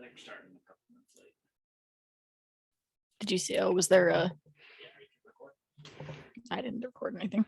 I think we're starting a couple minutes late. Did you see? Oh, was there a? Yeah, you can record. I didn't record anything.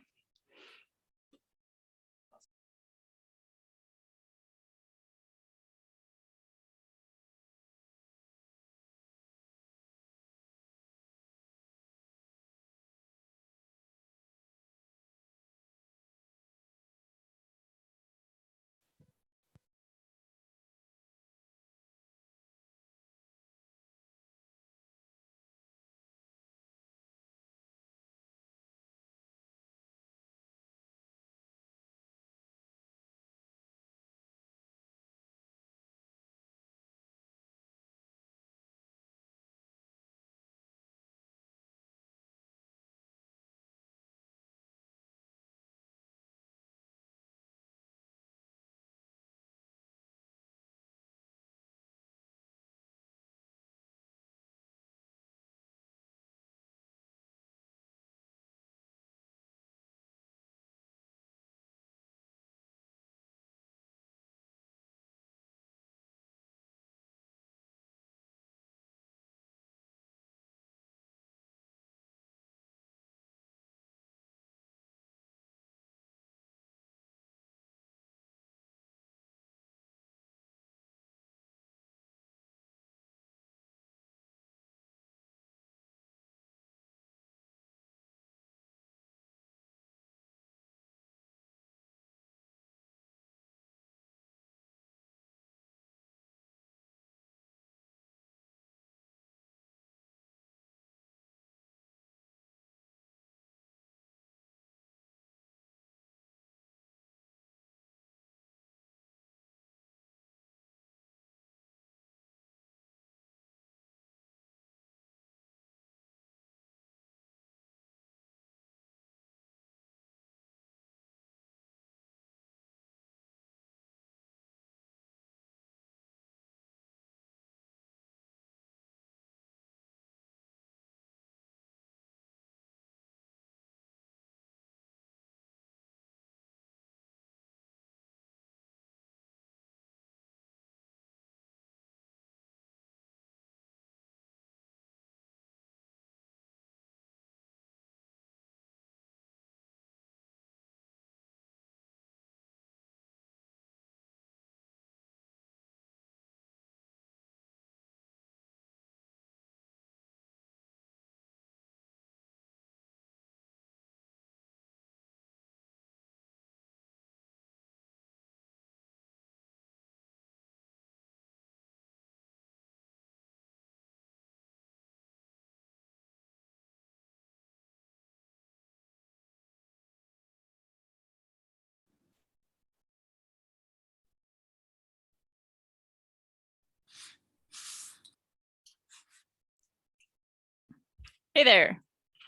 Hey there.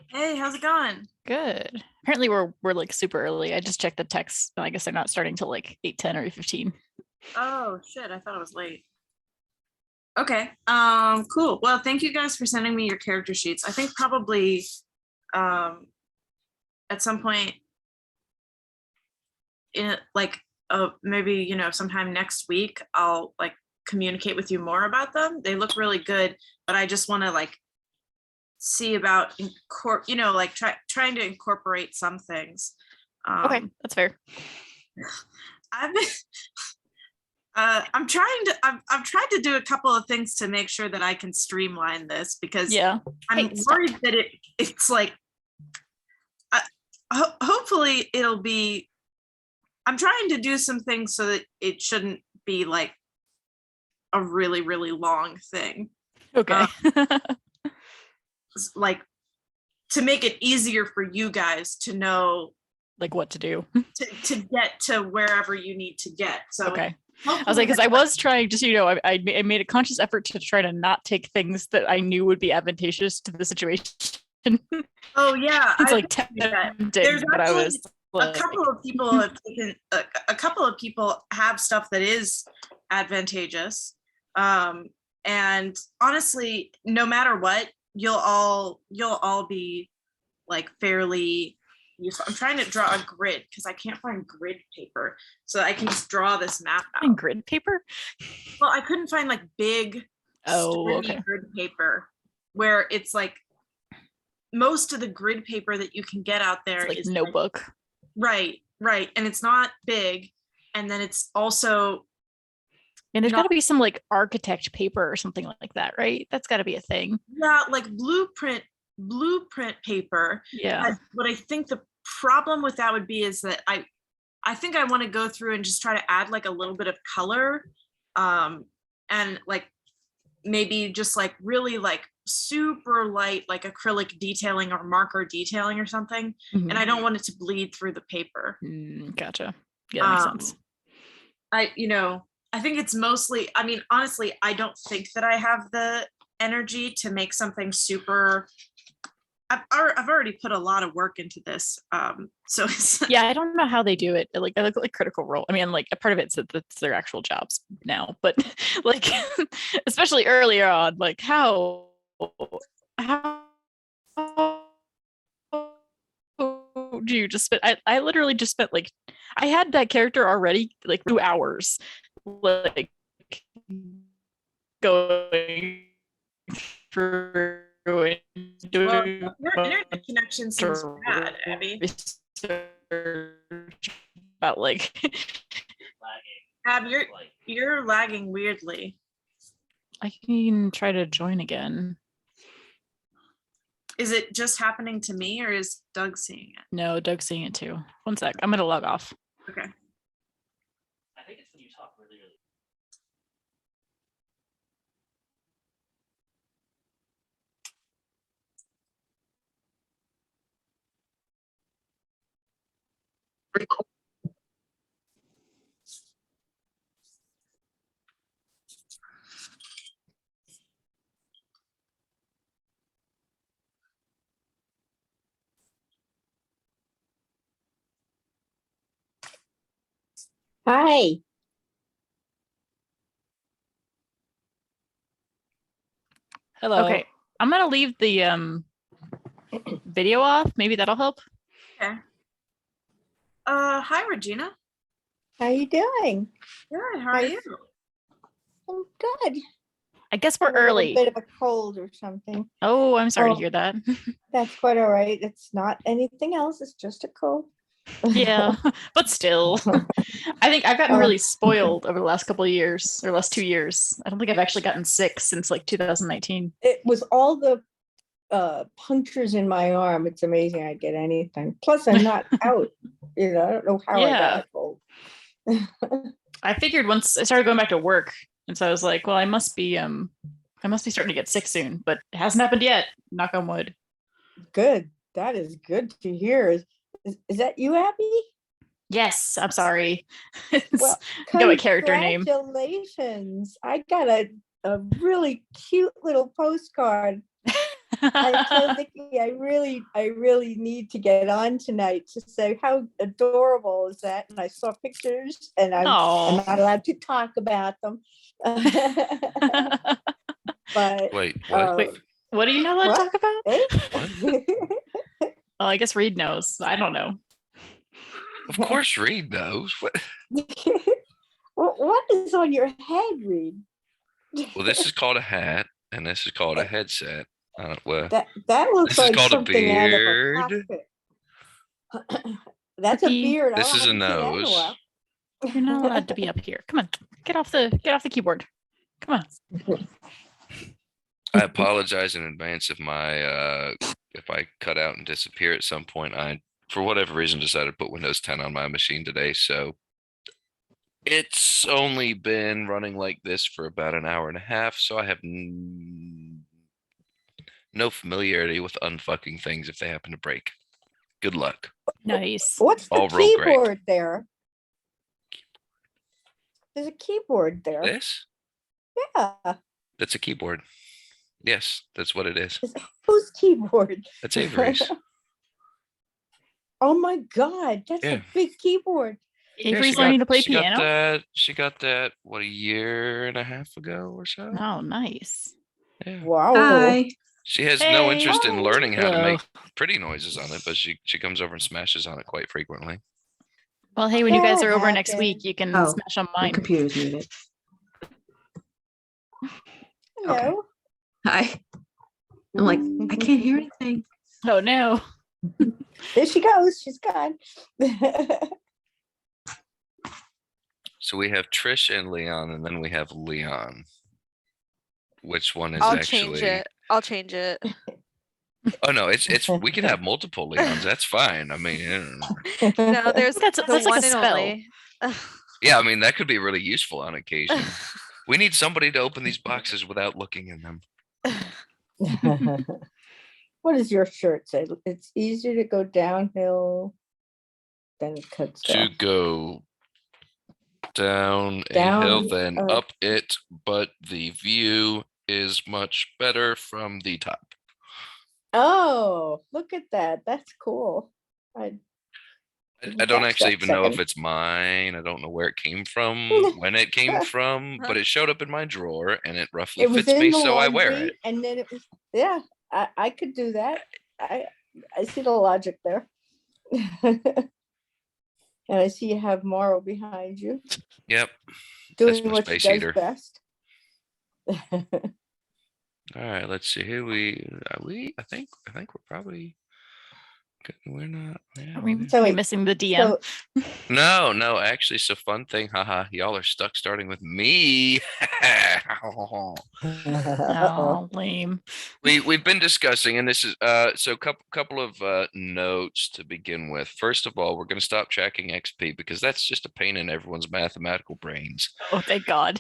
Hey, how's it going? Good. Apparently we're like super early. I just checked the text. I guess they're not starting till like 8:10 or 8:15. Oh shit, I thought it was late. Okay, cool. Well, thank you guys for sending me your character sheets. I think probably at some point in like maybe sometime next week I'll like communicate with you more about them. They look really good, but I just want to like see about trying to incorporate some things. Okay, that's fair. I've been I've tried to do a couple of things to make sure that I can streamline this because Yeah. I'm worried that it's like hopefully it'll be. I'm trying to do some things so that it shouldn't be like a really, really long thing. Okay. Like to make it easier for you guys to know like what to do. to get to wherever you need to get. So okay. I was like, because I was trying just, I made a conscious effort to try to not take things that I knew would be advantageous to the situation. Oh yeah. It's like tempting, there's but I was a couple of people have taken a couple of people have stuff that is advantageous. And honestly, no matter what, you'll all be like fairly useful. I'm trying to draw a grid because I can't find grid paper, so I can just draw this map out. In grid paper? Well, I couldn't find like big Oh, sturdy okay. grid paper, where it's like most of the grid paper that you can get out there It's like is notebook. right, and it's not big, and then it's also And there's got not to be some like architect paper or something like that, right? That's got to be a thing. not like blueprint paper. Yeah. What I think the problem with that would be is that I think I want to go through and just try to add like a little bit of color, and like maybe just like really like super light like acrylic detailing or marker detailing or something. Mhm. And I don't want it to bleed through the paper. Gotcha. Yeah, that makes sense. I think it's mostly, I mean, honestly, I don't think that I have the energy to make something super. I've already put a lot of work into this. So it's, Yeah, I don't know how they do it. Like I look like Critical Role. I mean, like a part of it's that that's their actual jobs now, but like especially earlier on, like how do you just spend I literally just spent like I had that character already like 2 hours like going through and well, doing your internet connection seems bad, Abby. research about like Ab, Like, you're lagging weirdly. I can try to join again. Is it just happening to me or is Doug seeing it? No, Doug's seeing it too. One sec. I'm gonna log off. Okay. I think it's when you talk really, really. Hi. Hello. Okay. I'm gonna leave the video off. Maybe that'll help. Okay. Hi Regina. How you doing? Good. How are Hi. you? I'm good. I guess we're Have a little early. bit of a cold or something. Oh, I'm sorry Oh. to hear that. That's quite all right. It's not anything else. It's just a cold. Yeah, but still, I think I've gotten Oh. really spoiled over the last couple of years or last 2 years. I don't think I've actually gotten sick since like 2019. It was all the punctures in my arm. It's amazing I get anything. Plus, I'm not out. I don't know how I Yeah. got a cold. I figured once I started going back to work, and so I was like, well, I must be starting to get sick soon, but it hasn't happened yet. Knock on wood. Good. That is good to hear. Is that you, Abby? Yes, I'm sorry. It's Well, go a character name. congratulations. I got a really cute little postcard. I told Nikki I really need to get on tonight to say how adorable is that. And I saw pictures and I'm Oh. not allowed to talk about them. But Wait, what? Wait, what do you not allowed to what? talk about? eh? Well, I guess Reed knows. I don't know. Of course, Reed knows. What? What is on your head, Reed? Well, this is called a hat, and this is called a headset. Well, That looks This is like called a something out of beard. cockpit. That's a Cookie. beard. this I is a haven't seen that in nose. while. You're not allowed to be up here. Come on. Get off the keyboard. Come on. I apologize in advance if if I cut out and disappear at some point. I, for whatever reason, decided to put Windows 10 on my machine today, so it's only been running like this for about an hour and a half, so I have no familiarity with unfucking things if they happen to break. Good luck. Nice. What's the All real great. keyboard there? There's a keyboard there. This? Yeah. That's a keyboard. Yes, that's what it is. Whose keyboard? That's Avery's. Oh my God, that's Yeah. a big keyboard. Avery's learning to play she got piano. she got that, what, a year and a half ago or so? Oh, nice. Yeah. Wow. Hi. She has no Hey. interest in learning how to Hello. make pretty noises on it, but she comes over and smashes on it quite frequently. Well, hey, when you guys That are over next happens. week, you can Oh, smash on My mine. computer's muted. Hello. Hi. I'm like, I can't hear anything. Oh no. There she goes. She's gone. So we have Trish and Leon, and then we have Leon. Which one is I'll actually? change it. I'll change it. Oh no, it's we can have multiple Leons. That's fine. I mean, No, there's That's- the that's like a one and spell. only. yeah, I mean that could be really useful on occasion. We need somebody to open these boxes without looking in them. What does your shirt say? It's easier to go downhill than it cuts To off. go down a Down, hill than uh, up it, but the view is much better from the top. Oh, look at that. That's cool. I I don't catch actually that even know if second. it's mine. I don't know where it came from, when it came from, but it showed up in my drawer and it roughly It was fits in me, the so I wear laundry, it. and then it was, yeah, I could do that. I see the logic there. And I see you have Morrow behind you, Yep. doing my what she space does heater. best. All right, let's see who I think we're probably we're not. Yeah, Are we, we're- So are we wait, missing the DM? So, No, actually, it's a fun thing. Haha, y'all are stuck starting with me. uh-oh. Oh, lame. We've been discussing, and this is so couple of notes to begin with. First of all, we're going to stop tracking XP because that's just a pain in everyone's mathematical brains. Oh, thank God.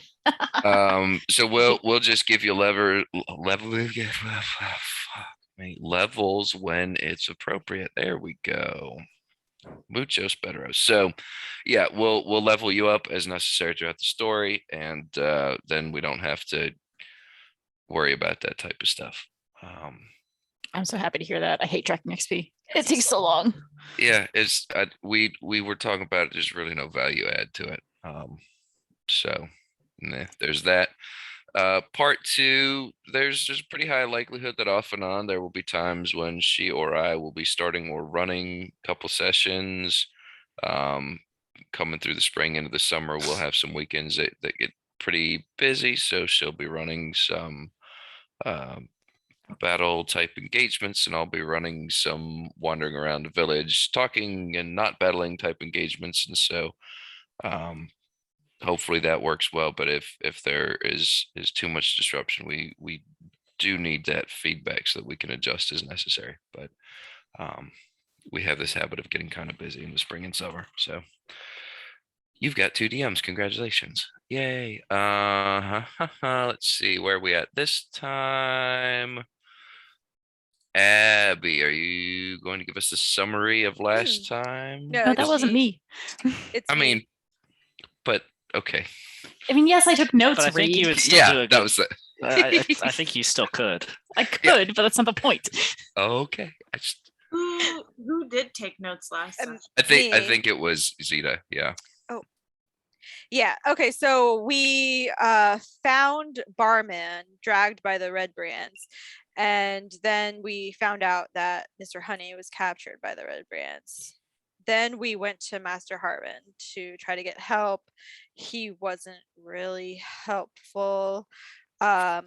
So we'll just give you levels when it's appropriate. There we go. Muchos better. So yeah, we'll level you up as necessary throughout the story, and then we don't have to worry about that type of stuff. I'm so happy to hear that. I hate tracking XP. It takes so long. Yeah, it's we were talking about it. There's really no value add to it. So nah, there's that. Part two, there's a pretty high likelihood that off and on there will be times when she or I will be starting or running a couple sessions. Coming through the spring into the summer, we'll have some weekends that get pretty busy, so she'll be running some battle type engagements, and I'll be running some wandering around the village, talking and not battling type engagements. And so hopefully that works well. But if there is too much disruption, we do need that feedback so that we can adjust as necessary. But we have this habit of getting kind of busy in the spring and summer. So you've got 2 DMs. Congratulations. Yay. Let's see where are we at this time. Abby, are you going to give us a summary of last time? No, No, it's that wasn't me. It's I me. mean, but okay. I mean, yes, I took notes. But I think you Reed. would still do Yeah, a that good. was it. I think you still could. I could, but that's not the point. Okay. Who did take notes last Um, session? I Me. think it was Zeta. Yeah. Yeah. Okay. So we found Barman dragged by the Red Brands, and then we found out that Mr. Honey was captured by the Red Brands. Then we went to Master Harvin to try to get help. He wasn't really helpful. But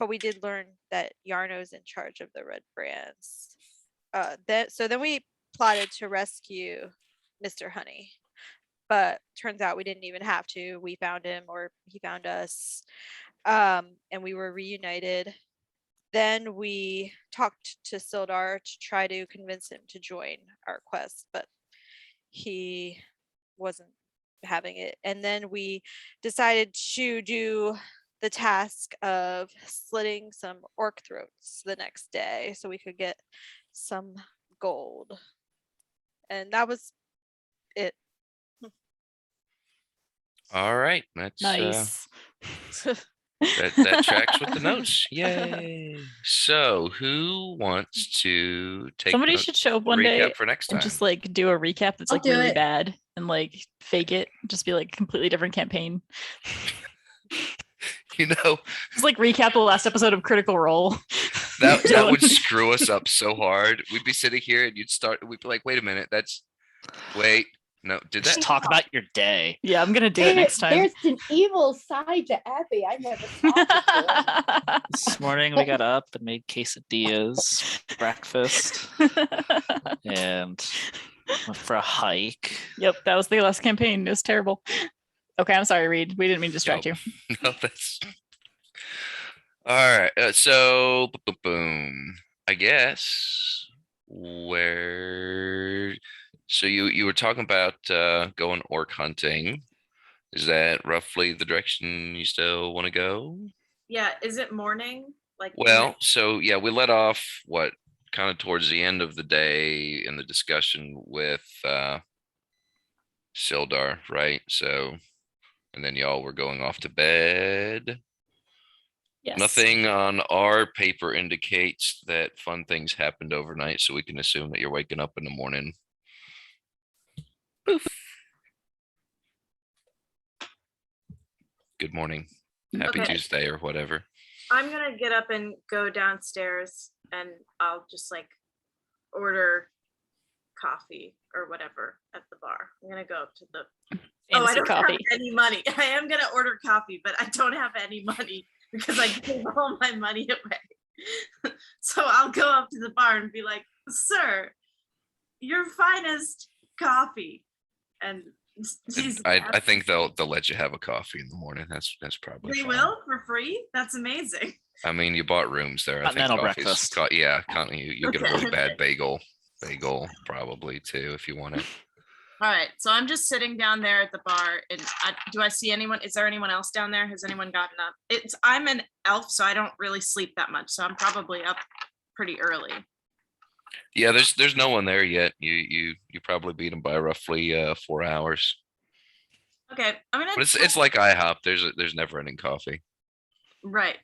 we did learn that Yarno's in charge of the Red Brands. So then we plotted to rescue Mr. Honey. But turns out we didn't even have to. We found him, or he found us, and we were reunited. Then we talked to Sildar to try to convince him to join our quest, but he wasn't having it. And then we decided to do the task of slitting some orc throats the next day so we could get some gold. And that was it. All right. That's Nice. that tracks with the notes. Yay. So who wants to take Somebody the should show up recap one day for next time? and just like do a recap that's I'll like do really it. bad and like fake it. Just be like completely different campaign. You know, Just like recap the last episode of Critical Role. that would screw us up so hard. We'd be sitting here and we'd be like, wait a minute, wait, No, did Just that? talk about your day. Yeah, I'm gonna do it next time. There's an evil side to Abby. I never saw before. This morning we got up and made quesadillas, breakfast, and went for a hike. Yep, that was the last campaign. It was terrible. Okay, I'm sorry, Reed. We didn't mean to distract you. No, that's all right. So boom. I guess where. So you were talking about going orc hunting. Is that roughly the direction you still want to go? Yeah, is it morning? Like Well, so yeah, we let off what kind of towards the end of the day in the discussion with Sildar, right? So, and then y'all were going off to bed. Yes. Nothing on our paper indicates that fun things happened overnight, so we can assume that you're waking up in the morning. Good morning. Happy Okay. Tuesday or whatever. I'm gonna get up and go downstairs and I'll just like order coffee or whatever at the bar. I'm gonna go up to the I Fancy don't coffee. have any money. I am gonna order coffee, but I don't have any money because I gave all my money away. So I'll go up to the bar and be like, "Sir, your finest coffee." And he's I think they'll let you have a coffee in the morning. That's probably they fine. will for free. That's amazing. I mean, you bought rooms there. I think Continental coffee's breakfast. yeah, you get a really Okay. bad bagel probably too if you want it. All right, so I'm just sitting down there at the bar, and do I see anyone? Is there anyone else down there? Has anyone gotten up? I'm an elf, so I don't really sleep that much, so I'm probably up pretty early. Yeah, there's no one there yet. You probably beat them by roughly 4 hours. Okay, I'm gonna. But it's like IHOP. There's never ending coffee. Right.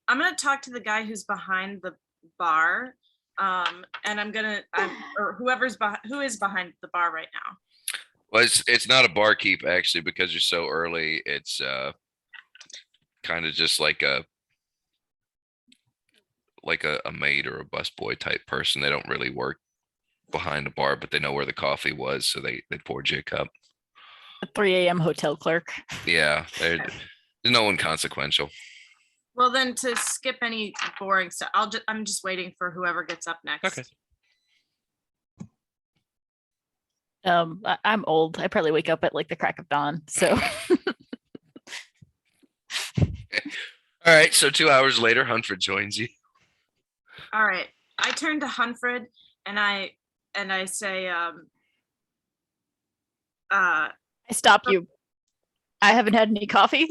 I'm gonna talk to the guy who's behind the bar, and or who is behind the bar right now. Well, it's not a barkeep actually because you're so early. It's kind of just like a maid or a busboy type person. They don't really work behind the bar, but they know where the coffee was, so they poured you a cup. A 3 a.m. hotel clerk. Yeah, there's no one consequential. Well, then to skip any boring stuff, I'm just waiting for whoever gets up next. Okay. I'm old. I probably wake up at like the crack of dawn. So All right, so 2 hours later, Huntford joins you. All right. I turn to Hunfred and I say, I stop you. I haven't had any coffee,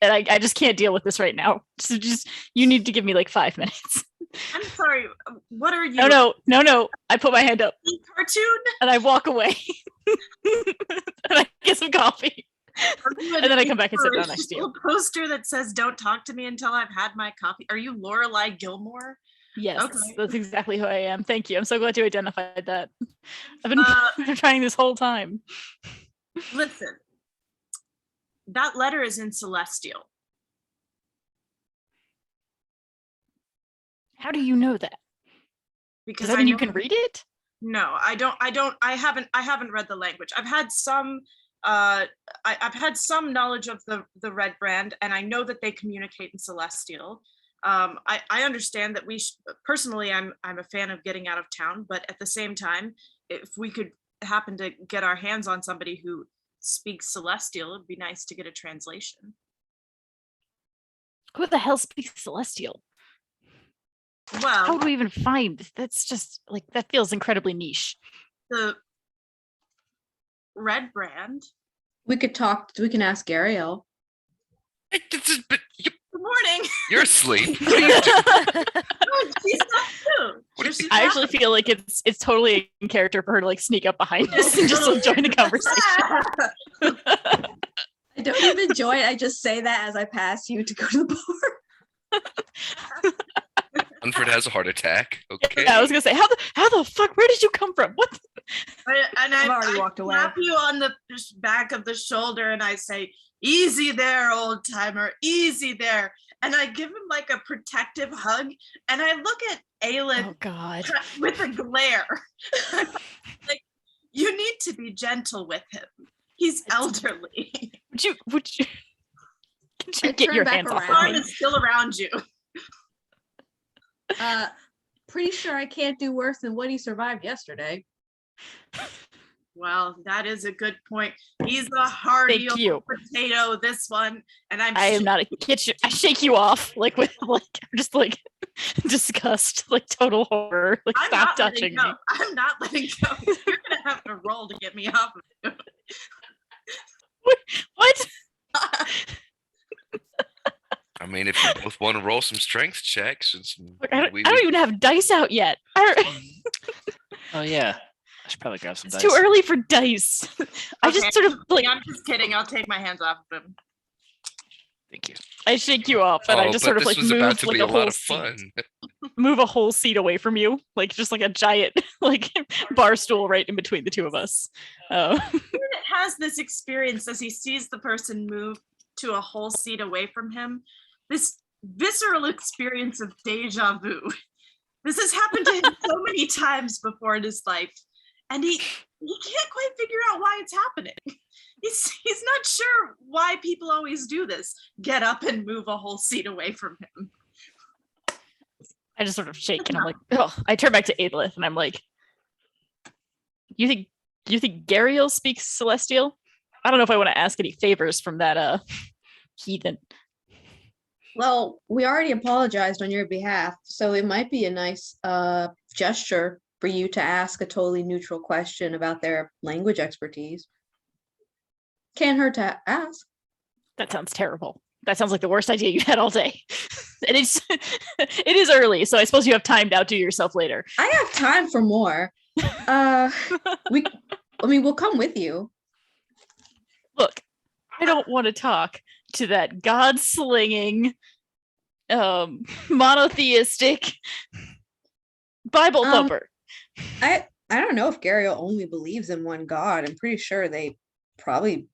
and I just can't deal with this right now. So just you need to give me like 5 minutes. I'm sorry, what are you? No. I put my hand up Cartoon? and I walk away, and I get some coffee. And then I come back and sit down next to you. A poster that says "Don't talk to me until I've had my coffee." Are you Lorelai Gilmore? Yes, Okay. that's exactly who I am. Thank you. I'm so glad you identified that. I've been trying this whole time. Listen, that letter is in Celestial. How do you know that? Because Does that I mean you know- can read it? No, I don't. I haven't read the language. I've had some. I've had some knowledge of the Red Brand, and I know that they communicate in Celestial. I understand that personally, I'm a fan of getting out of town, but at the same time, if we could happen to get our hands on somebody who speaks Celestial, it'd be nice to get a translation. Who the hell speaks Celestial? How Well, do we even find? That's just like that feels incredibly niche. the Red Brand. We can ask Ariel. But Good morning. you're asleep. What are you doing? Oh, she's not too. What do you- She's I not- actually feel like it's totally in character for her to like sneak up behind us and just like, join the conversation. I don't even join. I just say that as I pass you to go to the bar. Huntford has a heart attack. Okay. Yeah, I was gonna say, how the fuck? Where did you come from? What? And I've already walked away. Slap you on the back of the shoulder and I say, "Easy there, old timer, easy there." And I give him like a protective hug, and I look at Aelin Oh God. with a glare. Like, you need to be gentle with him. He's elderly. Would you could I you get turn your back hands off around. of Arm me? is still around you. Pretty sure I can't do worse than what he survived yesterday. Well, that is a good point. He's a hardy Thank you. old potato, this one, and I'm I am sure not a kitchen. I shake you off like with like just like disgust, like total horror. Like I'm stop not letting touching go. me. I'm not letting go. You're gonna have to roll to get me off of you. What? I mean, if you both want to roll some strength checks and some, Look, I don't even have dice out yet. Oh yeah, I should probably grab some It's dice. too early for dice. I just Okay, sort of like I'm just kidding. I'll take my hands off of him. Thank you. I shake you off, and I just sort of this like was move about to like be a a whole lot of seat, fun. move a whole seat away from you, like just like a giant like bar stool right in between the two of us. It has this experience as he sees the person move to a whole seat away from him. This visceral experience of deja vu. This has happened to him so many times before in his life, and he can't quite figure out why it's happening. He's not sure why people always do this. Get up and move a whole seat away from him. I just sort of shake and I'm like, oh, I turn back to Aedlith and I'm like, you think Gariel speaks Celestial? I don't know if I want to ask any favors from that heathen. Well, we already apologized on your behalf, so it might be a nice gesture for you to ask a totally neutral question about their language expertise. Can't hurt to ask. That sounds terrible. That sounds like the worst idea you had all day. And it is early, so I suppose you have time to outdo yourself later. I have time for more. We'll come with you. Look, I don't want to talk to that god-slinging, monotheistic Bible thumper. I don't know if Gariel only believes in one god. I'm pretty sure they probably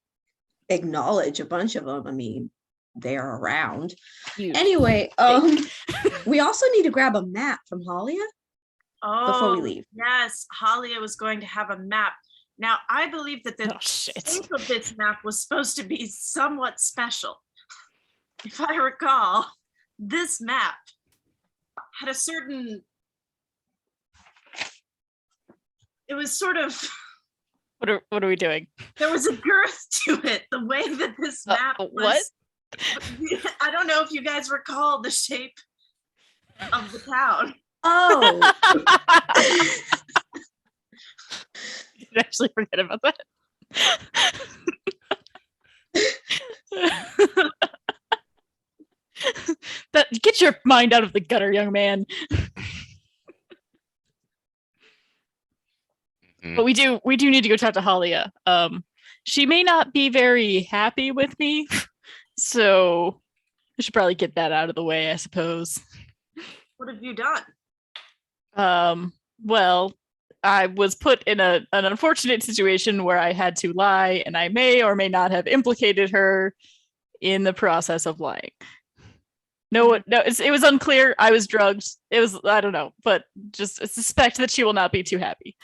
acknowledge a bunch of them. I mean, they are around. Anyway, we also need to grab a map from Halia before we leave. Yes, Halia was going to have a map. Now, I believe that the shape of this map was supposed to be somewhat special. If I recall, this map had a certain... It was sort of... What are we doing? There was a girth to it, the way that this map was. What? I don't know if you guys recall the shape of the town. Oh, You can actually forget about that. Get your mind out of the gutter, young man. But we do need to go talk to Halia. She may not be very happy with me, so I should probably get that out of the way, I suppose. What have you done? Well, I was put in an unfortunate situation where I had to lie, and I may or may not have implicated her in the process of lying. No, it was unclear. I was drugged. It was, I don't know, but just suspect that she will not be too happy.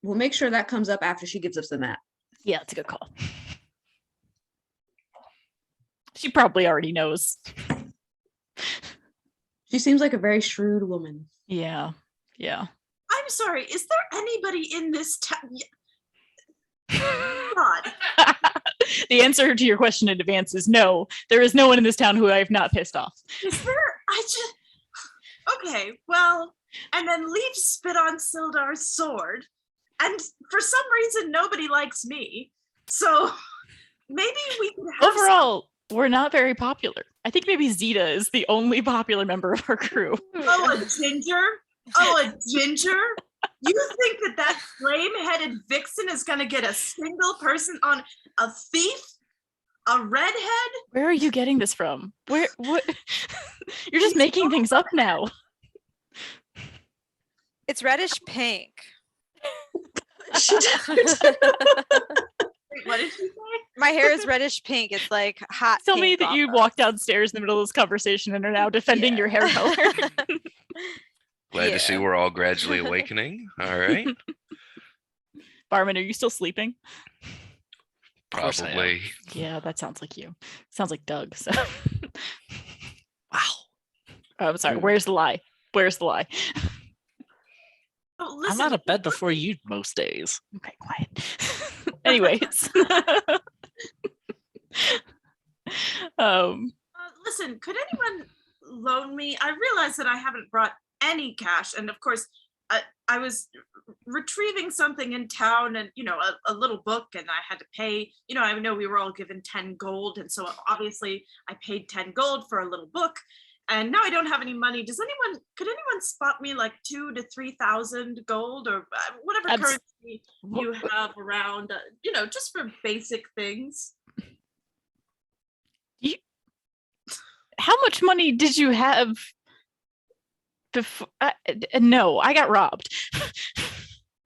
We'll make sure that comes up after she gives us the map. Yeah, it's a good call. She probably already knows. She seems like a very shrewd woman. Yeah. I'm sorry, is there anybody in this town? God. The answer to your question in advance is no. There is no one in this town who I have not pissed off. Is there? Okay, well, and then Leaf spit on Sildar's sword, and for some reason nobody likes me. So maybe we could have Overall, we're not very popular. I think maybe Zeta is the only popular member of our crew. a ginger? Oh, a ginger? You think that flame-headed vixen is gonna get a single person on a thief? A redhead? Where are you getting this from? What? You're just making things up now. It's reddish pink. Wait, what did you say? My hair is reddish pink. It's like hot. Tell me pink that you almost. walked downstairs in the middle of this conversation and are now defending your hair color. Glad to see we're all gradually awakening. All right. Barman, are you still sleeping? course I am. Probably. Yeah, that sounds like you. Sounds like Doug. So Wow. oh, I'm sorry. Where's the lie? Where's the lie? Oh, I'm listen, out of bed before you most days. Okay, quiet. Anyways. listen, could anyone loan me? I realize that I haven't brought any cash, and of course, I was retrieving something in town, and a little book, and I had to pay. I know we were all given 10 gold, and so obviously I paid 10 gold for a little book, and now I don't have any money. Could anyone spot me like 2,000 to 3,000 gold or whatever currency you have around? Just for basic things. How much money did you have before? No, I got robbed.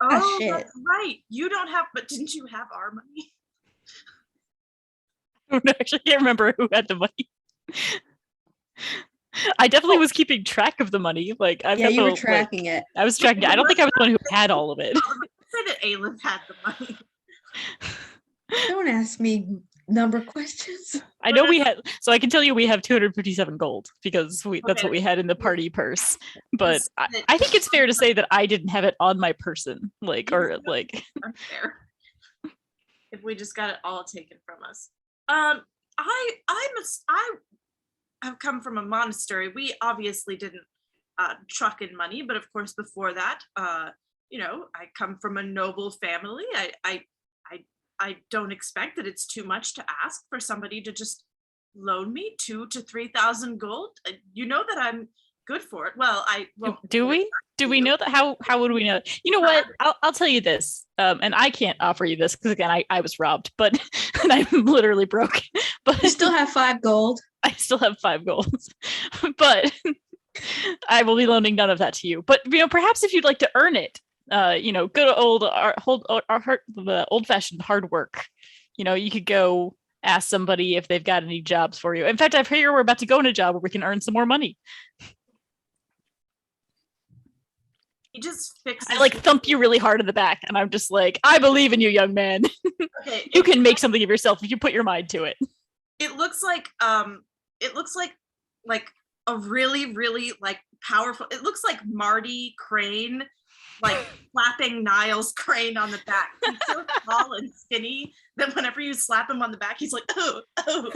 Oh, shit. that's right. You don't have, but didn't you have our money? I actually can't remember who had the money. I definitely was keeping track of the money. Like I've Yeah, got you were the, tracking it. I was tracking it. I don't think I was the one who had all of it. Say that Aelith had the money. Don't ask me number questions. I know we had, so I can tell you we have 257 gold because that's what we had in the party purse. But I think it's fair to say that I didn't have it on my person, Unfair. If we just got it all taken from us. I have come from a monastery. We obviously didn't truck in money, but of course before that, I come from a noble family. I don't expect that it's too much to ask for somebody to just loan me 2,000 to 3,000 gold. You know that I'm good for it. Well, I won't. Do we? Do we know that? How would we know? You know what? I'll tell you this, and I can't offer you this because again, I was robbed, but and I'm literally broke. But You still have 5 gold. I still have 5 golds, but I will be loaning none of that to you. But perhaps if you'd like to earn it, good old-fashioned hard work. You could go ask somebody if they've got any jobs for you. In fact, I've heard we're about to go on a job where we can earn some more money. He just fixes. I thump you really hard in the back, and I'm just like, I believe in you, young man. Okay, You can make something of yourself if you put your mind to it. It looks like a really, really powerful. It looks like Marty Crane, slapping Niles Crane on the back. He's so tall and skinny that whenever you slap him on the back, he's like, oh.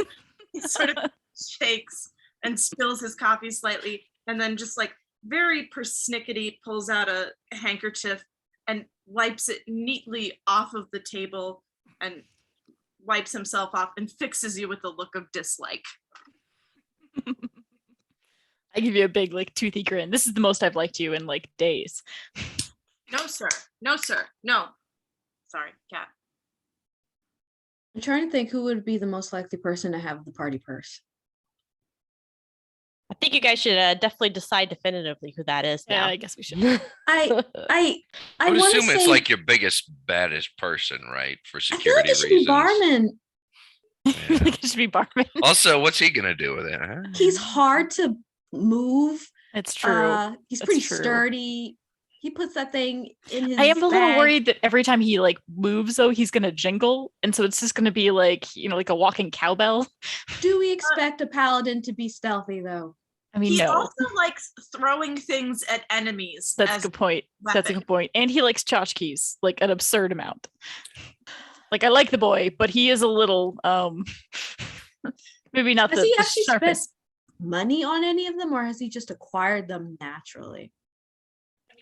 He sort of shakes and spills his coffee slightly, and then just very persnickety pulls out a handkerchief and wipes it neatly off of the table and wipes himself off and fixes you with a look of dislike. I give you a big toothy grin. This is the most I've liked you in days. No, sir. No, sir. No. Sorry, cat. I'm trying to think who would be the most likely person to have the party purse. I think you guys should definitely decide definitively who that is Yeah, now. I guess we should. I I would wanna assume it's say- your biggest, baddest person, right? For I feel security like it should be reasons. Barman. I think it should be Barman. Also, what's he gonna do with it? Huh? He's hard to move. It's true. He's That's pretty true. sturdy. He puts that thing in his I am a little bag. worried that every time he moves though, he's gonna jingle, and so it's just gonna be like a walking cowbell. Do we expect a paladin to be stealthy though? I mean, He no, also likes throwing things at enemies. that's a as good point. That's a weapon. good point. And he likes tchotchkes, an absurd amount. I like the boy, but he is a little maybe not Has the he actually spent sharpest. money on any of them, or has he just acquired them naturally?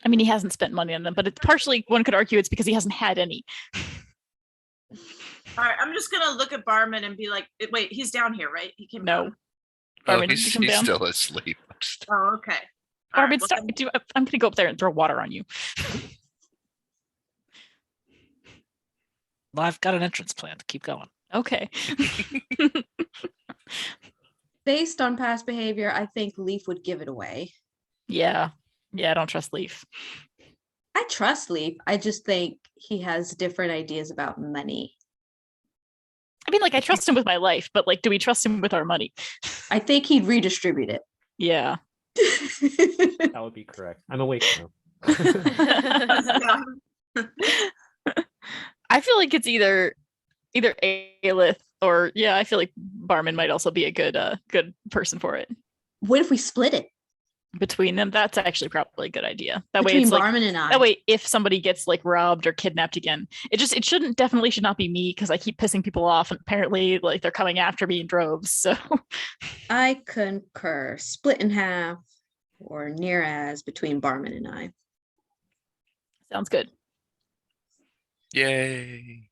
I mean, he hasn't spent money on them, but it's partially, one could argue it's because he hasn't had any. All right, I'm just gonna look at Barman and be like, wait, he's down here, right? He came No. down. Oh, Barman, did you he's come down? still asleep. Oh, okay. All Barman, right, well, stop. I'm gonna go up there and throw water on you. Well, I've got an entrance plan. Keep going. Okay. Based on past behavior, I think Leaf would give it away. Yeah. I don't trust Leaf. I trust Leaf. I just think he has different ideas about money. I mean, I trust him with my life, but do we trust him with our money? I think he'd redistribute it. Yeah. That would be correct. I'm awake now. I feel like it's either Aelith or I feel like Barman might also be a good person for it. What if we split it Between them, that's actually probably a good idea. That way between it's like Barman and I? that way if somebody gets like robbed or kidnapped again, it should not be me because I keep pissing people off and apparently like they're coming after me in droves. So I concur. Split in half or near as between Barman and I. sounds good. Yay.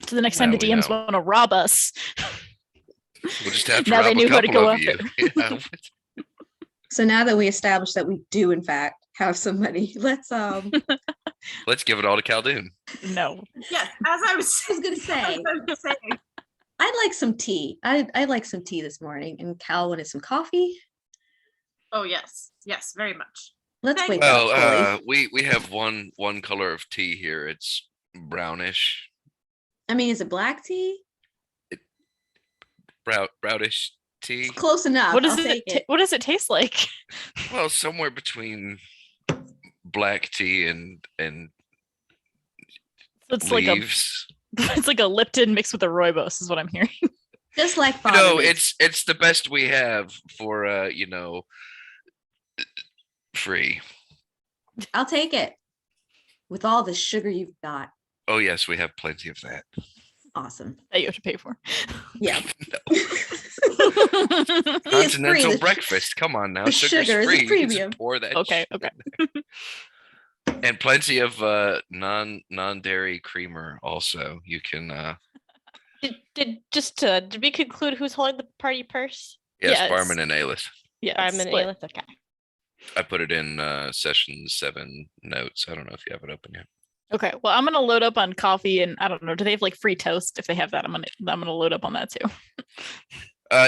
So the next time Now the we DMs know. want to rob us, We'll just have to Now they rob knew a who to couple go of you. Yeah. So now that we established that we do in fact have somebody, let's Let's give it all to Caldoon. no. Yes, as I was I was gonna say, I'd like some tea. I'd like some tea this morning, and Cal wanted some coffee. Oh yes, very much. Let's Thank wake you. up. Well, Chloe. we have one color of tea here. It's brownish, I mean, is it black tea? brownish tea. It's close enough. What does I'll it take it. what does it taste like? Well, somewhere between black tea and It's like a leaves. it's like a Lipton mixed with a rooibos is what I'm hearing. Just like You Father know, makes. it's the best we have for free. I'll take it. With all the sugar you've got. Oh yes, we have plenty of that. Awesome. That you have to pay for. Yeah. Continental breakfast. Come on now, The sugar's sugar is a free. You can just premium. pour that. Okay, shit okay. in there. And plenty of non-dairy creamer also. You can Did we conclude who's holding the party purse? yes, Yeah, Barman and Alis. Yeah, I'm it's an split. Aelith. Okay. I put it in session 7 notes. I don't know if you have it open yet. Okay, well, I'm gonna load up on coffee, and I don't know. Do they have like free toast? If they have that, I'm gonna load up on that too.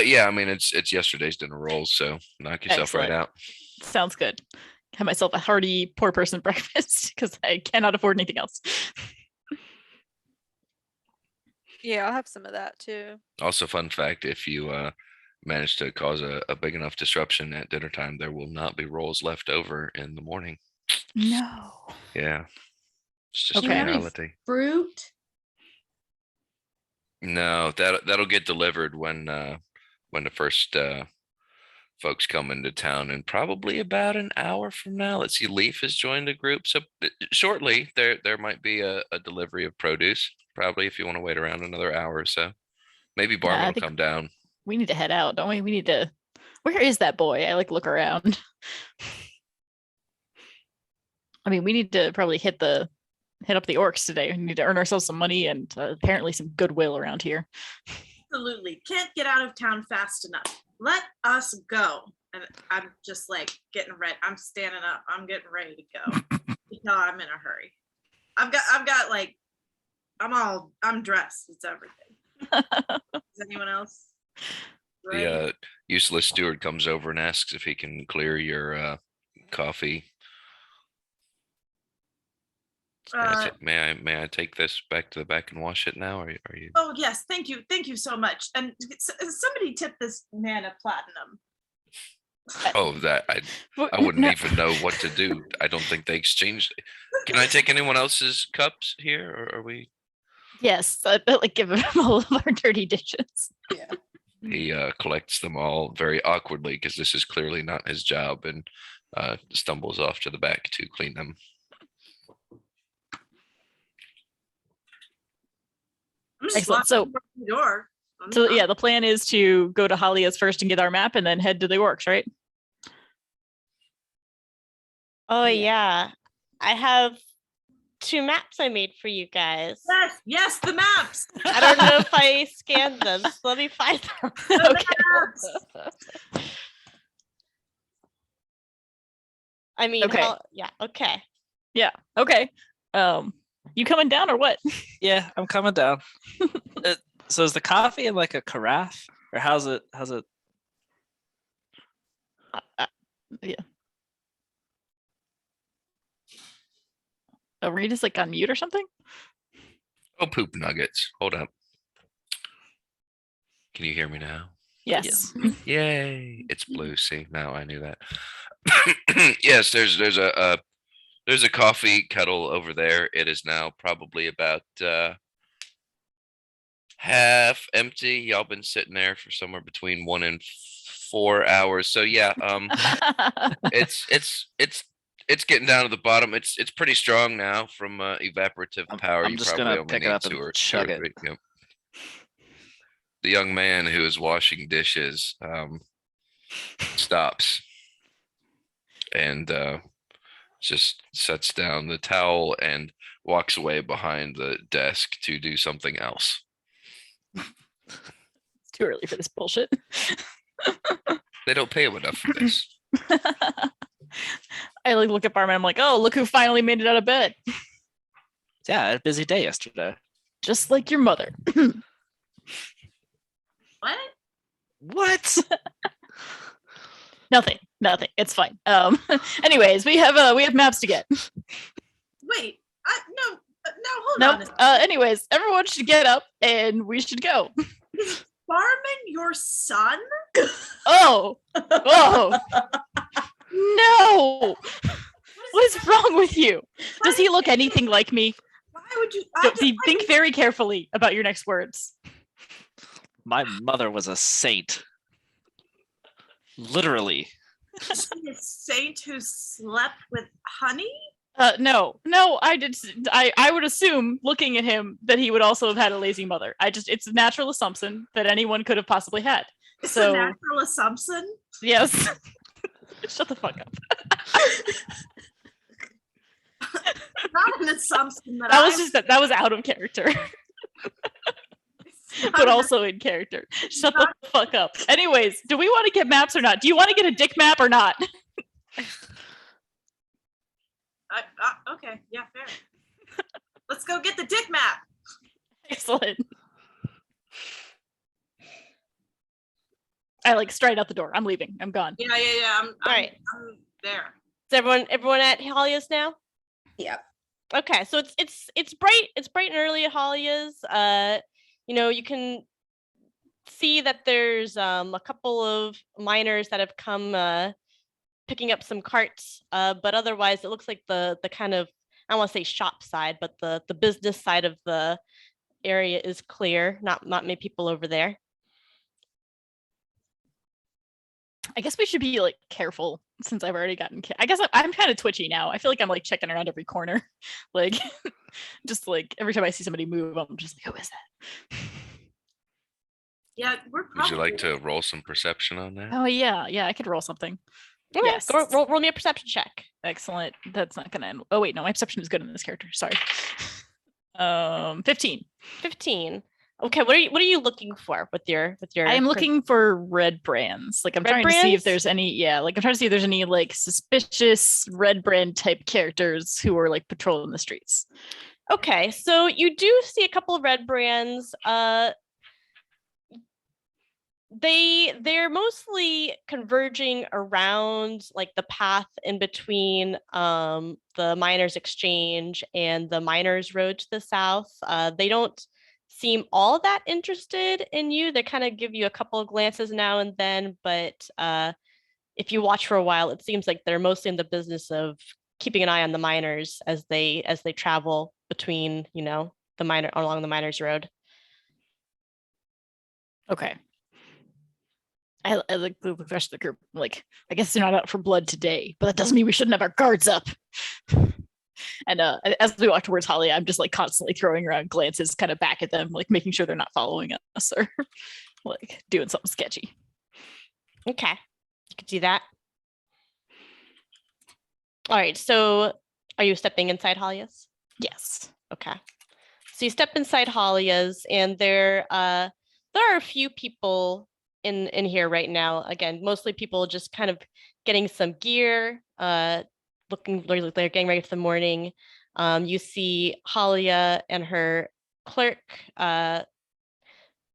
Yeah, I mean it's yesterday's dinner rolls, so knock yourself right Excellent. out. Sounds good. Have myself a hearty poor person breakfast because I cannot afford anything else. Yeah, I'll have some of that too. Also, fun fact: if you manage to cause a big enough disruption at dinner time, there will not be rolls left over in the morning. No. Yeah, it's just Okay. a reality. Fruit. No, that'll get delivered when the first folks come into town, and probably about an hour from now. Let's see, Leaf has joined the group, so shortly there might be a delivery of produce. Probably if you want to wait around another hour or so. Maybe Barman I will think- come down. We need to head out, don't we? We need to. Where is that boy? I like look around. I mean, we need to probably hit up the orcs today. We need to earn ourselves some money and apparently some goodwill around here. Absolutely. Can't get out of town fast enough. Let us go. And I'm just like getting ready. I'm standing up. I'm getting ready to go. No, I'm in a hurry. I've got like, I'm dressed. It's everything. Is anyone else? ready? The useless steward comes over and asks if he can clear your coffee. May I take this back to the back and wash it now? Or are you? Oh yes, thank you so much. And somebody tip this man a platinum. Oh, that I wouldn't even know what to do. I don't think they exchanged. Can I take anyone else's cups here, or are we? Yes, I bet like give him all of our dirty dishes. He collects them all very awkwardly because this is clearly not his job, and stumbles off to the back to clean them. I'm just Excellent. So- walking towards the door. So yeah, the plan is to go to Halia's first and get our map, and then head to the orcs, right? Oh yeah. I have 2 maps I made for you guys. Yes, the maps. I don't know if I scanned them, so let me find them. Okay. I mean, Okay. yeah, okay. Okay. You coming down or what? Yeah, I'm coming down. So is the coffee in like a carafe, or how's it? Yeah. Oh, Reed is like on mute or something? Oh, poop nuggets. Hold up. Can you hear me now? Yes. Yay! It's blue. See, now I knew that. Yes, there's a There's a coffee kettle over there. It is now probably about half empty. Y'all been sitting there for somewhere between 1 and 4 hours. So yeah, it's getting down to the bottom. It's pretty strong now from evaporative power. I'm You just probably gonna only pick it need up two and or chug it. three. Yep. The young man who is washing dishes stops and just sets down the towel and walks away behind the desk to do something else. It's too early for this bullshit. They don't pay him enough for this. I like look at Barman. I'm like, oh, look who finally made it out of bed. Yeah, I had a busy day yesterday. Just like your mother. What? What? Nothing. It's fine. Anyways, we have maps to get. Wait, no, hold Nope. on. a second. Anyways, everyone should get up and we should go. Is Barman your son? Oh. No. What is wrong with you? Does he look anything like me? Why would you? Think very carefully about your next words. My mother was a saint. Literally. Is she a saint who slept with honey? No. I would assume, looking at him, that he would also have had a lazy mother. It's a natural assumption that anyone could have possibly had. It's So- a natural assumption. Yes. Shut the fuck up. Not an assumption that That was out of character, but also in character. Shut the fuck up. Anyways, do we want to get maps or not? Do you want to get a dick map or not? Okay, yeah, fair. Let's go get the dick map. Excellent. I like straight out the door. I'm leaving. I'm gone. Yeah. I'm right. I'm there. Is everyone at Halia's now? Yep. Okay, so it's bright and early at Halia's. You can see that there's a couple of miners that have come picking up some carts, but otherwise it looks like the kind of, I don't want to say shop side, but the business side of the area is clear. Not many people over there. I guess we should be like careful since I've already gotten. I guess I'm kind of twitchy now. I feel like I'm like checking around every corner, like just like every time I see somebody move, I'm just like, who is that? Yeah, we're Would probably. you like to roll some perception on that? Oh yeah, I could roll something. Okay, Yes. roll me a perception check. Excellent. That's not gonna end. Oh wait, no, my perception is good in this character. Sorry. 15. 15. Okay, what are you looking for with your? I am looking for red brands. Like I'm Red trying to see if brands? there's any. Yeah, like I'm trying to see if there's any like suspicious red brand type characters who are like patrolling the streets. Okay, so you do see a couple of red brands. They're mostly converging around like the path in between the miners exchange and the miners road to the south. They don't seem all that interested in you. They kind of give you a couple of glances now and then, but if you watch for a while, it seems like they're mostly in the business of keeping an eye on the miners as they travel between, along the miners road. Okay. I like the rest of the group. Like, I guess they're not out for blood today, but that doesn't mean we shouldn't have our guards up. And as we walk towards Holly, I'm just like constantly throwing around glances kind of back at them, like making sure they're not following us or like doing something sketchy. Okay, you can do that. All right, so are you stepping inside Halia's? Yes. Okay. So you step inside Halia's, and there are a few people in here right now. Again, mostly people just kind of getting some gear, they're getting ready for the morning. You see Halia and her clerk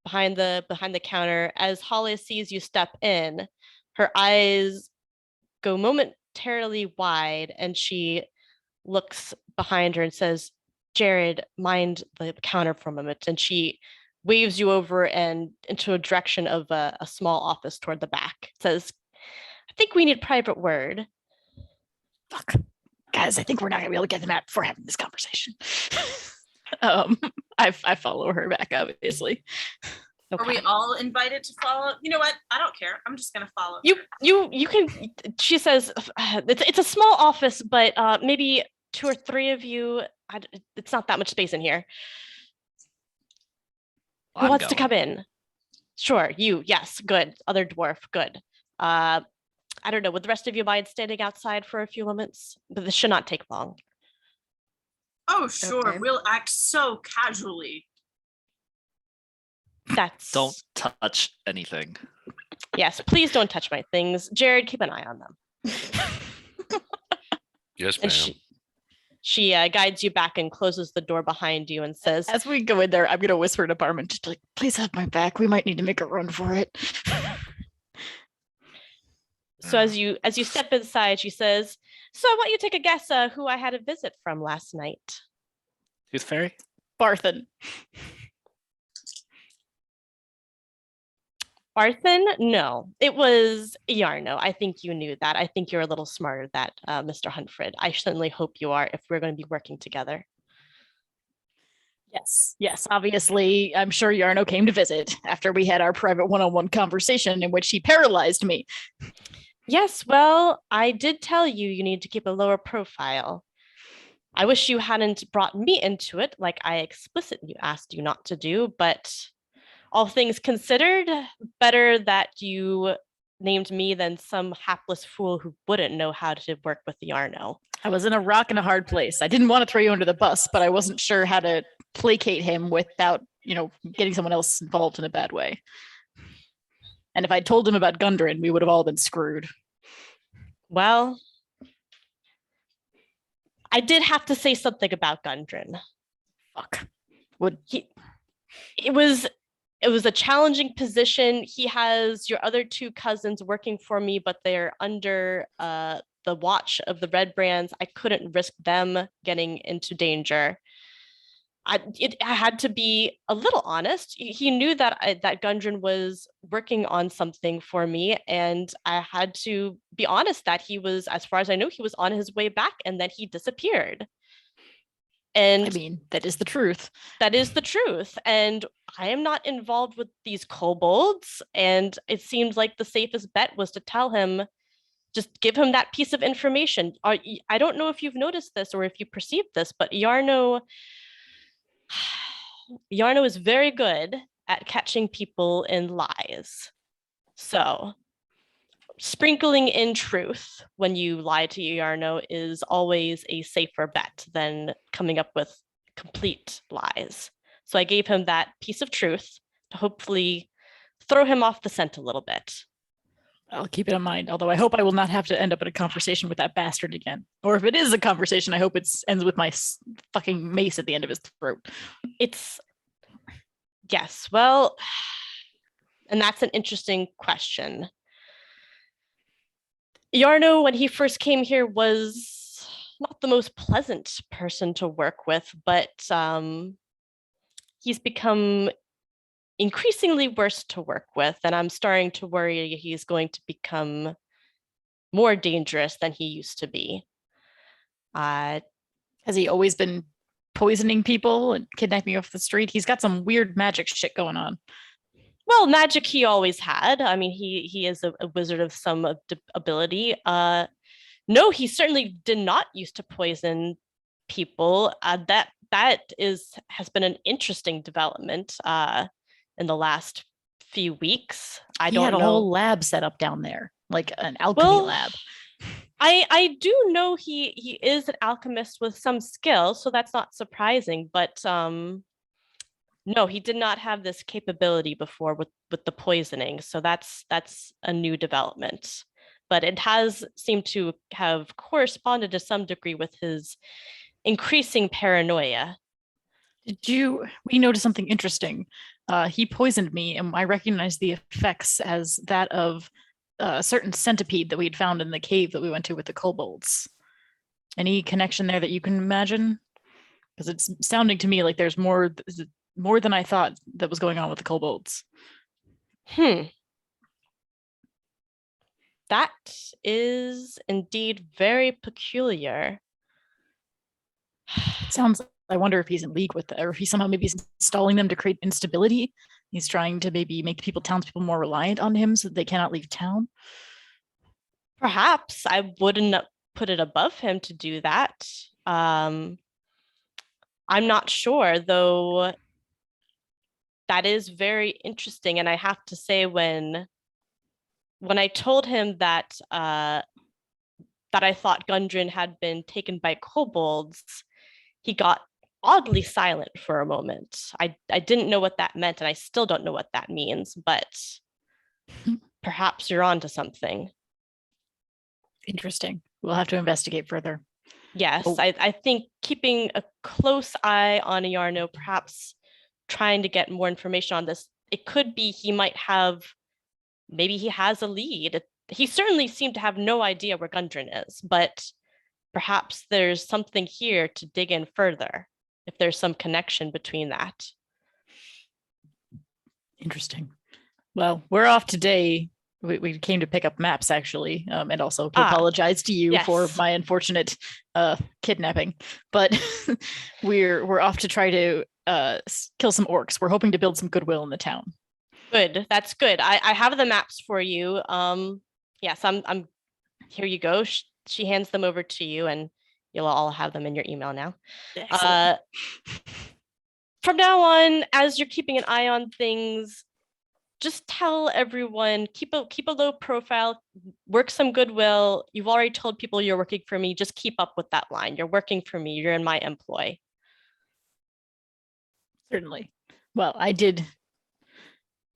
behind the counter. As Halia sees you step in, her eyes go momentarily wide, and she looks behind her and says, "Jared, mind the counter for a moment." And she waves you over and into a direction of a small office toward the back. Says, "I think we need private word." Fuck. guys, I think we're not gonna be able to get the map before having this conversation. I follow her back, obviously. Are we all invited to follow? You know what? I don't care. I'm just gonna follow. You can. She says it's a small office, but maybe 2 or 3 of you. It's not that much space in here. Who wants to come in? Sure, you. Yes, good. Other dwarf, good. I don't know. Would the rest of you mind standing outside for a few moments? But this should not take long. Oh, sure. Okay. We'll act so casually. That's Don't touch anything. Yes, please don't touch my things. Jared, keep an eye on them. Yes, And ma'am. she guides you back and closes the door behind you and says, As we go in there, I'm gonna whisper to Barman, just like, please have my back. We might need to make a run for it. so as you step inside, she says, so why don't you take a guess who I had a visit from last night? Tooth Fairy? Barthen. Barthen? No, it was Yarno. I think you knew that. I think you're a little smarter than that, Mr. Huntford. I certainly hope you are if we're going to be working together. Yes, obviously, I'm sure Yarno came to visit after we had our private one-on-one conversation in which he paralyzed me. Yes, well, I did tell you you need to keep a lower profile. I wish you hadn't brought me into it like I explicitly asked you not to do, but all things considered, better that you named me than some hapless fool who wouldn't know how to work with Yarno. I was in a rock and a hard place. I didn't want to throw you under the bus, but I wasn't sure how to placate him without, getting someone else involved in a bad way. And if I told him about Gundren, we would have all been screwed. Well, I did have to say something about Gundren. Fuck. It was a challenging position. He has your other 2 cousins working for me, but they're under the watch of the Red Brands. I couldn't risk them getting into danger. I had to be a little honest. He knew that Gundren was working on something for me, and I had to be honest that he was, as far as I know, he was on his way back, and then he disappeared. And I mean, that is the truth. That is the truth. And I am not involved with these kobolds. And it seemed like the safest bet was to tell him, just give him that piece of information. I don't know if you've noticed this or if you perceived this, but Yarno is very good at catching people in lies. So sprinkling in truth when you lie to Yarno is always a safer bet than coming up with complete lies. So I gave him that piece of truth to hopefully throw him off the scent a little bit. I'll keep it in mind, although I hope I will not have to end up in a conversation with that bastard again. Or if it is a conversation, I hope it ends with my fucking mace at the end of his throat. Yes, well, and that's an interesting question. Yarno, when he first came here, was not the most pleasant person to work with, but he's become increasingly worse to work with, and I'm starting to worry he's going to become more dangerous than he used to be. Has he always been poisoning people and kidnapping off the street? He's got some weird magic shit going on. Well, magic he always had. I mean, he is a wizard of some ability. No, he certainly did not used to poison people. That has been an interesting development in the last few weeks. He had a whole lab set up down there, like an alchemy lab. I do know he is an alchemist with some skill, so that's not surprising. But no, he did not have this capability before with the poisoning. So that's a new development. But it has seemed to have corresponded to some degree with his increasing paranoia. We noticed something interesting. He poisoned me, and I recognized the effects as that of a certain centipede that we had found in the cave that we went to with the kobolds. Any connection there that you can imagine? Because it's sounding to me like there's more than I thought that was going on with the kobolds. That is indeed very peculiar. Sounds. I wonder if he's in league with them, or if he somehow maybe is installing them to create instability. He's trying to maybe make townspeople more reliant on him so that they cannot leave town. Perhaps I wouldn't put it above him to do that. I'm not sure, though. That is very interesting, and I have to say, when I told him that that I thought Gundren had been taken by kobolds, he got oddly silent for a moment. I didn't know what that meant, and I still don't know what that means, but perhaps you're onto something. Interesting. We'll have to investigate further. Yes, Oh. I think keeping a close eye on Yarno, perhaps trying to get more information on this. It could be he might have, maybe he has a lead. He certainly seemed to have no idea where Gundren is, but perhaps there's something here to dig in further, if there's some connection between that. Interesting. Well, we're off today. We came to pick up maps, actually, and also to apologize to you for yes. my unfortunate kidnapping. But we're off to try to kill some orcs. We're hoping to build some goodwill in the town. Good. That's good. I have the maps for you. Yes, I'm here you go. She hands them over to you, and you'll all have them in your email now. From now on, as you're keeping an eye on things, just tell everyone, keep a low profile, work some goodwill. You've already told people you're working for me. Just keep up with that line. You're working for me. You're in my employ. Certainly. Well, I did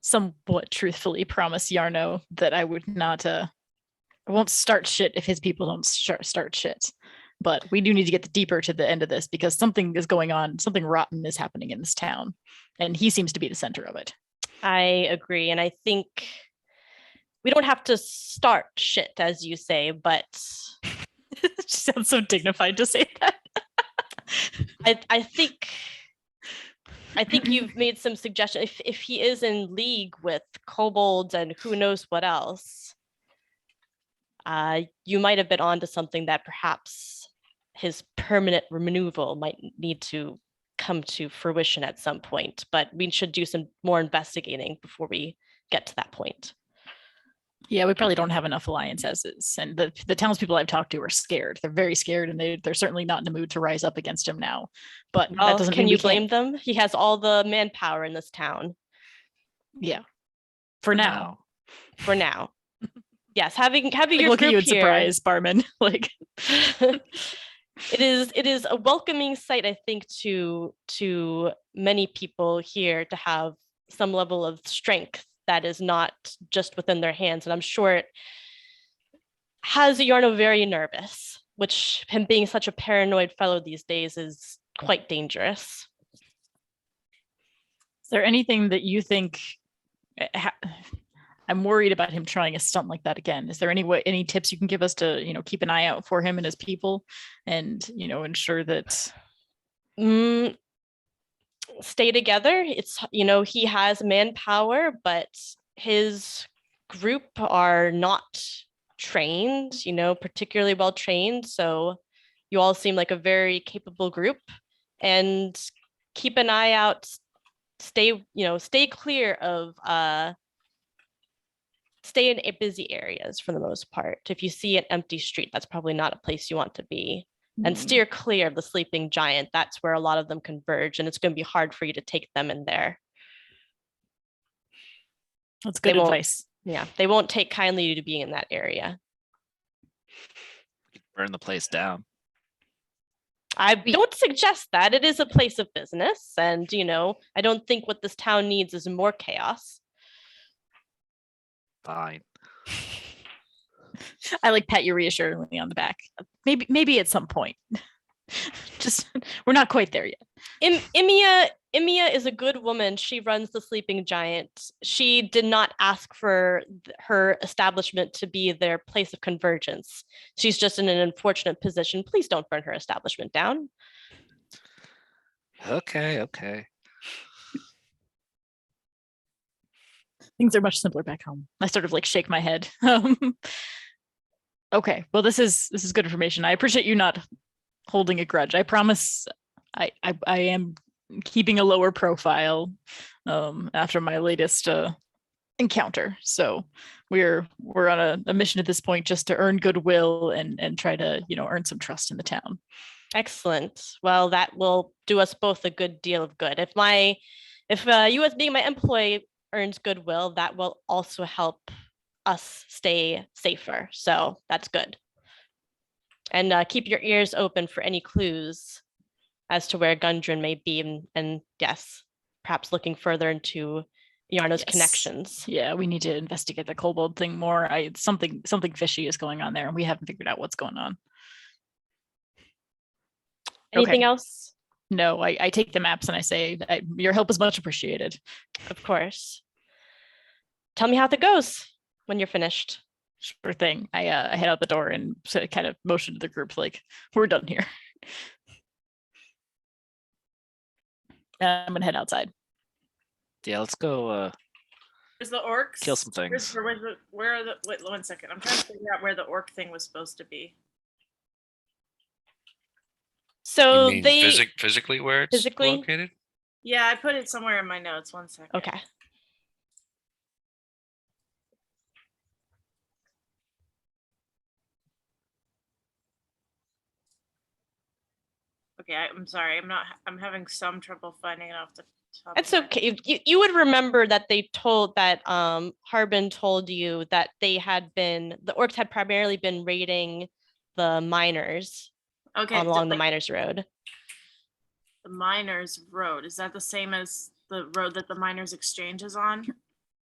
somewhat truthfully promise Yarno that I would not, I won't start shit if his people don't start shit. But we do need to get deeper to the end of this, because something is going on, something rotten is happening in this town, and he seems to be the center of it. I agree. And I think we don't have to start shit, as you say, but It sounds so dignified to say that. I think you've made some suggestions. If he is in league with kobolds and who knows what else, you might have been onto something that perhaps his permanent removal might need to come to fruition at some point, but we should do some more investigating before we get to that point. Yeah, we probably don't have enough alliance as is. And the townspeople I've talked to are scared. They're very scared, and they're certainly not in the mood to rise up against him now. But that doesn't can mean you we can't- blame them? He has all the manpower in this town. Yeah. For now. For now. Yes, having Like, your look at you group in here. surprise, barman. Like It is a welcoming sight, I think, to many people here to have some level of strength that is not just within their hands. And I'm sure it has Yarno very nervous, which him being such a paranoid fellow these days is quite dangerous. Is there anything that you think I'm worried about him trying a stunt like that again? Is there any tips you can give us to, keep an eye out for him and his people, and, ensure that Stay together. It's, he has manpower, but his group are not trained, particularly well trained. So you all seem like a very capable group, and keep an eye out. Stay clear of stay in busy areas for the most part. If you see an empty street, that's probably not a place you want to be. And steer clear of the sleeping giant. That's where a lot of them converge, and it's going to be hard for you to take them in there. That's good advice. Yeah, they won't take kindly to being in that area. Burn the place down. I don't suggest that. It is a place of business, and I don't think what this town needs is more chaos. Fine. I pat you reassuringly on the back. Maybe at some point. Just we're not quite there yet. Imia is a good woman. She runs the Sleeping Giant. She did not ask for her establishment to be their place of convergence. She's just in an unfortunate position. Please don't burn her establishment down. Okay. Things are much simpler back home. I sort of shake my head. Okay, well, this is good information. I appreciate you not holding a grudge. I promise I am keeping a lower profile after my latest encounter. So we're on a mission at this point just to earn goodwill and try to, earn some trust in the town. Excellent. Well, that will do us both a good deal of good. If you as being my employee earns goodwill, that will also help us stay safer. So that's good. And keep your ears open for any clues as to where Gundren may be, and yes, perhaps looking further into Yarno's Yes. connections. Yeah, we need to investigate the kobold thing more. Something fishy is going on there, and we haven't figured out what's going on. Anything else? No, I take the maps and I say your help is much appreciated. Of course. Tell me how it goes when you're finished. Sure thing. I head out the door and kind of motion to the group like, we're done here. I'm gonna head outside. Yeah, let's go Where's the orcs? kill some things. Where are the? Wait, 1 second. I'm trying to figure out where the orc thing was supposed to be. So You mean they physically where it's physically? located? Yeah, I put it somewhere in my notes. 1 second. Okay. Okay, I'm sorry. I'm having some trouble finding it off the top. It's of my okay. You would remember that they told that Harbin told you that the orcs had primarily been raiding the miners Okay, along the miners road. the Miners Road. Is that the same as the road that the Miners Exchange is on?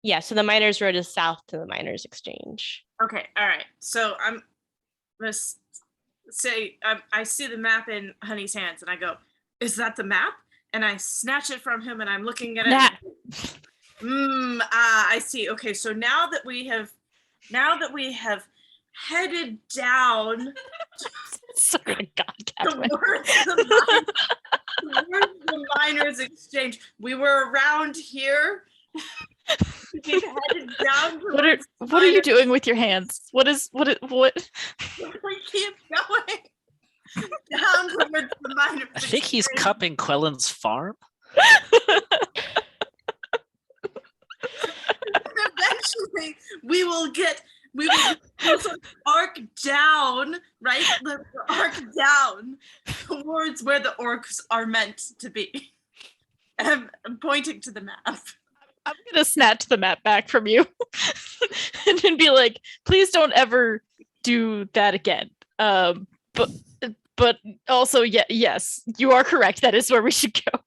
Yeah, so the miners road is south to the miners exchange. Okay, all right. So I'm gonna say I see the map in Honey's hands, and I go, "Is that the map?" And I snatch it from him, and I'm looking at it. I see. Okay, so now that we have headed down Sorry, God, Catherine. towards the Miners Exchange, we were around here. We headed down. What are you doing with your hands? What? We keep going down towards the Miners. I think he's Exchange. cupping Quellen's farm. Eventually, we will arc down, right? The arc down towards where the orcs are meant to be. And I'm pointing to the map. I'm gonna snatch the map back from you and then be like, please don't ever do that again. But also, yes, you are correct. That is where we should go.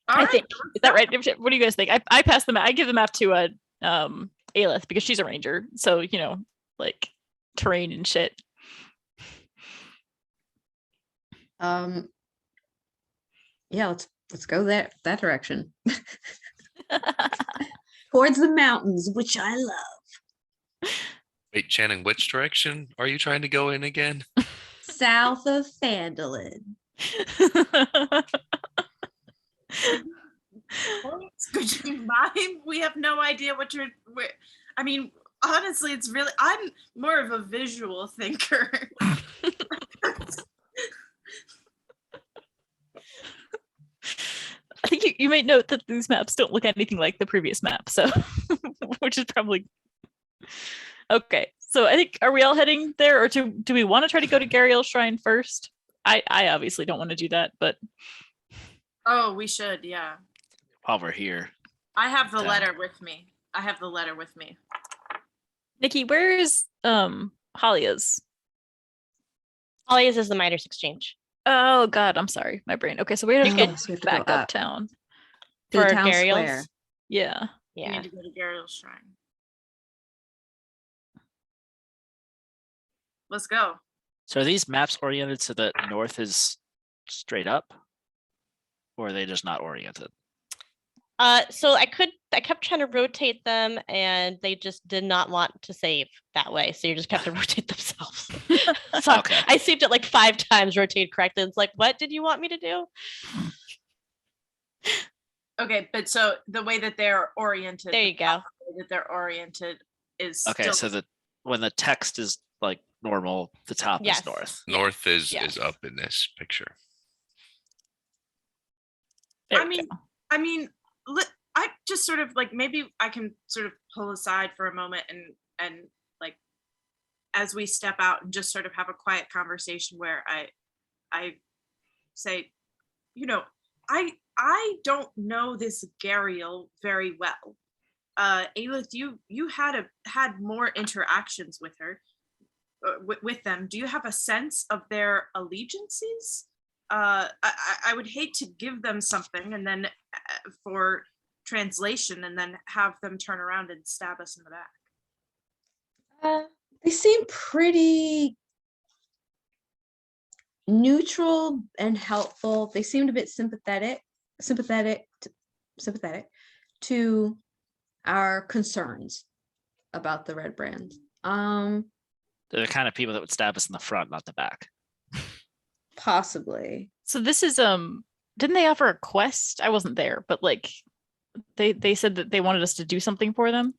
I think. Is that right? What do you guys think? I pass the map. I give the map to Aelith because she's a ranger. So, like terrain and shit. Yeah, let's go that direction. Towards the mountains, which I love. Wait, Channing, which direction are you trying to go in again? South of Phandalin. Could you mind? We have no idea what I mean, honestly, it's really, I'm more of a visual thinker. I think you might note that these maps don't look anything like the previous map, so which is probably okay. So I think, are we all heading there, or do we want to try to go to Gariel's shrine first? I obviously don't want to do that, but Oh, we should, yeah. While we're here. I have the Yeah. letter with me. Nikki, where is Halia's? Alias is the miners exchange. Oh God, I'm sorry, my brain. Okay, so we have to Oh, go so we have to back go up. uptown. To the For town Gariel's? square. Yeah. We Yeah. need to go to Gariel's shrine. Let's go. So are these maps oriented so that north is straight up? Or are they just not oriented? So I kept trying to rotate them and they just did not want to save that way. So you just have to rotate themselves. So Okay. I saved it like 5 times, rotated correctly. It's like, what did you want me to do? Okay, but so the way that they're oriented. There you go. The way that they're oriented is Okay, still, so that when the text is like normal. The top Yes. is north. North is yes. up in this picture. There I we mean, go. I mean, I just sort of like maybe I can sort of pull aside for a moment and like as we step out and just sort of have a quiet conversation where I say, you know, I don't know this Gariel very well. Aelith, you had more interactions with her, with them. Do you have a sense of their allegiances? I would hate to give them something and then for translation and then have them turn around and stab us in the back. They seem pretty neutral and helpful. They seemed a bit sympathetic to our concerns about the Red Brands. They're the kind of people that would stab us in the front, not the back. Possibly. So this is didn't they offer a quest? I wasn't there, but like they said that they wanted us to do something for them.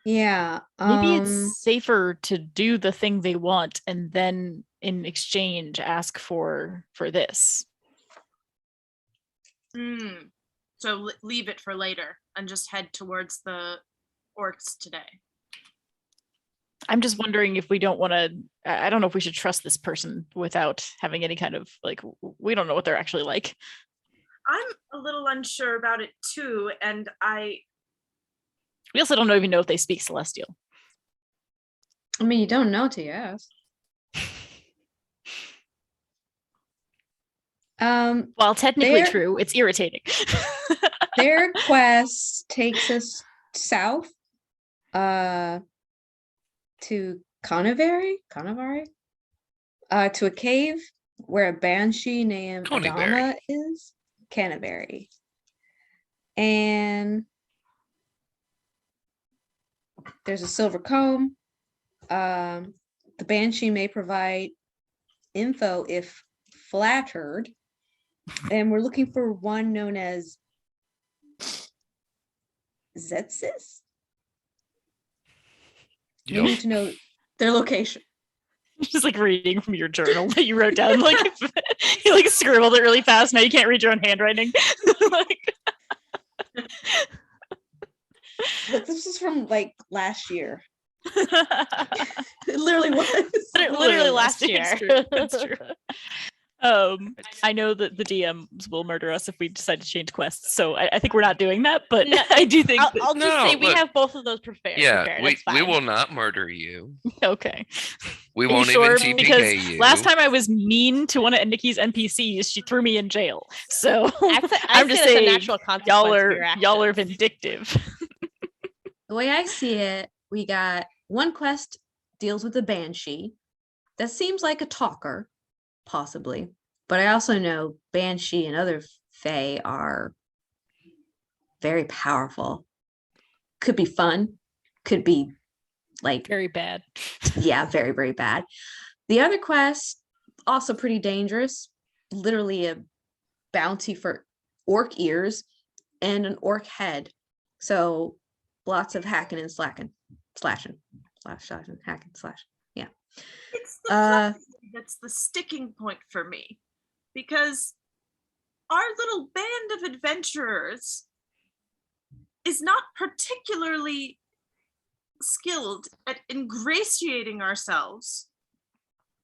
Yeah. Maybe it's safer to do the thing they want and then in exchange ask for this. So leave it for later and just head towards the orcs today. I'm just wondering if we don't want to, I don't know if we should trust this person without having any kind of like, we don't know what they're actually like. I'm a little unsure about it too, and we also don't even know if they speak Celestial. I mean, you don't know till you ask. While technically true, it's irritating. Their quest takes us south to Canavari, to a cave where a banshee named Adama is. Canavari. And there's a silver comb. The banshee may provide info if flattered. And we're looking for one known as Zetsis. You need to know their location. Just like reading from your journal that you wrote down, like you like scribbled it really fast. Now you can't read your own handwriting. Like... But this is from like last year. It literally was. Literally last year. It's true. It's true. I know that the DMs will murder us if we decide to change quests, so I think we're not doing that. But No, I do think. I'll just say we have both of those prepared. Yeah, it's we fine. will not murder you. Okay. We Are won't you sure? even TPK Because you. last time I was mean to one of Nikki's NPCs, she threw me in jail. So I'm just say saying, that's a natural consequence y'all for your are actions. vindictive. The way I see it, we got one quest deals with the banshee. That seems like a talker, possibly. But I also know banshee and other fae are very powerful. Could be fun. Could be like very bad. Yeah, very, very bad. The other quest, also pretty dangerous. Literally a bounty for orc ears and an orc head. So lots of hacking and slashing. Hacking, slash. Yeah. It's the that's the sticking point for me. Because our little band of adventurers is not particularly skilled at ingratiating ourselves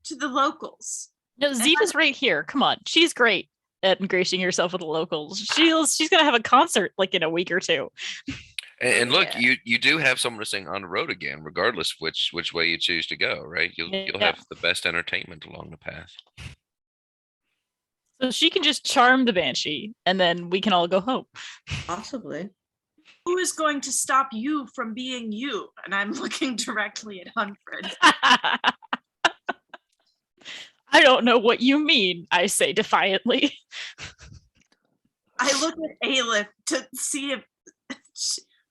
to the locals. No, Ziva's right here. Come on, she's great at ingratiating herself with the locals. She's gonna have a concert like in a week or two. And look, you do have someone to sing On the Road Again, regardless which way you choose to go, right? You'll have the best entertainment along the path. So she can just charm the banshee, and then we can all go home. Possibly. Who is going to stop you from being you? And I'm looking directly at Hunfred. I don't know what you mean, I say defiantly. I look at Aelith to see if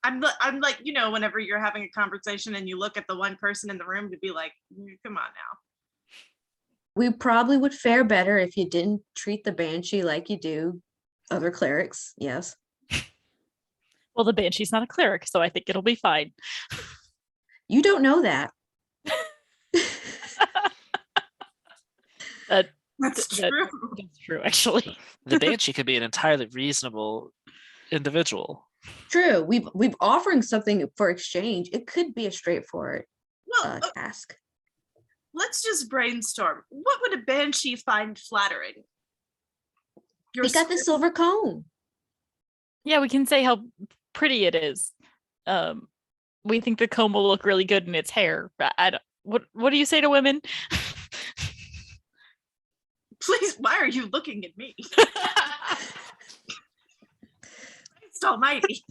I'm like, you know, whenever you're having a conversation and you look at the one person in the room to be like, come on now. We probably would fare better if you didn't treat the banshee like you do other clerics. Yes. Well, the banshee's not a cleric, so I think it'll be fine. You don't know that. That, That's that- true. that's true, actually. The banshee could be an entirely reasonable individual. True. We've offering something for exchange. It could be a straightforward Well, task. let's just brainstorm. What would a banshee find flattering? We got the silver cone. Yeah, we can say how pretty it is. We think the comb will look really good in its hair. I don't, what do you say to women? Please, why are you looking at me? Christ almighty.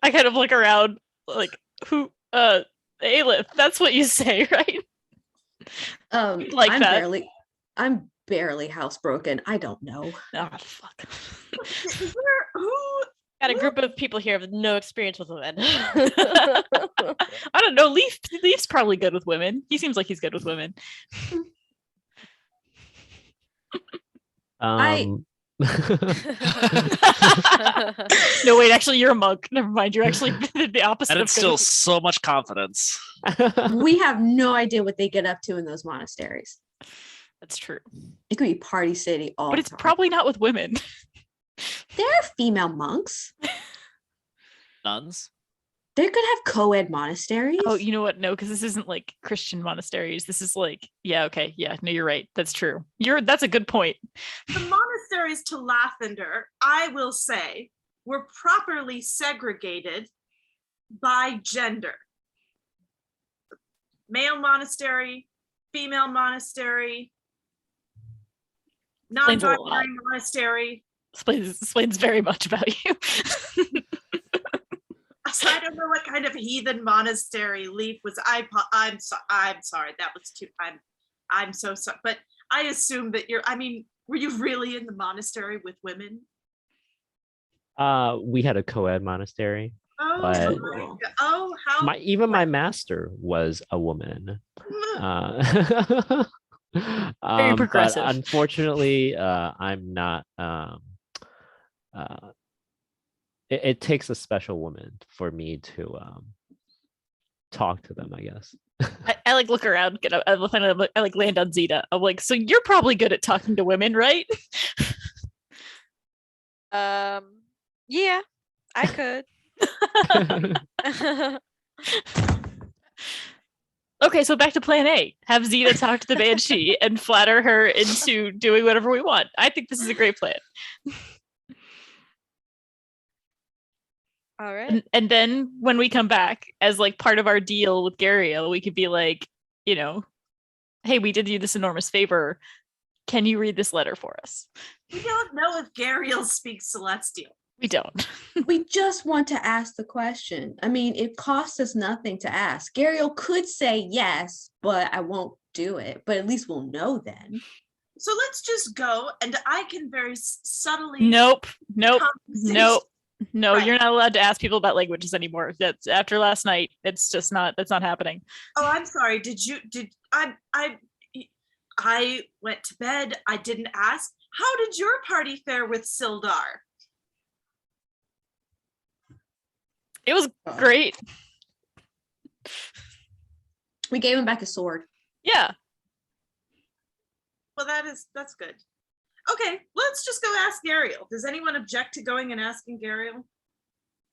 I kind of look around like, who, Aleph, that's what you say, right? Like that. I'm barely housebroken. I don't know. Oh, fuck. Is there, who? Got a group of people here with no experience with women. I don't know. Leaf's probably good with women. He seems like he's good with women. Um, No, wait, actually, you're a monk. Never mind. You're actually the opposite And of it's good still with- so much confidence. We have no idea what they get up to in those monasteries. That's true. It could be party city all But the it's time. probably not with women. There are female monks. Nuns. They could have co-ed monasteries. Oh, you know what? No, because this isn't like Christian monasteries. This is like, yeah, okay. Yeah, no, you're right. That's true. That's a good point. The monasteries to Lathander, I will say, were properly segregated by gender. Male monastery, female monastery, Explains a lot. non-binary monastery. Explains very much about you. So I don't know what kind of heathen monastery Leaf was. I'm sorry. That was too. I'm so sorry. But I assume that you're. I mean, were you really in the monastery with women? we had a co-ed monastery. Oh, But- my God. Oh, how Even my master was a woman. Very progressive. But unfortunately, I'm not. It takes a special woman for me to talk to them, I guess. I like look around, I like land on Zeta. I'm like, so you're probably good at talking to women, right? Yeah, I could. Okay, so back to plan A. Have Zeta talk to the Banshee and flatter her into doing whatever we want. I think this is a great plan. All right. And then when we come back, as like part of our deal with Gariel, we could be like, you know, hey, we did you this enormous favor. Can you read this letter for us? we don't know if Gariel speaks Celestial. We don't. We just want to ask the question. I mean, it costs us nothing to ask. Gariel could say yes, but I won't do it. But at least we'll know then. So let's just go, and I can very subtly. Nope. compensate- No, Right. you're not allowed to ask people about languages anymore. That's after last night. It's just not. That's not happening. Oh, I'm sorry. I went to bed. I didn't ask. How did your party fare with Sildar? It was great. We gave him back a sword. Yeah. Well, that's good. Okay, let's just go ask Gariel. Does anyone object to going and asking Gariel?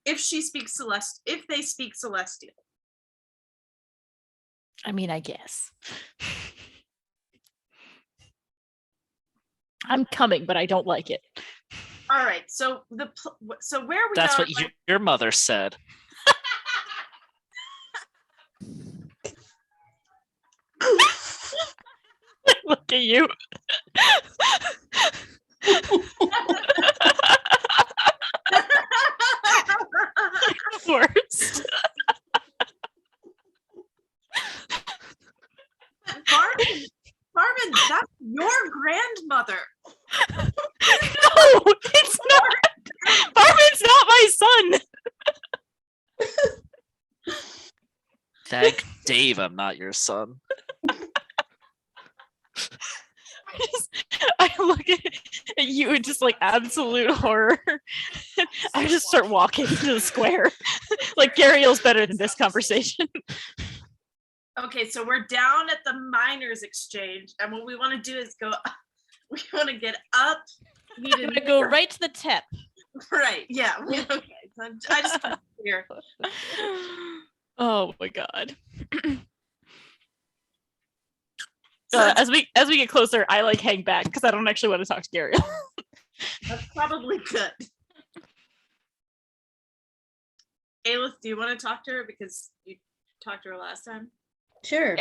If she speaks if they speak Celestial. I mean, I guess. I'm coming, but I don't like it. All right, so so where we That's are, what your mother said. Look at you. Worst. Barman, that's your grandmother. No, it's not. Barman's not my son. Thank Dave, I'm not your son. I look at you in just like absolute horror. I just start walking to the square. Like Gariel's better than this conversation. Okay, so we're down at the miners exchange, and what we want to do is go. We want to get up. We I'm gonna go right to the tip. Right. Yeah. Okay. So I just want to clear. Oh my god. As we get closer, I like hang back because I don't actually want to talk to Gary. That's probably good. Aelith, do you want to talk to her because you talked to her last time? Sure.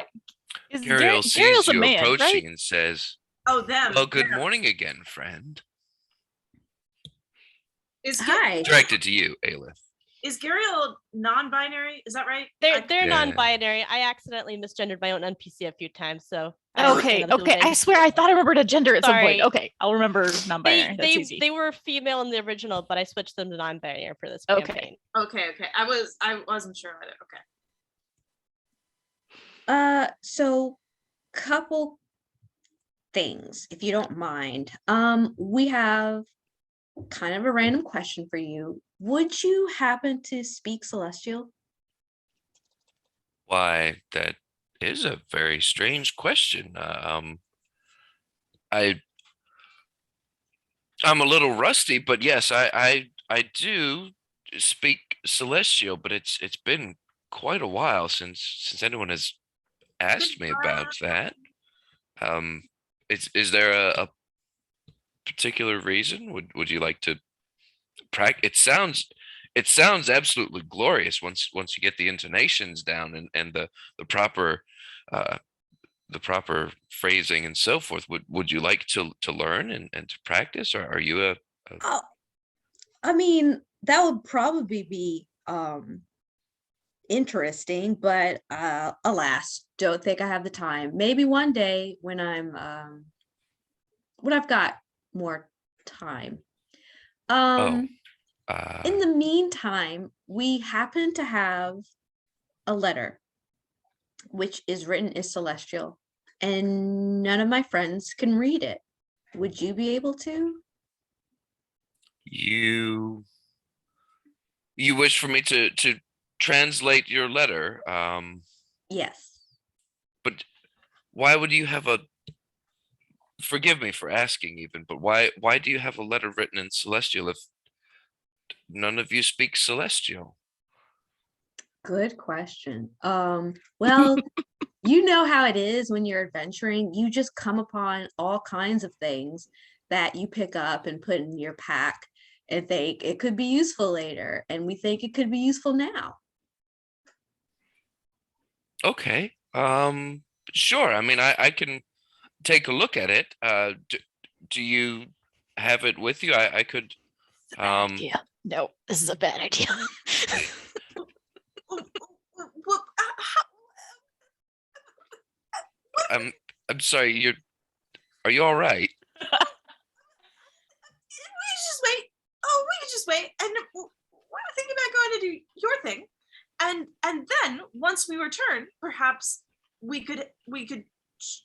Gariel sees Gariel's a you man, approaching right? and says, Oh, them. "Well, good yeah. morning again, friend." Is Hi. Directed to you, Aelith. Is Gariel non-binary? Is that right? They're Yeah. non-binary. I accidentally misgendered my own NPC a few times, so. Okay, I swear I thought I remembered a gender at some point. Sorry. Okay, I'll remember non-binary. That's easy. They were female in the original, but I switched them to non-binary for this Okay. campaign. Okay. I wasn't sure either. Okay. So couple things, if you don't mind. We have kind of a random question for you. Would you happen to speak Celestial? Why, that is a very strange question. I'm a little rusty, but yes, I do speak Celestial, but it's been quite a while since anyone has asked me about that. Is there a particular reason? Would you like to practice? It sounds absolutely glorious once you get the intonations down and the proper phrasing and so forth. Would you like to learn and to practice, or are you a I mean, that would probably be interesting, but alas, don't think I have the time. Maybe one day when I've got more time. In the meantime, we happen to have a letter which is written in Celestial, and none of my friends can read it. Would you be able to? you wish for me to translate your letter? Yes. But why would you have a, forgive me for asking even, but why do you have a letter written in Celestial if none of you speak Celestial? Good question. Well, you know how it is when you're adventuring. You just come upon all kinds of things that you pick up and put in your pack and think it could be useful later. And we think it could be useful now. Okay. Sure. I mean, I can take a look at it. Do you have it with you? I could. idea. No, this is a bad idea. I'm sorry. Are you all right? We could just wait. Oh, we could just wait, and we're thinking about going to do your thing, and then once we return, perhaps we could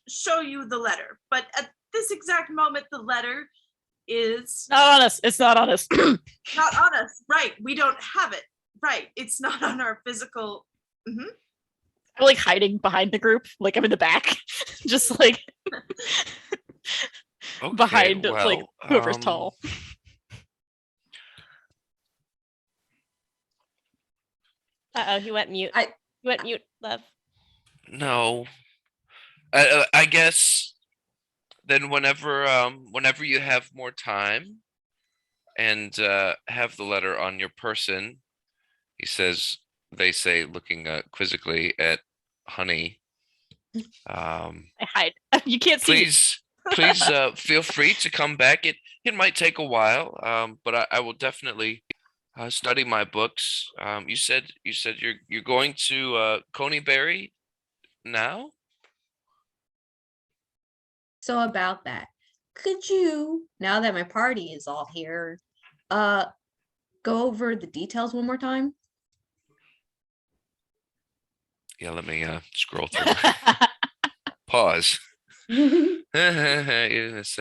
show you the letter. But at this exact moment, the letter is Not on us. It's not on us. not on us. Right? We don't have it. Right? It's not on our physical. Mhm. I'm like hiding behind the group, like I'm in the back, just like Okay, behind like well, whoever's tall. Uh-oh, he went mute. I- He went mute, love. No. I guess then whenever you have more time and have the letter on your person, they say, looking quizzically at Honey. I hide. You can't see. Please feel free to come back. It might take a while, but I will definitely study my books. You said you're going to Coneyberry now? So about that, could you, now that my party is all here, go over the details one more time? Yeah, let me scroll through. Pause. Yes,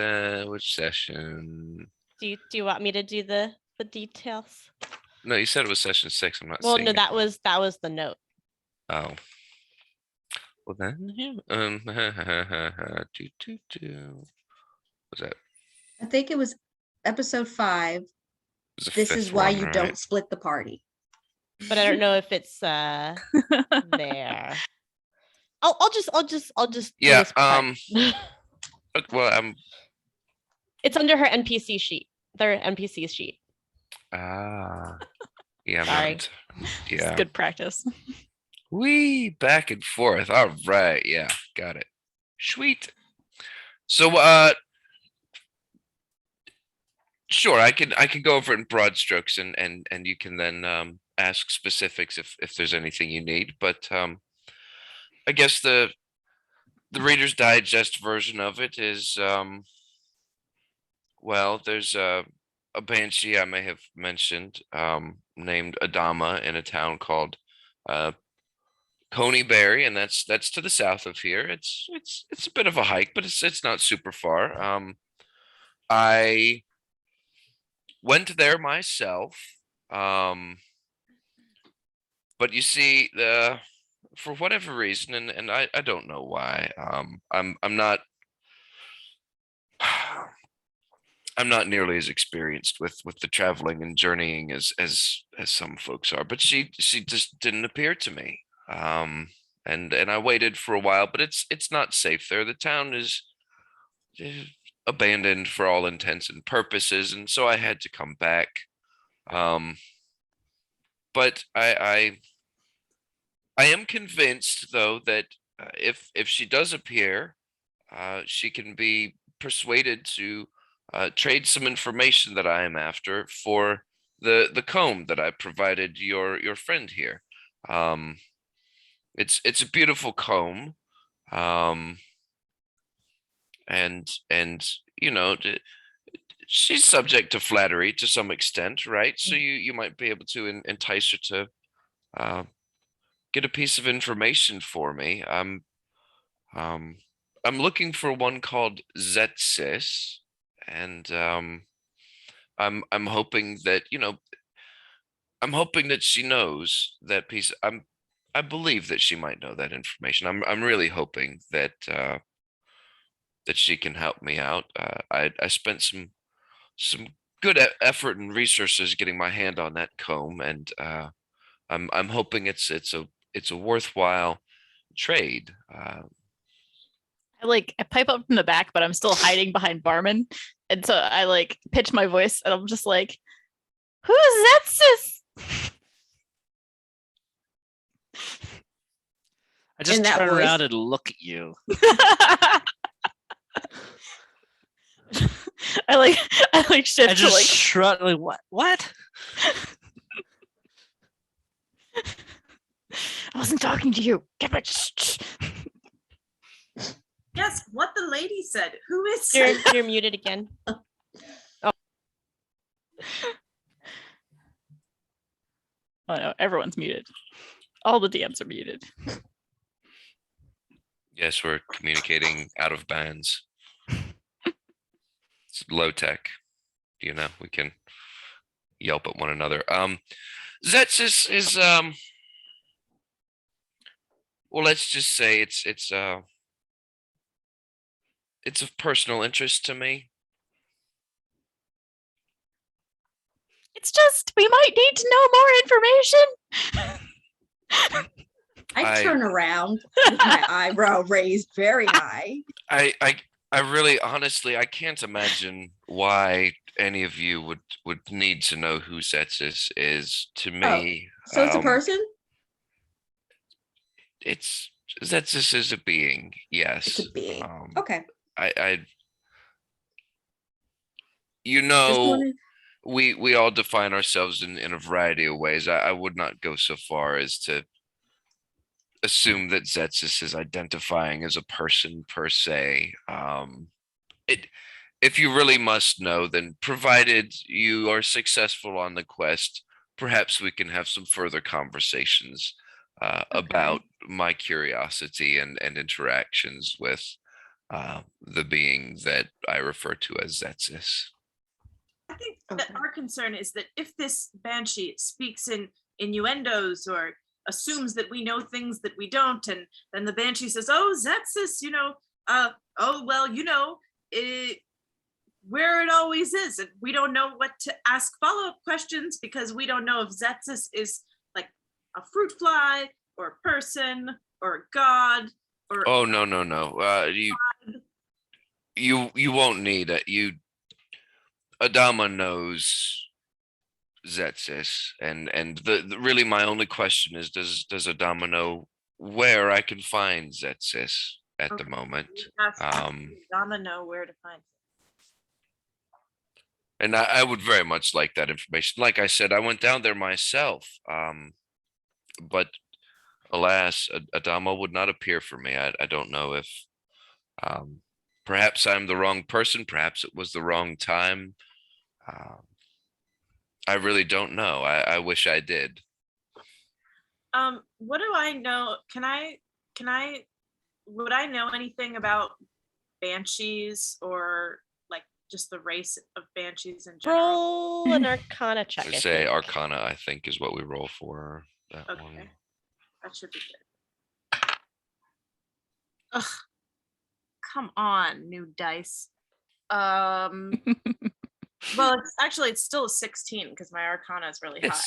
which session? Do you want me to do the details? No, you said it was session 6. I'm not Well, seeing no, it. that was the note. Oh. Well then, yeah. Was that I think it was episode 5. was the This is fifth why one, you right? don't split the party. But I don't know if it's there. I'll just do Yeah. this quick. Well, It's under her NPC sheet. Their NPC sheet. yeah. I'm Sorry. not- It's Yeah. good practice. We back and forth. All right. Yeah. Got it. Sweet. So, sure. I can go over it in broad strokes, and you can then ask specifics if there's anything you need. But I guess the Reader's Digest version of it is well, there's a banshee I may have mentioned named Adama in a town called Coneyberry, and that's to the south of here. It's a bit of a hike, but it's not super far. I went there myself, but you see, for whatever reason, and I don't know why, I'm not I'm not nearly as experienced with the traveling and journeying as some folks are, but she just didn't appear to me. And I waited for a while, but it's not safe there. The town is abandoned for all intents and purposes, and so I had to come back. But I am convinced, though, that if she does appear, she can be persuaded to trade some information that I am after for the comb that I provided your friend here. It's a beautiful comb, and you know, she's subject to flattery to some extent, right? So you might be able to entice her to get a piece of information for me. I'm looking for one called Zetsis, and I'm hoping that, you know, I'm hoping that she knows that piece. I believe that she might know that information. I'm really hoping that that she can help me out. I spent some good effort and resources getting my hand on that comb, and I'm hoping it's a worthwhile trade. I pipe up from the back, but I'm still hiding behind Barman. And so I like pitch my voice and I'm just like, who's Zetsis? I just In that turn voice. around and look at you. I like shift I to just like shrug. Like, what? I wasn't talking to you. Get my Yes, what the lady said. Who is You're muted again. Oh no, everyone's muted. All the DMs are muted. Yes, we're communicating out of bands. It's low tech. You know, we can yelp at one another. Zetsis is well, let's just say it's of personal interest to me. It's just we might need to know more information. I I- turn around with my eyebrow raised very high. I really honestly I can't imagine why any of you would need to know who Zetsis is. To me, So it's a person? it's Zetsis is a being. Yes. It's a being. Um, Okay. I you Just know, wanted- we all define ourselves in a variety of ways. I would not go so far as to assume that Zetsis is identifying as a person per se. If you really must know, then provided you are successful on the quest, perhaps we can have some further conversations about my curiosity and interactions with the being that I refer to as Zetsis. I think that Okay. our concern is that if this banshee speaks in innuendos or assumes that we know things that we don't. And then the banshee says, oh, Zetsis, oh, well, where it always is. And we don't know what to ask follow-up questions because we don't know if Zetsis is like a fruit fly or a person or a god or Oh, no. You won't need it. Adama knows Zetsis, and really my only question is, does Adama know where I can find Zetsis at the moment? Adama know where to find it. And I would very much like that information. Like I said, I went down there myself, but alas, Adama would not appear for me. I don't know if perhaps I'm the wrong person. Perhaps it was the wrong time. I really don't know. I wish I did. What do I know? Would I know anything about banshees or like just the race of banshees in general? Roll an Arcana check. I say Arcana, I think, is what we roll for that Okay. one. That should be good. Ugh. Come on, new dice. Well, it's still a 16 because my Arcana is really high.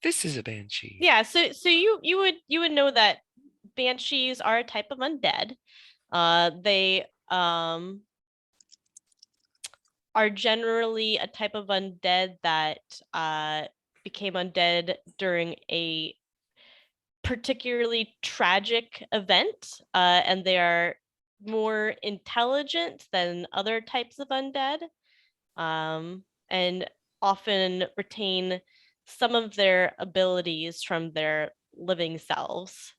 This is a banshee. Yeah, so you would know that banshees are a type of undead. They are generally a type of undead that became undead during a particularly tragic event, and they are more intelligent than other types of undead, and often retain some of their abilities from their living selves.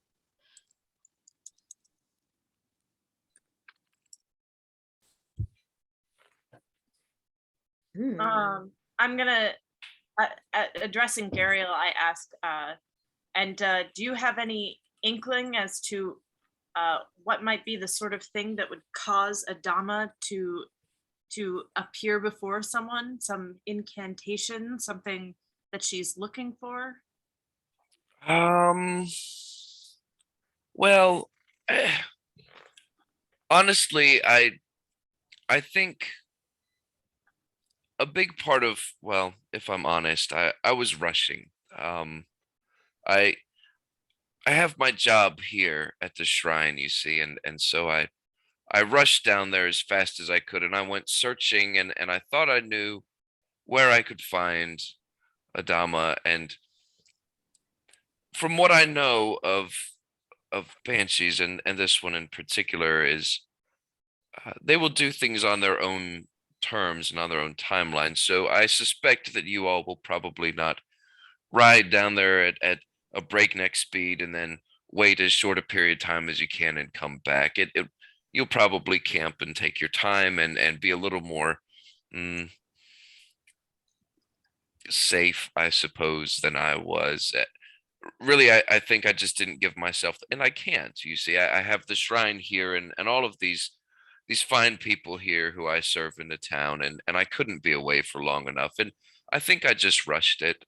I'm gonna addressing Gariel. I asked, and do you have any inkling as to what might be the sort of thing that would cause Adama to appear before someone? Some incantation, something that she's looking for? Well, honestly, I think a big part of, well, if I'm honest, I was rushing. I have my job here at the shrine, you see, and so I rushed down there as fast as I could, and I went searching, and I thought I knew where I could find Adama. And from what I know of banshees, and this one in particular, is they will do things on their own terms and on their own timeline. So I suspect that you all will probably not ride down there at a breakneck speed and then wait as short a period of time as you can and come back. You'll probably camp and take your time and be a little more safe, I suppose, than I was. Really, I think I just didn't give myself, and I can't. You see, I have the shrine here and all of these fine people here who I serve in the town, and I couldn't be away for long enough. And I think I just rushed it.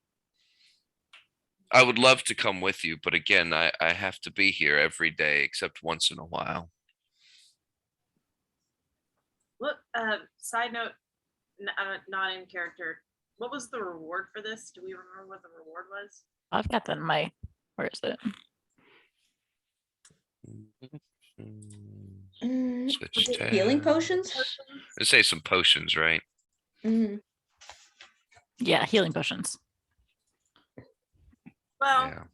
I would love to come with you, but again, I have to be here every day except once in a while. What side note, not in character, what was the reward for this? Do we remember what the reward was? I've got that in my, where is it? Switch Was it healing tab. potions? Let's say some potions, right? Mhm. Yeah, healing potions. Well, Yeah.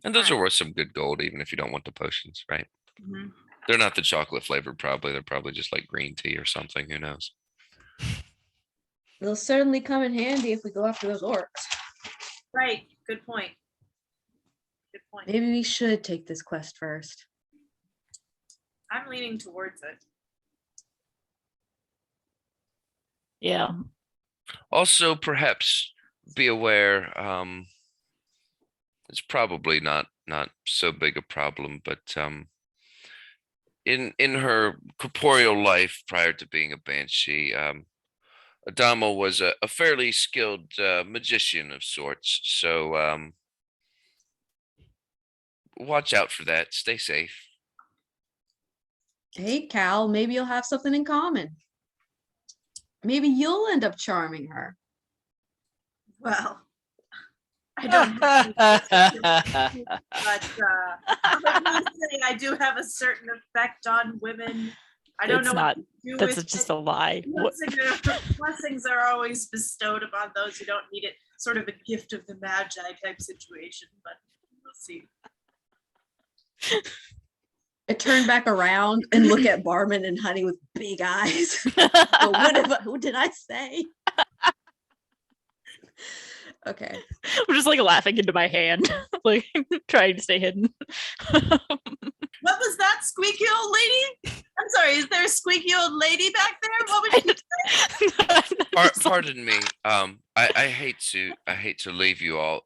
And those are worth some good gold, even if you don't want the potions, right? mhm. They're not the chocolate flavored, probably. They're probably just like green tea or something. Who knows? They'll certainly come in handy if we go after those orcs. Right, good point. Good point. Maybe we should take this quest first. I'm leaning towards it. Yeah. Also, perhaps be aware, it's probably not so big a problem, but in her corporeal life prior to being a banshee, Adama was a fairly skilled magician of sorts. So watch out for that. Stay safe. Hey, Cal, maybe you'll have something in common. Maybe you'll end up charming her. Well, I don't know, but I will say I do have a certain effect on women. I don't It's know not. what to do That's with just it. a lie. What- Blessings are always bestowed upon those who don't need it. Sort of a gift of the magi type situation, but we'll see. I turn back around and look at Barman and Honey with big eyes. What did I say? Okay. I'm just like laughing into my hand, like trying to stay hidden. What was that, squeaky old lady? I'm sorry, is there a squeaky old lady back there? What was she saying? Pardon me. I hate to leave you all.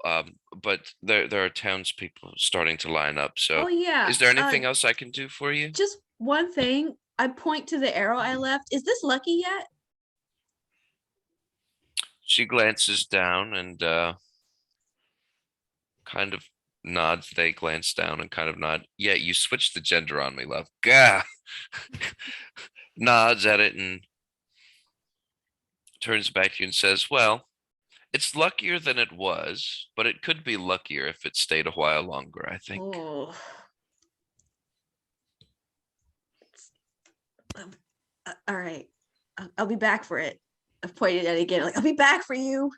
But there are townspeople starting to line up. So Oh yeah. is there anything else I can do for you? Just one thing. I point to the arrow I left. Is this Lucky yet? She glances down and kind of nods. They glance down and kind of nod. Yeah, you switched the gender on me, love. Gah. Nods at it and turns back to you and says, well, it's luckier than it was, but it could be luckier if it stayed a while longer, I think. Oh. All right. I'll be back for it. I've pointed at it again. Like, I'll be back for you.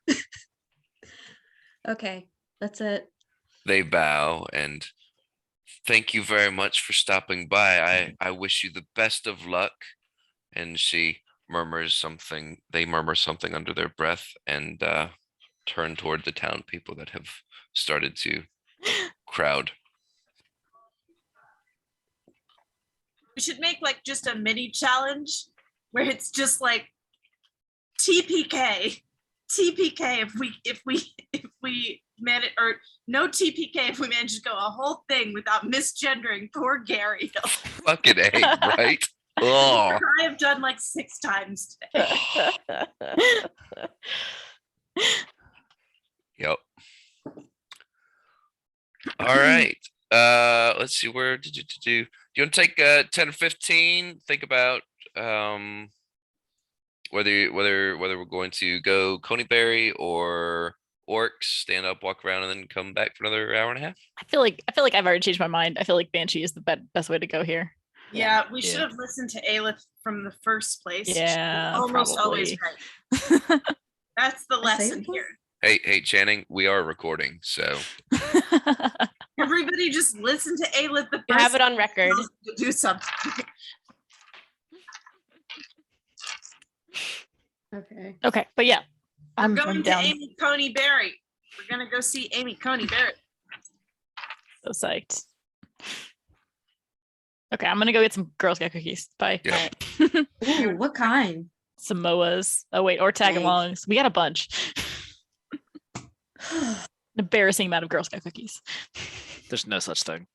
Okay, that's it. They bow and thank you very much for stopping by. I wish you the best of luck. And she murmurs something. They murmur something under their breath and turn toward the town people that have started to crowd. We should make like just a mini challenge where it's just like TPK if we manage, or no TPK if we manage to go a whole thing without misgendering poor Gary. Fucking A, right? Oh, I have done like 6 times today. yep. All right. Let's see. Where did you do? Do you want to take 10 or 15? Think about whether we're going to go Coneyberry or Orcs, stand up, walk around, and then come back for another hour and a half. I feel like I've already changed my mind. I feel like Banshee is the best way to go here. Yeah, we should Yeah. have listened to Aelith from the first place. She's Yeah, almost always probably. right. That's the I say lesson it? here. Hey, Channing, we are recording, so Everybody just listen to Aelith the You first have it on record. tells you to do something. Okay. Okay, but yeah, We're I'm going to down. Amy Coney Barry. We're gonna go see Amy Coney Barry. So psyched. Okay, I'm gonna go get some Girl Scout cookies. Bye. Yeah. Ooh, what kind? Samoas. Oh wait, or tagalongs. We got a bunch. An embarrassing amount of Girl Scout cookies. There's no such thing.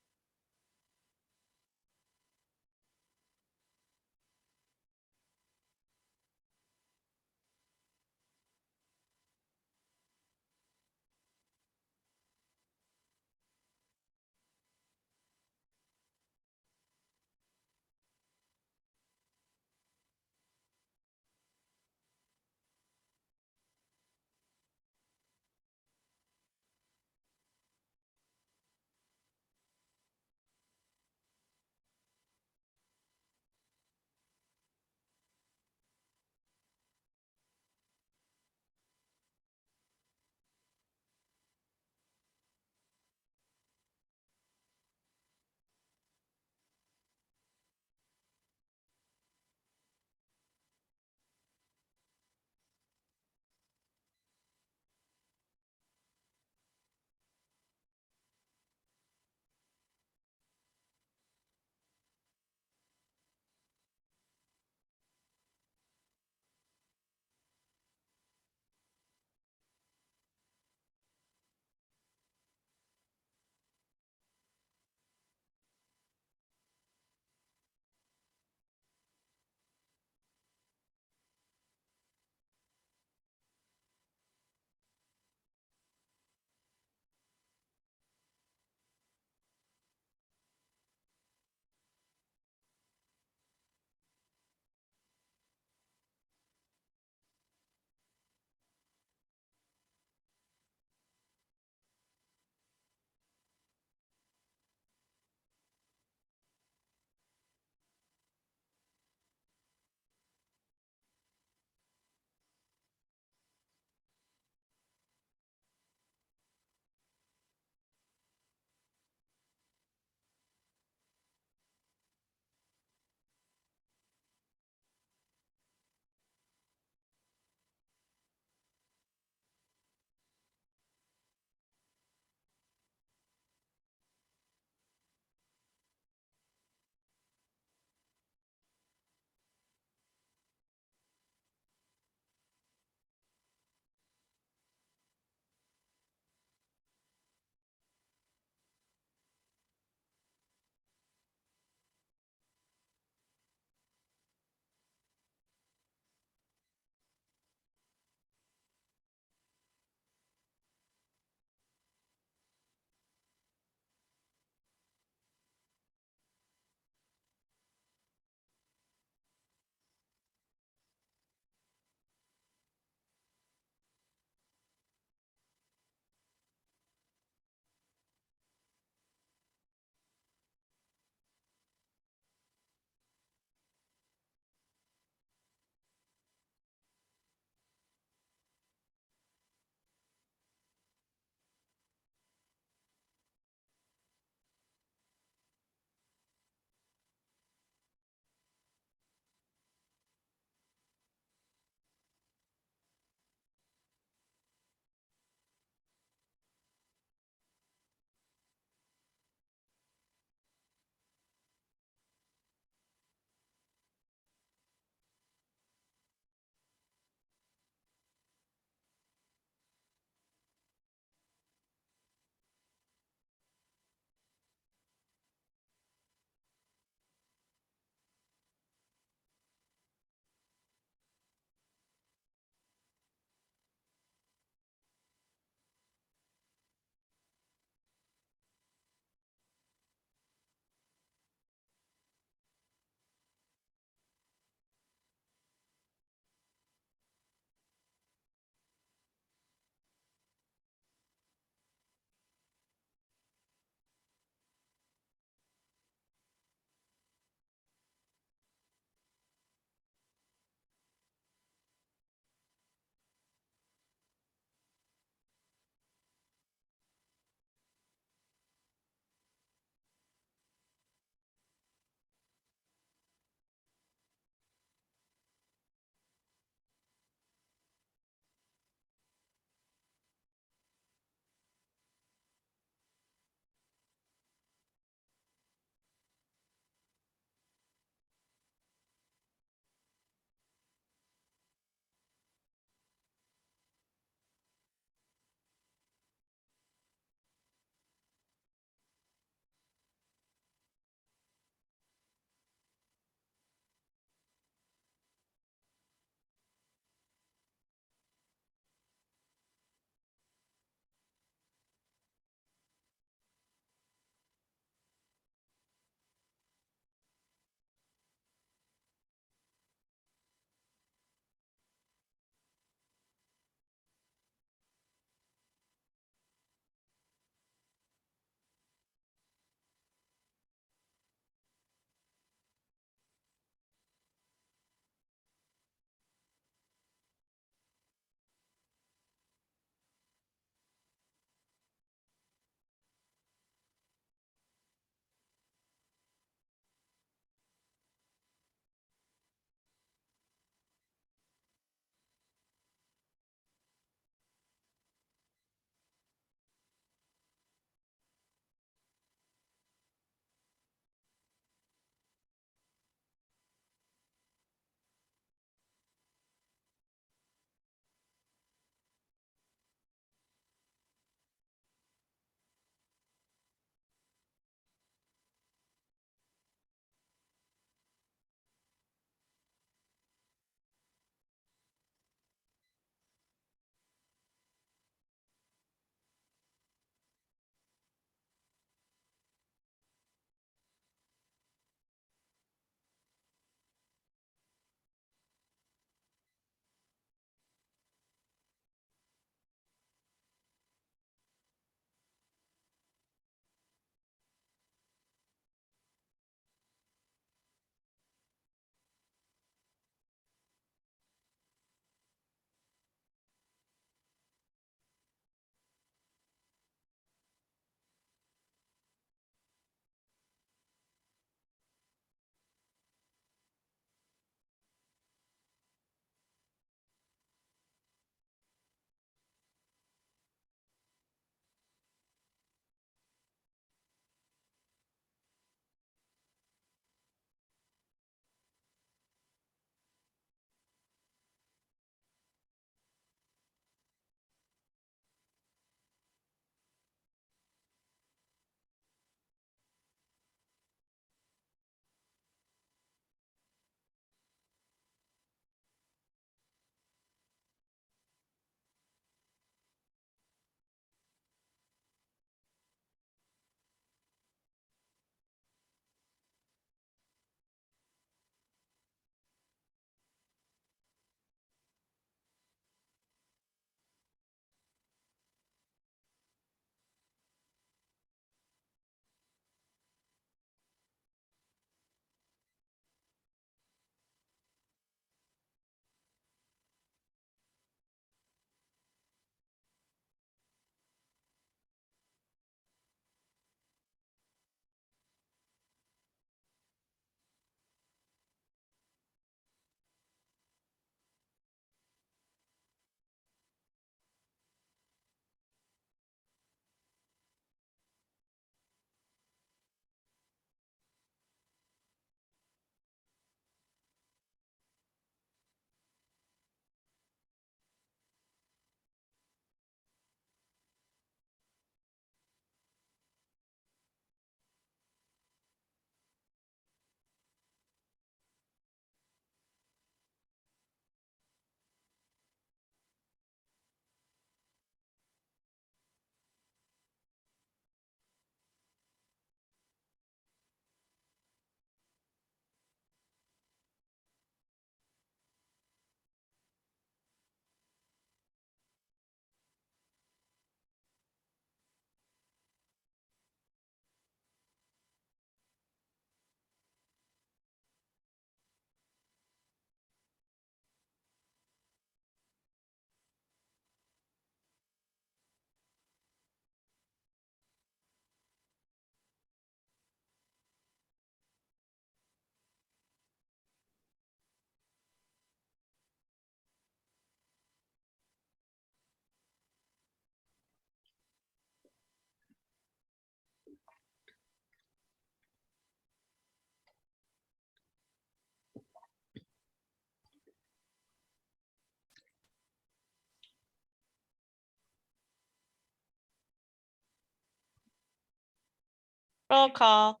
Roll call.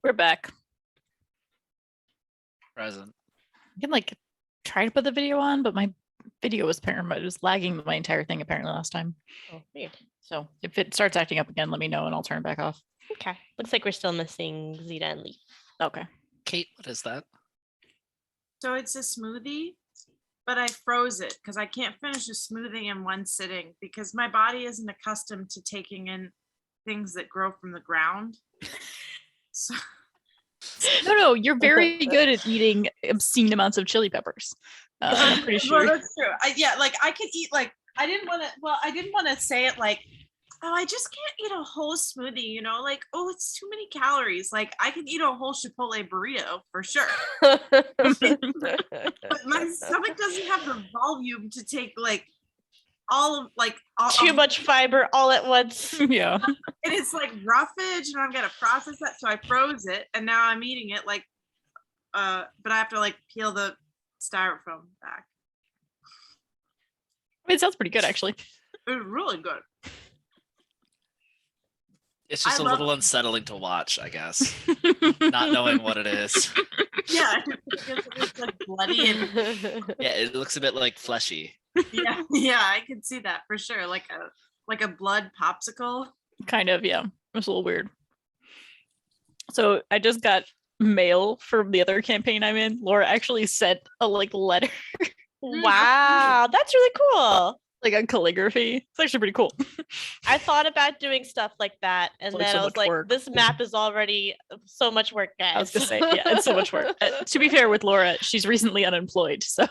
We're back. Present. I can like try to put the video on, but my video was apparently it was lagging my entire thing apparently last time. Oh, weird. So if it starts acting up again, let me know and I'll turn it back off. Okay. Looks like we're still missing Zeta and Leaf. Okay. Kate, what is that? So it's a smoothie, but I froze it because I can't finish a smoothie in one sitting because my body isn't accustomed to taking in things that grow from the ground. So No, you're very good at eating obscene amounts of chili peppers. I'm pretty Well, sure. that's true. Like I could eat like I didn't want to say it like, oh, I just can't eat a whole smoothie, you know, like, oh, it's too many calories. Like I can eat a whole Chipotle burrito for sure. But my stomach doesn't have the volume to take like all of like Too much fiber all at once. Yeah. and it's like roughage and I'm gonna process that. So I froze it and now I'm eating it like but I have to like peel the styrofoam back. I mean, it sounds pretty good actually. It was really good. It's just I a love little unsettling to watch, I guess. Not knowing what it is. Yeah, it's like bloody and Yeah, it looks a bit like fleshy. yeah, I can see that for sure. Like a blood popsicle. Kind of, yeah. It was a little weird. So I just got mail from the other campaign I'm in. Laura actually sent a like letter, Wow, that's really cool. like a calligraphy. It's actually pretty cool. I thought about doing stuff like that, and Like then so I was much like, work. this map is already so much work, guys. I was gonna say, yeah, it's so much work. To be fair with Laura, she's recently unemployed, so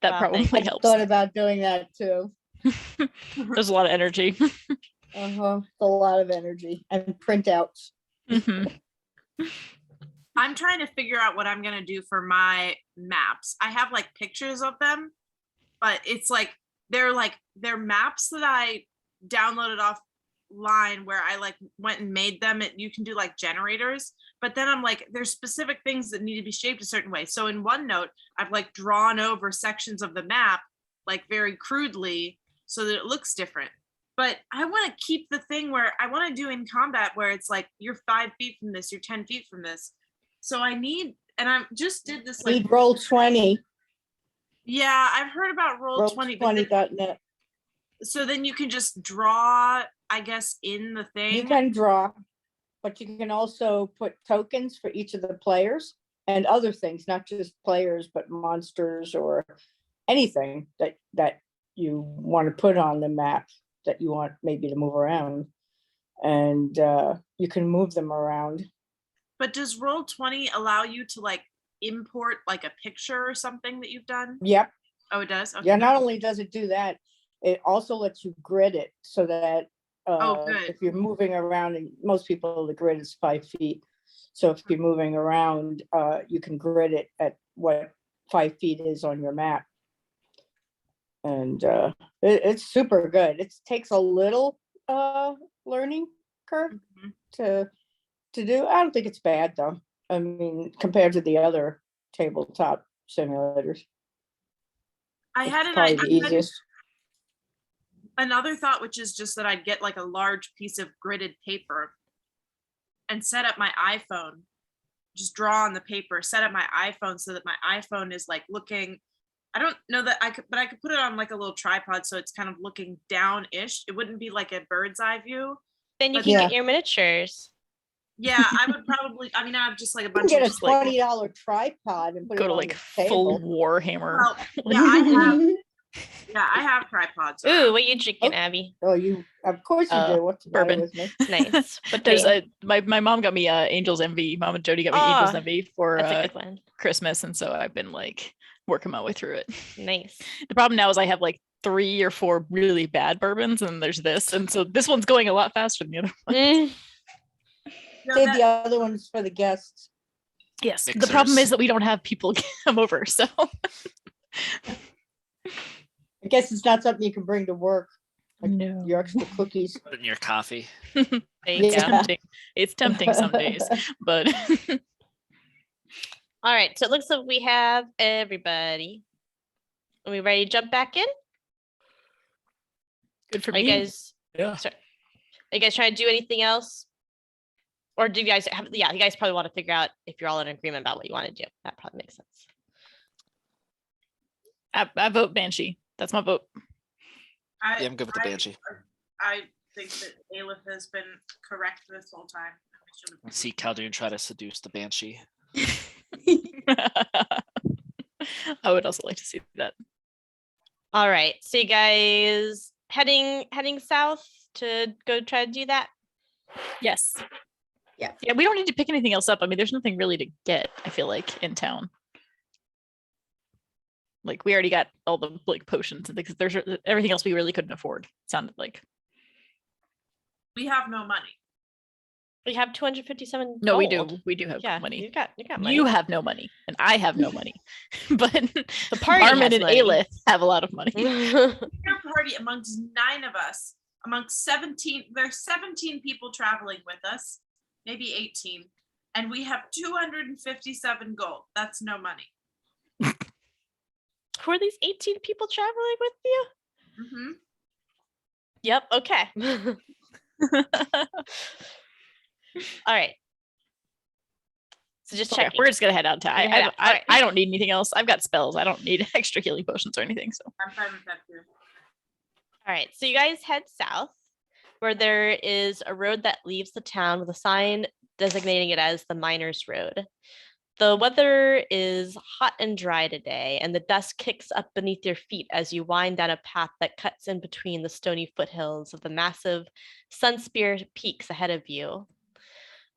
that Wow, probably thank helps. Thought about doing that too. There's a lot of energy. Uh-huh. A lot of energy and printouts. Mhm. I'm trying to figure out what I'm gonna do for my maps. I have like pictures of them, but it's like they're maps that I downloaded offline where I like went and made them. You can do like generators, but then I'm like, there's specific things that need to be shaped a certain way. So in OneNote, I've like drawn over sections of the map, like very crudely, so that it looks different. But I want to keep the thing where I want to do in combat where it's like you're 5 feet from this, you're 10 feet from this. So I need, and I just did this like, Need roll 20, yeah, I've heard about roll 20, but then- roll20.net. so then you can just draw, I guess, in the thing. You can draw, but you can also put tokens for each of the players and other things, not just players, but monsters or anything that you want to put on the map that you want maybe to move around. And you can move them around. But does roll 20 allow you to like import like a picture or something that you've done? Yep. Oh, it does? Okay. Yeah, not only does it do that, it also lets you grid it so that good. if you're moving around, and most people, the grid is 5 feet. So if you're moving around, you can grid it at what 5 feet is on your map. And it's super good. It takes a little learning curve Mhm. to do. I don't think it's bad though. I mean, compared to the other tabletop simulators, I it's had probably the I had easiest. another thought, which is just that I'd get like a large piece of gridded paper and set up my iPhone, just draw on the paper, set up my iPhone so that my iPhone is like looking, I don't know that I could, but I could put it on like a little tripod so it's kind of looking down-ish. It wouldn't be like a bird's eye view. Then you But can yeah. get your miniatures. Yeah, I would probably, I mean, I have just like a You can bunch get of a just like, $20 tripod and put Go it to on like the full table. Warhammer. well, yeah, I have tripods. Ooh, around. what you drinking, Oh. Abby? Oh, you, of course you do. What's the matter bourbon. with me? Nice. But There's they- my mom got me Angel's Envy. Mom and Jody got me Angel's Ah, Envy for That's a good one. Christmas, and so I've been like working my way through it. Nice. The problem now is I have like 3 or 4 really bad bourbons, and there's this, and so this one's going a lot faster than the other one. Mm, No, Save that- the other ones for the guests. Yes, the problem Mixers. is that we don't have people come over, so I guess it's not something you can bring to work, like no. your extra cookies. Put it in your coffee. there you It's go. Yeah. tempting. It's tempting some days, but All right. So it looks like we have everybody. Are we ready to jump back in? good for Are you me. guys Yeah. sorry. you guys trying to do anything else? Or do you guys have, yeah, you guys probably want to figure out if you're all in agreement about what you want to do. That probably makes sense. I vote Banshee. That's my vote. Yeah, I'm good with the Banshee. I think that Aleph has been correct this whole time. I see Khaldun try to seduce the Banshee. I would also like to see that. All right. So you guys heading south to go try to do that? Yes. Yeah. Yeah, we don't need to pick anything else up. I mean, there's nothing really to get, I feel like, in town. Like, we already got all the like potions and things. There's everything else we really couldn't afford, sounded like. We have no money. We have 257 No, we gold. do. We do have Yeah, money. you got money. You have no money, and I have no money. But The party Barman has and money. Aelith have a lot of money. Your party amongst 9 of us, amongst 17, there's 17 people traveling with us, maybe 18, and we have 257 gold. That's no money. Who are these 18 people traveling with you? Mm-hmm. Yep. Okay. All right. So just Okay, checking. we're just gonna head out to. You're gonna head out. All right. I don't need anything else. I've got spells. I don't need extra healing potions or anything. So I'm fine with that too. All right. So you guys head south, where there is a road that leaves the town with a sign designating it as the Miners' Road. The weather is hot and dry today, and the dust kicks up beneath your feet as you wind down a path that cuts in between the stony foothills of the massive Sunspear peaks ahead of you.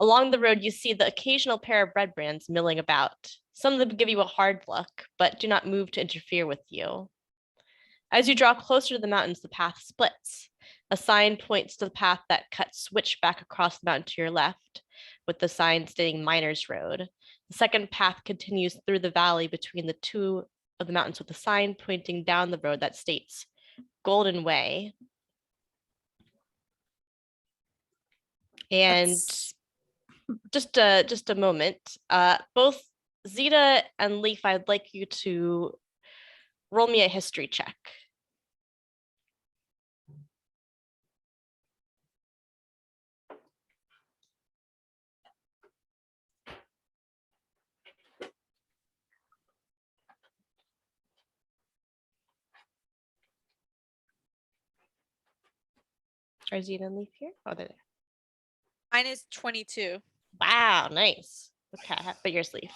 Along the road, you see the occasional pair of red brands milling about. Some of them give you a hard look, but do not move to interfere with you. As you draw closer to the mountains, the path splits. A sign points to the path that cuts switchback across the mountain to your left, with the sign stating Miners' Road. The second path continues through the valley between the two of the mountains with a sign pointing down the road that states Golden Way. And just a moment, both Zeta and Leaf, I'd like you to roll me a history check. Are Zeta and Leaf here? Oh, they're there. Mine is 22. Wow, nice. Okay, but yours, Leaf.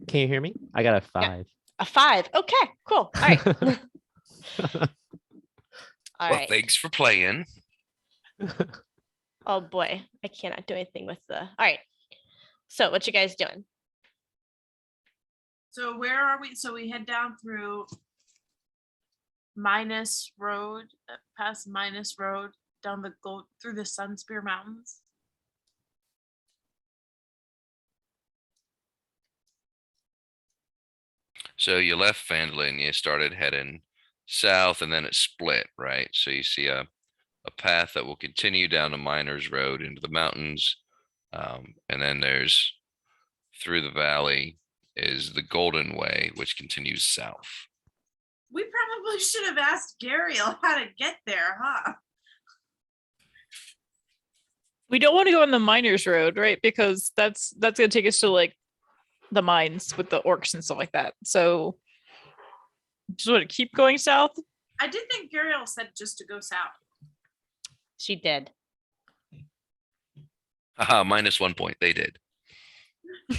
Can you hear me? I got a Yeah. 5. A 5. Okay, cool. All right. All Well, right. thanks for playing. Oh boy, I cannot do anything with the. All right. So, what you guys doing? So where are we? So we head down through Minus Road, past Minus Road, down the gold through the Sunspear Mountains. So you left Phandalin, you started heading south, and then it split, right? So you see a path that will continue down the Miners' Road into the mountains, and then there's through the valley is the Golden Way, which continues south. We probably should have asked Gariel how to get there, huh? we don't want to go on the Miners' Road, right? Because that's gonna take us to like the mines with the orcs and stuff like that. So just want to keep going south. I did think Gariel said just to go south. She did. Haha, minus 1 point. They did.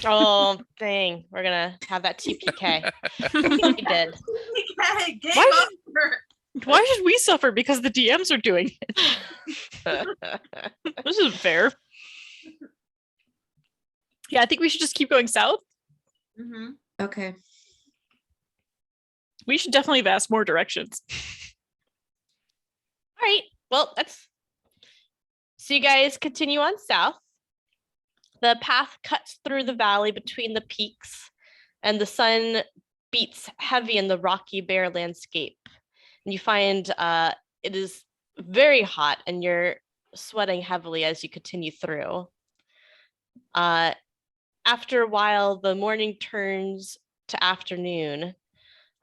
Oh, dang. We're going to have that TPK. She did. Hey, game Why over. Why should we suffer because the DMs are doing it? This isn't fair. Yeah, I think we should just keep going south. Mm-hmm. Okay. We should definitely have asked more directions. All right. Well, that's. So you guys continue on south. The path cuts through the valley between the peaks, and the sun beats heavy in the rocky, bare landscape. And you find it is very hot, and you're sweating heavily as you continue through. After a while, the morning turns to afternoon.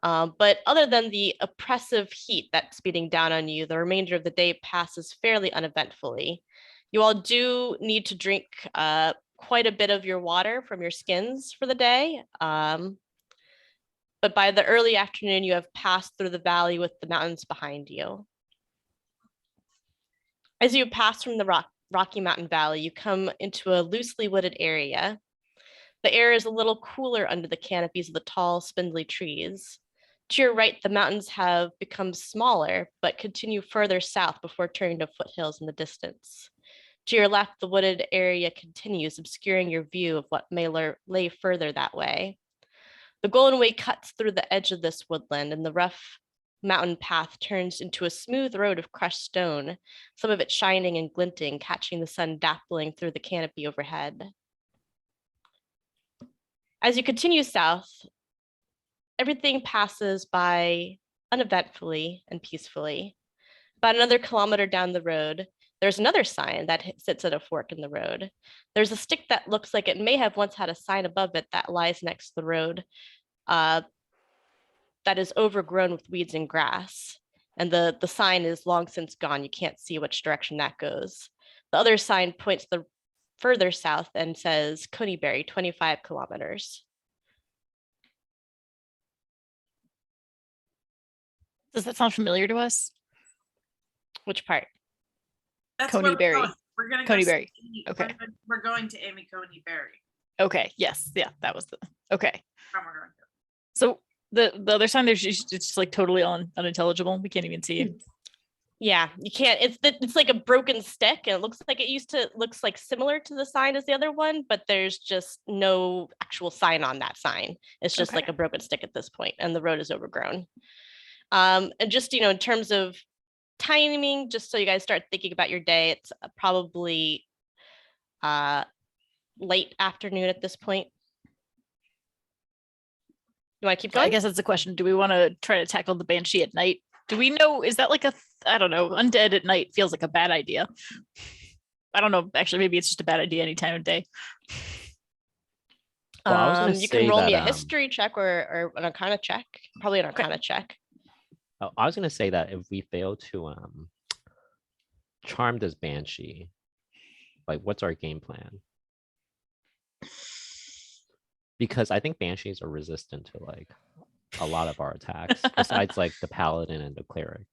But other than the oppressive heat that's beating down on you, the remainder of the day passes fairly uneventfully. You all do need to drink quite a bit of your water from your skins for the day. But by the early afternoon, you have passed through the valley with the mountains behind you. As you pass from the Rocky Mountain Valley, you come into a loosely wooded area. The air is a little cooler under the canopies of the tall, spindly trees. To your right, the mountains have become smaller, but continue further south before turning to foothills in the distance. To your left, the wooded area continues, obscuring your view of what may lay further that way. The Golden Way cuts through the edge of this woodland, and the rough mountain path turns into a smooth road of crushed stone, some of it shining and glinting, catching the sun dappling through the canopy overhead. As you continue south, everything passes by uneventfully and peacefully. About another kilometer down the road, there's another sign that sits at a fork in the road. There's a stick that looks like it may have once had a sign above it that lies next to the road that is overgrown with weeds and grass. And the sign is long since gone. You can't see which direction that goes. The other sign points the further south and says Coneyberry, 25 kilometers. Does that sound familiar to us? Which part? That's Coney where we're Berry. going. We're gonna go Coney see Berry. Amy- Okay. We're going to Amy Coney Berry. Okay. Yes. Yeah. That was the. Okay. From we're going to. So the other sign there's just, it's just like totally unintelligible. We can't even see it. Yeah, you can't. It's like a broken stick, and it looks like similar to the sign as the other one, but there's just no actual sign on that sign. It's just like Okay. a broken stick at this point, and the road is overgrown. And just in terms of timing, just so you guys start thinking about your day, it's probably late afternoon at this point. You want to keep I going? guess that's the question. Do we want to try to tackle the banshee at night? Do we know? Is that like I don't know. Undead at night feels like a bad idea. I don't know. Actually, maybe it's just a bad idea any time of day. Well, I was gonna You say can roll me a that, history check or an arcana check. Probably an arcana check. I was gonna say that if we fail to charm this banshee, like what's our game plan? Because I think banshees are resistant to like a lot of our attacks, besides like the paladin and the cleric.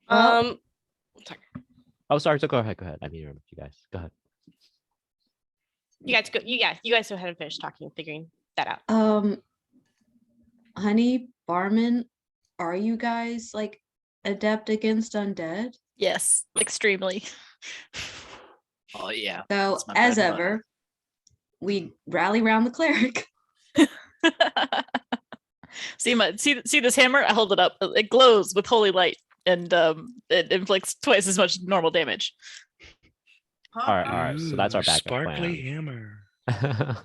Sorry. Oh, sorry. So go ahead. Go ahead. I mean, you guys. Go ahead. You guys go. You guys go ahead and finish talking, figuring that out. Honey, Barman, are you guys like adept against undead? Yes, extremely. Oh yeah. So That's my as bread and butter. ever, we rally around the cleric. See this hammer? I hold it up. It glows with holy light, and it inflicts twice as much normal damage. All right. So that's our backup Sparkly plan. hammer.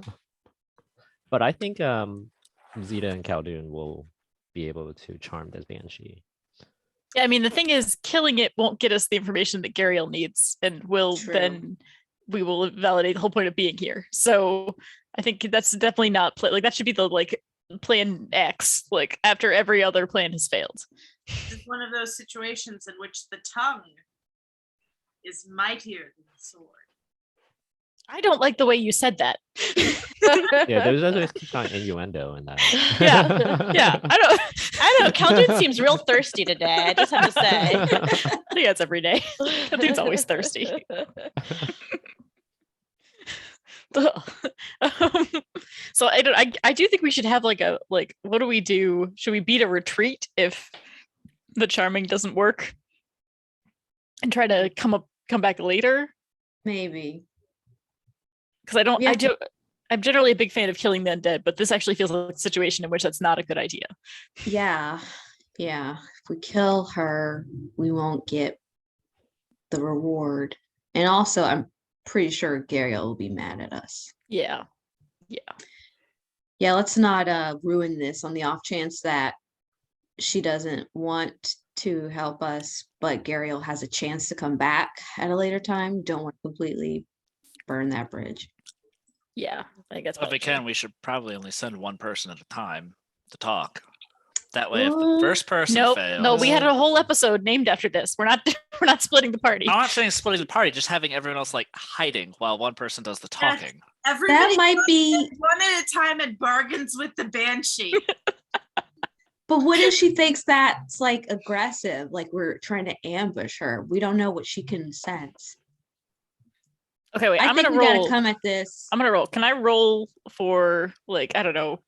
But I think Zeta and Khaldun will be able to charm this banshee. Yeah, I mean the thing is, killing it won't get us the information that Gariel needs, and will True. then we will validate the whole point of being here. So I think that's definitely not like that should be the like plan X, like after every other plan has failed. It's one of those situations in which the tongue is mightier than the sword. I don't like the way you said that. Yeah, there's always kind of innuendo in that. Yeah. I don't know. Khaldun seems real thirsty today. I just have to say. I think that's every day. Dude's always thirsty. So I do think we should have like what do we do? Should we beat a retreat if the charming doesn't work and try to come back later? Maybe. Because Yeah. I'm generally a big fan of killing the undead, but this actually feels like a situation in which that's not a good idea. Yeah. If we kill her, we won't get the reward. And also, I'm pretty sure Gariel will be mad at us. Yeah. Yeah, let's not ruin this on the off chance that she doesn't want to help us, but Gariel has a chance to come back at a later time. Don't want to completely burn that bridge. Yeah, I think that's If we probably can, true. we should probably only send one person at a time to talk. That way, if the first person Nope. fails, No, we had a whole episode named after this. We're not we're not splitting the party. I'm not saying splitting the party, just having everyone else like hiding while one person does the talking. Everybody might goes be- one at a time and bargains with the banshee. But what if she thinks that's like aggressive, like we're trying to ambush her? We don't know what she can sense. Okay, wait. I I'm think gonna we roll. gotta come at this. I'm gonna roll. Can I roll for like I don't know?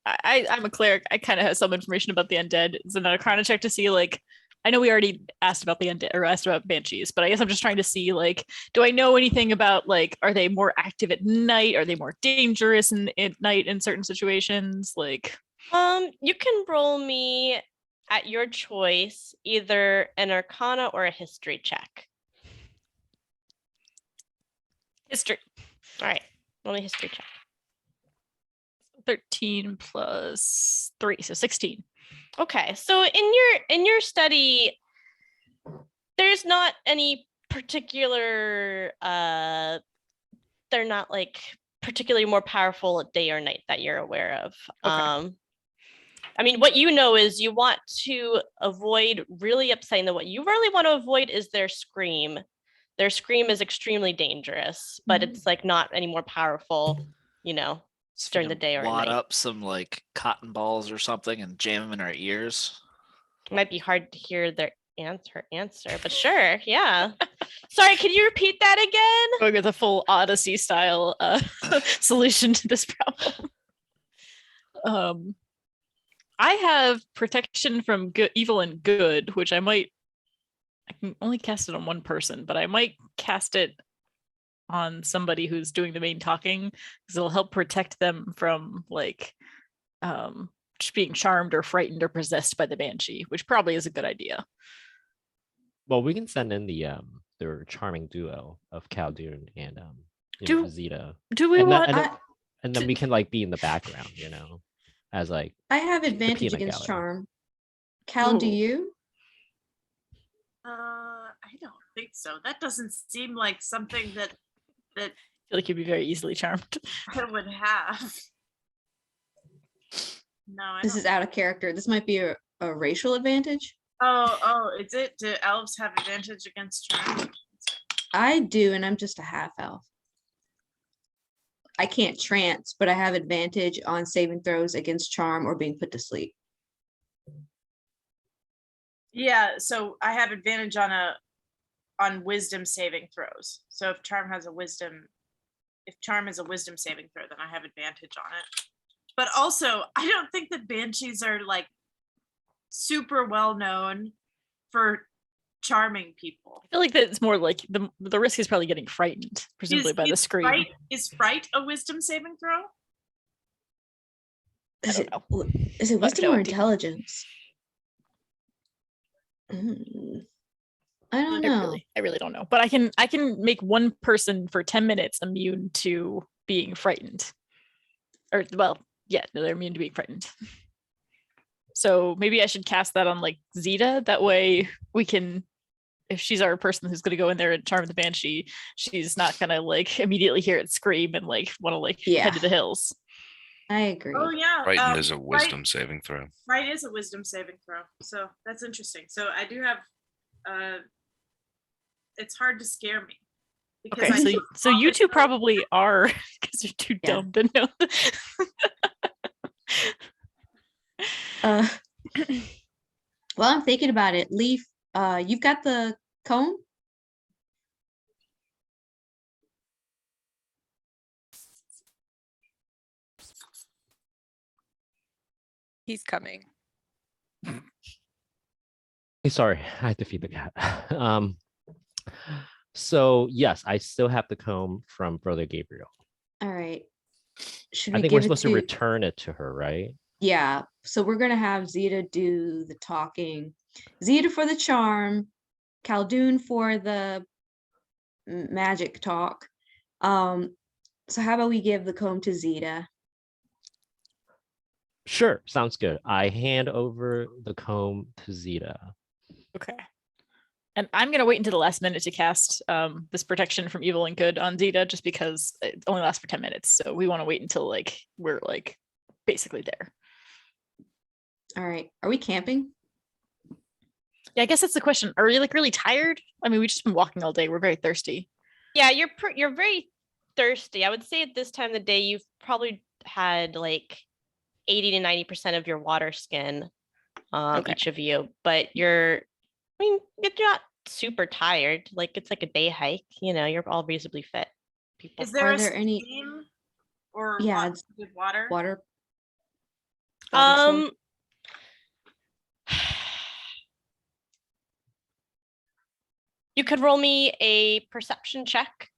I'm a cleric. I kind of have some information about the undead. Is it an Arcana check to see like? I know we already asked about the undead or asked about banshees, but I guess I'm just trying to see like, do I know anything about like, are they more active at night? Are they more dangerous at night in certain situations? Like, You can roll me at your choice, either an Arcana or a history check. history. All right, roll me a history check. 13 plus 3, so 16. Okay, so in your study, there's not any particular they're not like particularly more powerful at day or night that you're aware of. Okay. I mean, what you know is you want to avoid really upsetting them. What you really want to avoid is their scream. Their scream is extremely dangerous, but it's like not any more powerful, you know, So if during we the day or can at wad night. up some like cotton balls or something and jam them in our ears. It might be hard to hear their answer, but sure, yeah. Sorry, can you repeat that again? Going with a full Odyssey style solution to this problem. I have protection from good, evil and good, which I can only cast it on one person, but I might cast it on somebody who's doing the main talking because it'll help protect them from like just being charmed or frightened or possessed by the banshee, which probably is a good idea. Well, we can send in their charming duo of Khaldun and Zeta. Do we want? And then we can like be in the background, as like I have advantage peanut against gallery. charm. Cal, do Ooh. you? I don't think so. That doesn't seem like something that I feel like you'd be very easily charmed. I would have. No, I This don't. is out of character. This might be a racial advantage. Oh, is it? Do elves have advantage against charm? I do, and I'm just a half elf. I can't trance, but I have advantage on saving throws against charm or being put to sleep. Yeah, so I have advantage on wisdom saving throws. So if charm is a wisdom saving throw, then I have advantage on it. But also, I don't think that banshees are like super well known for charming people. I feel like that's more like the risk is probably getting frightened, presumably by the scream. Is fright a wisdom saving throw? Is I it don't is it But wisdom no or idea. intelligence? I don't know. I really don't know. But I can make one person for 10 minutes immune to being frightened. Or well, yeah, no, they're immune to being frightened. So maybe I should cast that on like Zeta. That way we can, if she's our person who's gonna go in there and charm the banshee, she's not gonna like immediately hear it scream and like want to like head to the hills. I agree. Oh yeah. Frightened is a wisdom saving throw. Fright is a wisdom saving throw. So that's interesting. So I do have it's hard to scare me. Because Okay, so you two probably are because you're too Yeah. dumb to know. Well, I'm thinking about it. Leaf, you've got the comb? He's coming. Hey, sorry, I had to feed the cat. So yes, I still have the comb from Brother Gabriel. All right. Should I we think give we're it supposed to return it to her, right? Yeah, so we're gonna have Zeta do the talking. Zeta for the charm, Khaldun for the magic talk. So how about we give the comb to Zeta? Sure, sounds good. I hand over the comb to Zeta. Okay. And I'm gonna wait until the last minute to cast this protection from evil and good on Zeta, just because it only lasts for 10 minutes. So we want to wait until like we're like basically there. All right. Are we camping? Yeah, I guess that's the question. Are we like really tired? I mean, we've just been walking all day. We're very thirsty. Yeah, you're very thirsty. I would say at this time of the day, you've probably had like 80 to 90% of your water skin, Okay. each of you. But you're not super tired. Like it's like a day hike. You know, you're all reasonably fit people. Is there Are a there any- stream or Yeah, wa- good water? Water. source? You could roll me a perception check.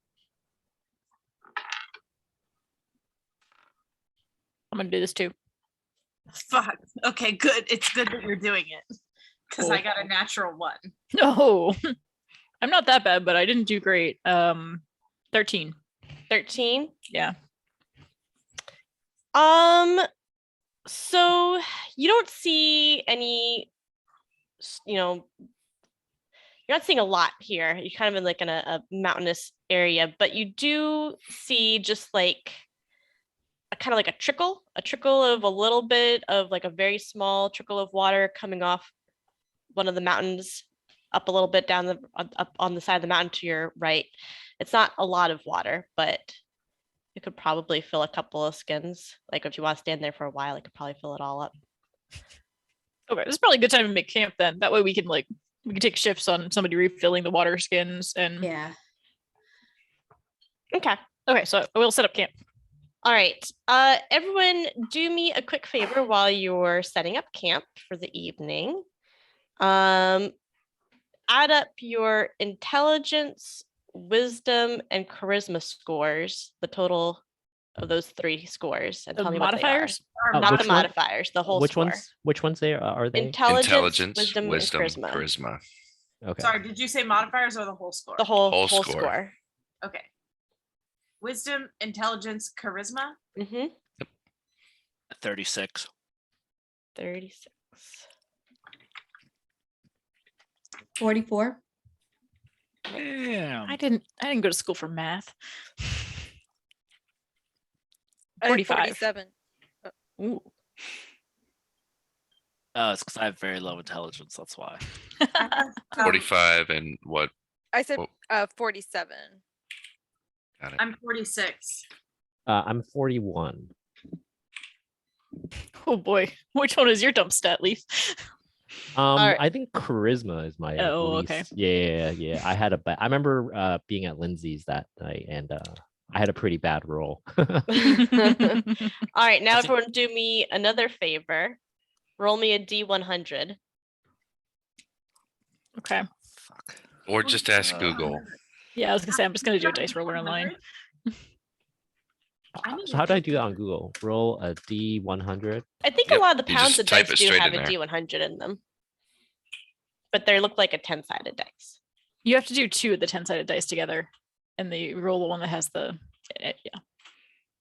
I'm gonna do this too. Fuck. Okay, good. It's good that you're doing it. Because I Cool. got a natural 1. No, I'm not that bad, but I didn't do great. 13. 13. Yeah. So you don't see any, you're not seeing a lot here. You're kind of in like in a mountainous area, but you do see just like a kind of like a trickle of a little bit of like a very small trickle of water coming off one of the mountains up a little bit down up on the side of the mountain to your right. It's not a lot of water, but you could probably fill a couple of skins. Like if you want to stand there for a while, you could probably fill it all up. Okay, this is probably a good time to make camp then. That way we can take shifts on somebody refilling the water skins and Yeah. Okay. okay, so we'll set up camp. All right. Everyone do me a quick favor while you're setting up camp for the evening. Add up your intelligence, wisdom, and charisma scores, the total of those 3 scores, and The tell me what they are. modifiers? Not which the one- modifiers, the whole Which score. ones are they? Intelligence, Wisdom, wisdom, and charisma. charisma. Okay. Sorry, did you say modifiers or the whole score? The whole Whole score. score. Okay. Wisdom, intelligence, charisma. Mm-hmm. 36. 36. 44. Damn. I didn't go to school for math. I had 45. 47. Ooh. Oh, it's because I have very low intelligence. That's why. 45 and what? I said Oh. 47. Got it. I'm 46. I'm 41. Oh boy, which one is your dump stat, Leaf? Alright. I think charisma is my Oh, okay. least. Yeah. I had I remember being at Lindsay's that night, and I had a pretty bad roll. All right, now I think- everyone do me another favor. Roll me a D100. Okay. Fuck. Or just ask Google. Yeah, I was gonna say I'm just gonna do a dice roller online. So how do I do that on Google? Roll a D100. I think Yep, a lot of the you pounds just of type dice it do straight have in a there. D100 in them. But they look like a 10-sided dice. You have to do 2 of the 10-sided dice together, and they roll the one that has the yeah.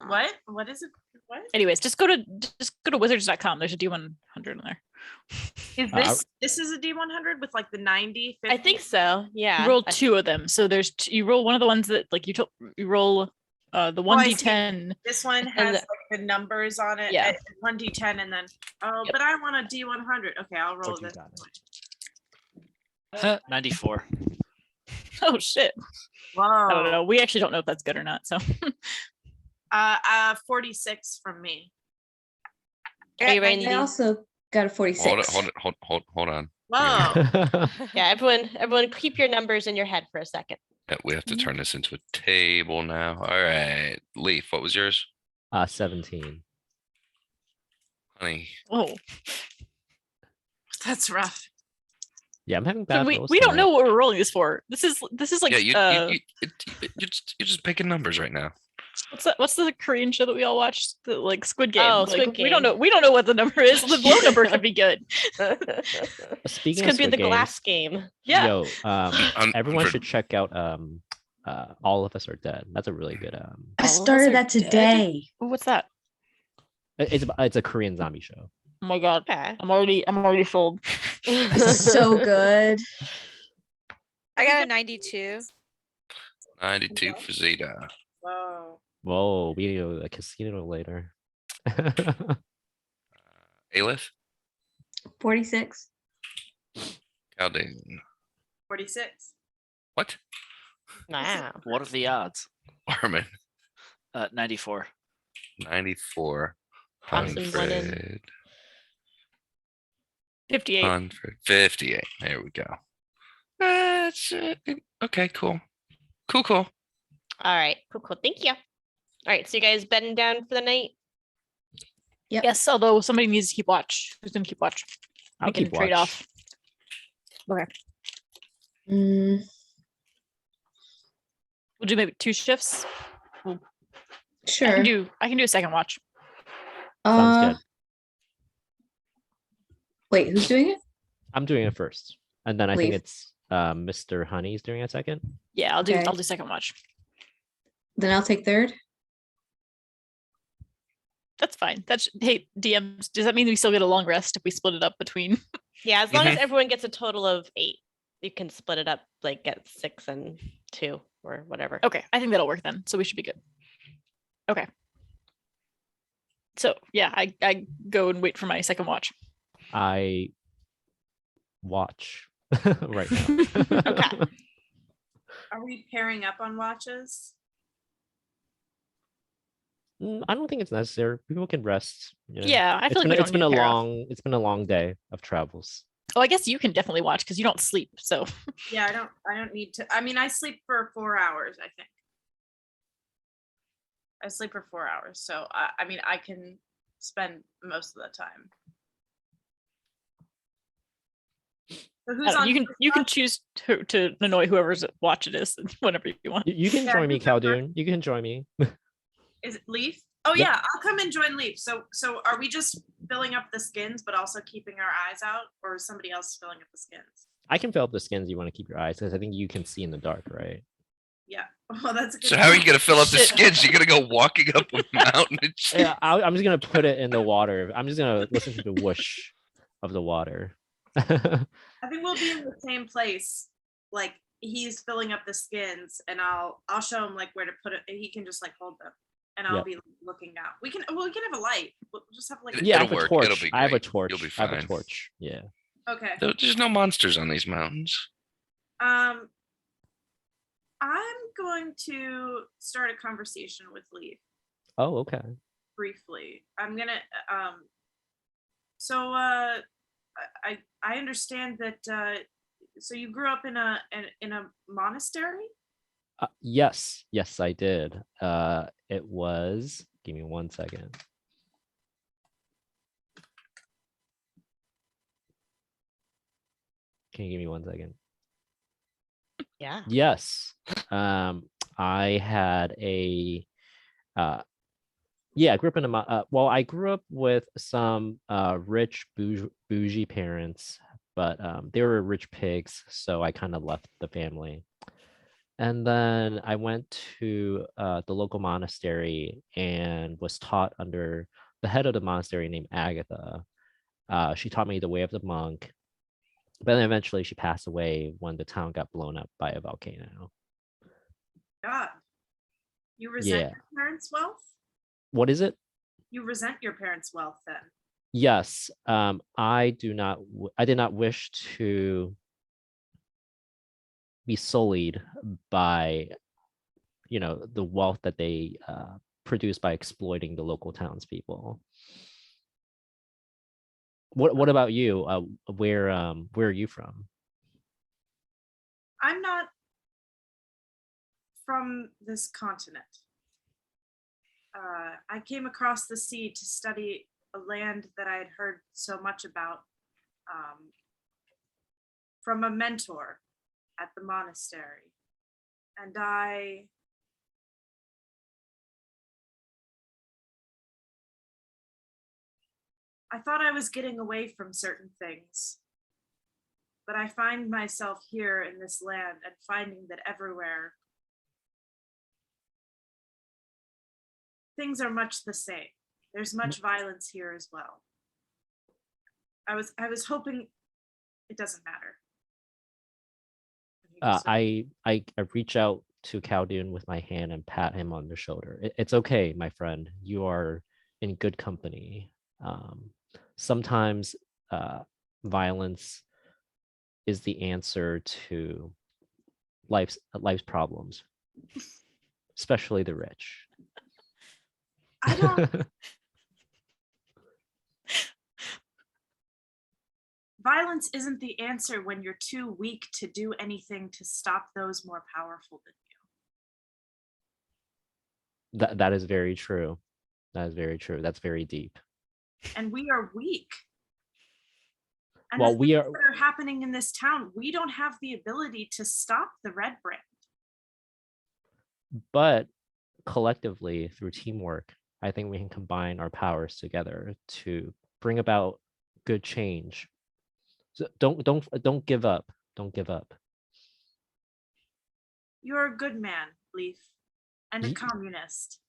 What? What is it? What? Anyways, just go to wizards.com. There's a D100 in there. Is this is a D100 with like the 90? 50? I think so. Yeah. You roll I- 2 of them. So there's you roll one of the ones that like you roll the I see. 1d10. This one And has the- like the numbers on it. Yeah. 1d10 and then Yep. but I want a D100. Okay, I'll roll What you this. got? 94. Oh shit. Whoa. I don't know. We actually don't know if that's good or not. So 46 from me. Are you Yeah, ready? I also got a 46. Hold on. Whoa. Yeah, everyone keep your numbers in your head for a second. Yeah, we have to turn this into a table now. All right. Leaf, what was yours? 17. Honey. whoa. That's rough. Yeah, I'm having So bad we rolls don't tonight. know what we're rolling this for. This is like Yeah, you're just picking numbers right now. what's the Korean show that we all watched? The, like Squid Game. Oh, Like, Squid We don't Game. know. We don't know what the number is. The blow number could be good. This Speaking of could be the Squid Games, glass game. Yeah. Yo, everyone for- should check out All of Us Are Dead. That's a really good I All of Us started Are that Dead? today. Ooh, what's that? it's a Korean zombie show. Oh my god. Okay. I'm already sold. It's so good. I got a 92. 92 for Zeta. Whoa. Whoa, we go to a casino later. Aleph, 46. Khaldun. 46. What? Wow. What are the odds? Armin, 94. 94. Austin winning. Hunfred, 58. Hunfred, 58. There we go. That's okay, cool. Cool. All right. Cool. Thank you. All right. So you guys bedding down for the night? Yep. Yes, although somebody needs to keep watch. Who's gonna keep watch? I'll We can keep trade watch. off. Okay. Mm, We'll do maybe 2 shifts. I sure. can do a second watch. Sounds good. Wait, who's doing it? I'm doing it first, and then I think Leave. it's Mr. Honey's doing a second. Yeah, Okay. I'll do second watch. Then I'll take third. That's fine. That's hey, DMs, does that mean we still get a long rest if we split it up between Yeah, as long as Mhm. everyone gets a total of 8, you can split it up, like get 6 and 2 or whatever. Okay, I think that'll work then. So we should be good. Okay. So yeah, I go and wait for my second watch. I watch right now. Okay. Are we pairing up on watches? I don't think it's necessary. People can rest. You know? Yeah, I feel like we it's don't been need a to pair off. long day of travels. Oh, I guess you can definitely watch because you don't sleep. So Yeah, I don't need to. I mean, I sleep for 4 hours, I think. I sleep for 4 hours. So I mean, I can spend most of the time. So who's on? you can choose to annoy whoever's watch it is whenever you want. You can Yeah, join me, who's on first? Khaldun. You can join me. Is it Leaf? Oh Yep. yeah, I'll come and join Leaf. So are we just filling up the skins, but also keeping our eyes out, or is somebody else filling up the skins? I can fill up the skins. You want to keep your eyes because I think you can see in the dark, right? Yeah. Well, that's a good. So how are you point. gonna fill up the Shit. skins? You're gonna go walking up a mountain and shit? Yeah, I'm just gonna put it in the water. I'm just gonna listen to the whoosh of the water. I think we'll be in the same place. Like he's filling up the skins, and I'll show him like where to put it. And he can just like hold them, and I'll Yep. be looking out. We can have a light. We'll just have like. Yeah, I It'll have a work. It'll torch. be I have a great. torch. You'll be I have a fine. torch. Yeah. Okay. There's no monsters on these mountains. I'm going to start a conversation with Leaf Oh, okay. briefly. I'm gonna so I understand that so you grew up in a monastery? Yes, I did. It was. Give me 1 second. Can you give me 1 second? Yeah. Yes. I had a yeah, I grew up in a well, I grew up with some rich bougie parents, but they were rich pigs, so I kind of left the family. And then I went to the local monastery and was taught under the head of the monastery named Agatha. She taught me the way of the monk, but then eventually she passed away when the town got blown up by a volcano. God. You resent Yeah. your parents' wealth? What is it? You resent your parents' wealth then. Yes, I did not wish to be sullied by, the wealth that they produce by exploiting the local townspeople. What about you? Where are you from? I'm not from this continent. I came across the sea to study a land that I had heard so much about from a mentor at the monastery. And I thought I was getting away from certain things. But I find myself here in this land and finding that everywhere things are much the same. There's much violence here as well. I was hoping it doesn't matter. I reach out to Khaldun with my hand and pat him on the shoulder. It's okay, my friend. You are in good company. Sometimes violence is the answer to life's problems, especially the rich. I don't. Violence isn't the answer when you're too weak to do anything to stop those more powerful than you. That is very true. That is very true. That's very deep. And we are weak. And Well, the we things are. that are happening in this town, we don't have the ability to stop the Red Brand. But collectively, through teamwork, I think we can combine our powers together to bring about good change. So don't give up. Don't give up. You're a good man, Leaf, and a Ye- communist.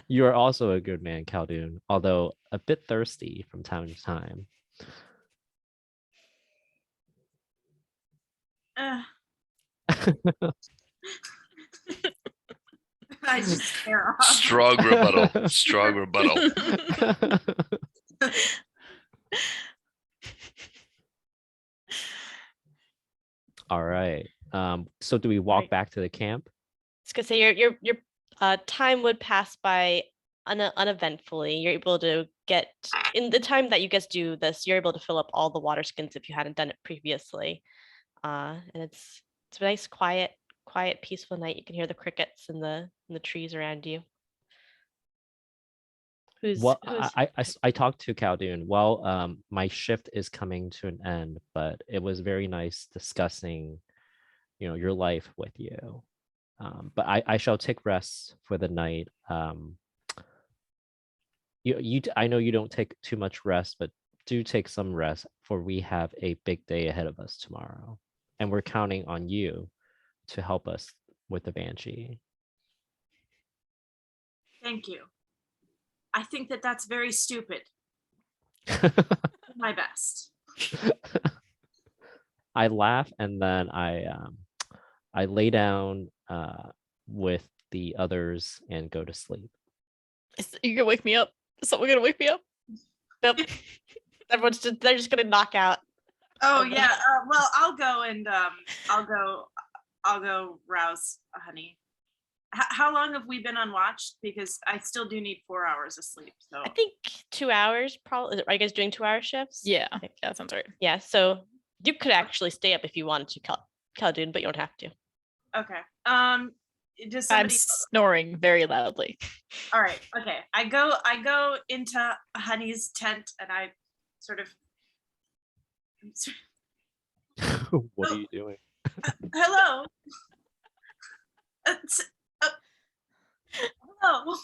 You are also a good man, Khaldun, although a bit thirsty from time to time. I just stare off. Strong rebuttal. Strong rebuttal. All right. So do we walk Right. back to the camp? I was gonna say your time would pass by uneventfully. You're able to get in the time that you guys do this. You're able to fill up all the water skins if you hadn't done it previously. And it's a nice, quiet, peaceful night. You can hear the crickets in the trees around you. Well, I talked to Khaldun. Well, my shift is coming to an end, but it was very nice discussing, your life with you. But I shall take rest for the night. I know you don't take too much rest, but do take some rest, for we have a big day ahead of us tomorrow, and we're counting on you to help us with the Banshee. Thank you. I think that that's very stupid. My best. I laugh, and then I lay down with the others and go to sleep. You're gonna wake me up? Is someone gonna wake me up? Nope. They're just gonna knock out. Oh yeah. Well, I'll go and I'll go rouse Honey. How long have we been unwatched? Because I still do need 4 hours of sleep. So I think 2 hours probably. Are you guys doing 2-hour shifts? Yeah, that sounds right. Yeah, so you could actually stay up if you wanted to, Khaldun, but you don't have to. okay. Does I'm somebody? snoring very loudly. All right. Okay. I go into Honey's tent and I sort of. What are you doing? Hello. Hello.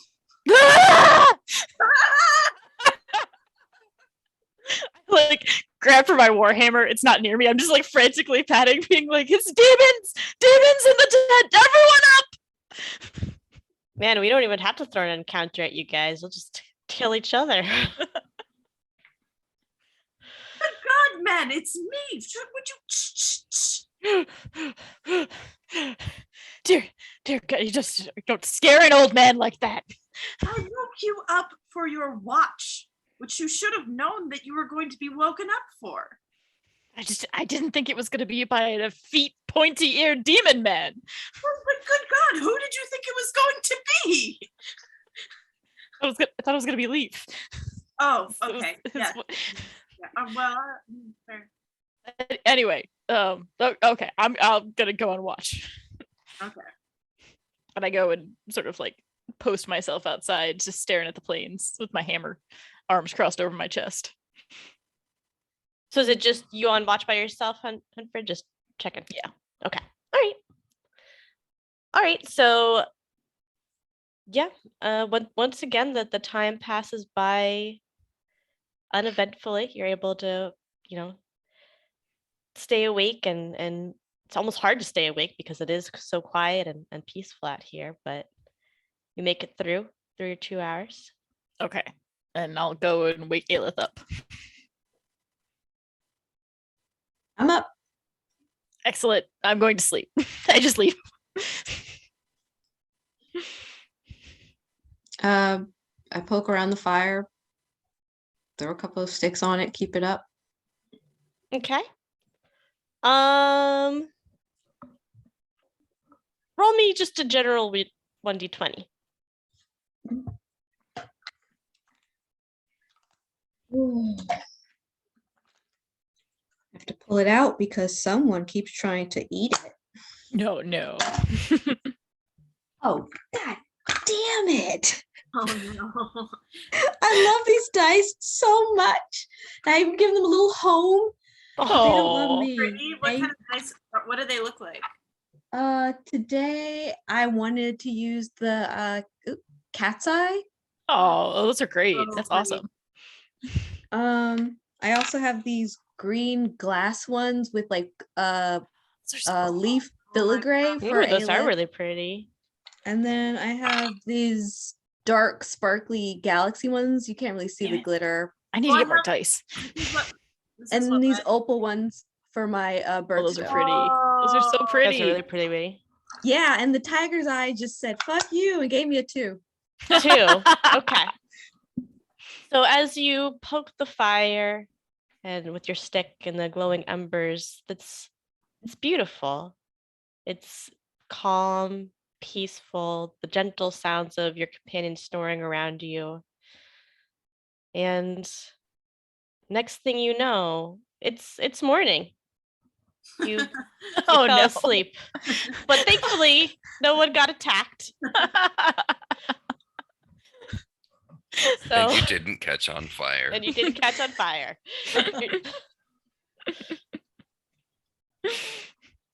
Like grab for my warhammer. It's not near me. I'm just like frantically patting, being like, "It's demons! Demons in the tent! Everyone up!" Man, we don't even have to throw an encounter at you guys. We'll just kill each other. Good God, man! It's me. Would you? Dear God, you just don't scare an old man like that. I woke you up for your watch, which you should have known that you were going to be woken up for. I didn't think it was going to be by a feet pointy-eared demon man. Oh, but good God, who did you think it was going to be? I thought it was going to be Leaf. Oh, It was- okay. it's Yeah. what- Yeah. Well, fair. Anyway, okay, I'm gonna go on watch. Okay. And I go and sort of like post myself outside, just staring at the plains with my hammer, arms crossed over my chest. So is it just you on watch by yourself, Hunford? Just checking. Yeah. Okay. All right. All right. So yeah. Once again, that the time passes by uneventfully. You're able to, stay awake, and it's almost hard to stay awake because it is so quiet and peaceful out here. But you make it through your 2 hours. Okay. And I'll go and wake Aelith up. I'm up. Excellent. I'm going to sleep. I just leave. I poke around the fire, throw a couple of sticks on it, keep it up. Okay. Roll me just a general 1d20. I have to pull it out because someone keeps trying to eat it. No. Oh, god damn it. Oh no. I love these dice so much. I even give them a little home. They don't love Oh, me. Pretty? What kind of nice? What do they look like? Today I wanted to use the cat's eye. oh, those are great. Oh, That's pretty. awesome. I also have these green glass ones with like Those are so leaf Oh my filigree God. for Ooh, those are Aelith. really pretty. And then I have these dark sparkly galaxy ones. You can't really see Damn the it. glitter. I need Well, to I get more have- dice. This is what- this is And what these my- opal ones for my Oh, those are birthstone. pretty. Those are so Oh. pretty. Those are really pretty. Yeah, and the tiger's eye just said "fuck you" and gave me a 2. 2. Okay. So as you poke the fire and with your stick and the glowing embers, it's beautiful. It's calm, peaceful, the gentle sounds of your companion snoring around you. And next thing you know, it's morning. You Oh fell no. asleep. But thankfully, no one got attacked. So And you didn't catch on fire. and you didn't catch on fire.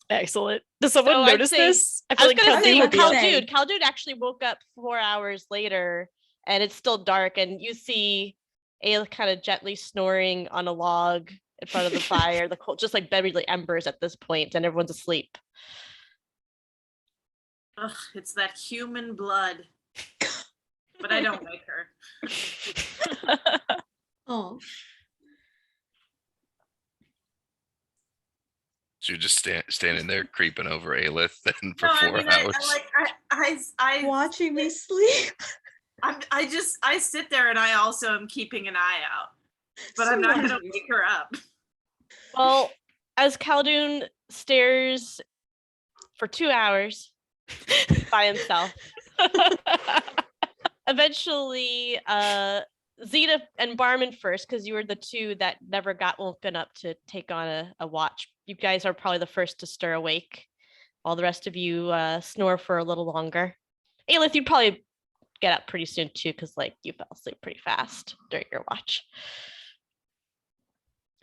Excellent. Does someone So I'd notice say- this? I was gonna say Khaldun would be up. Khaldun actually woke up 4 hours later and it's still dark and you see Aelith kind of gently snoring on a log in front of the fire, the cold, just like barely embers at this point, and everyone's asleep. Ugh, it's that human blood. But I don't like her. Oh, So you're just standing there creeping over Aelith then for No, 4 I mean, hours. I watching me sleep. I sit there and I also am keeping an eye out, but I'm not gonna wake her up. Well, as Khaldun stares for 2 hours by himself, eventually Zeta and Barman first, because you were the two that never got woken up to take on a watch. You guys are probably the first to stir awake, while the rest of you snore for a little longer. Aelith, you'd probably get up pretty soon too, because like you fell asleep pretty fast during your watch.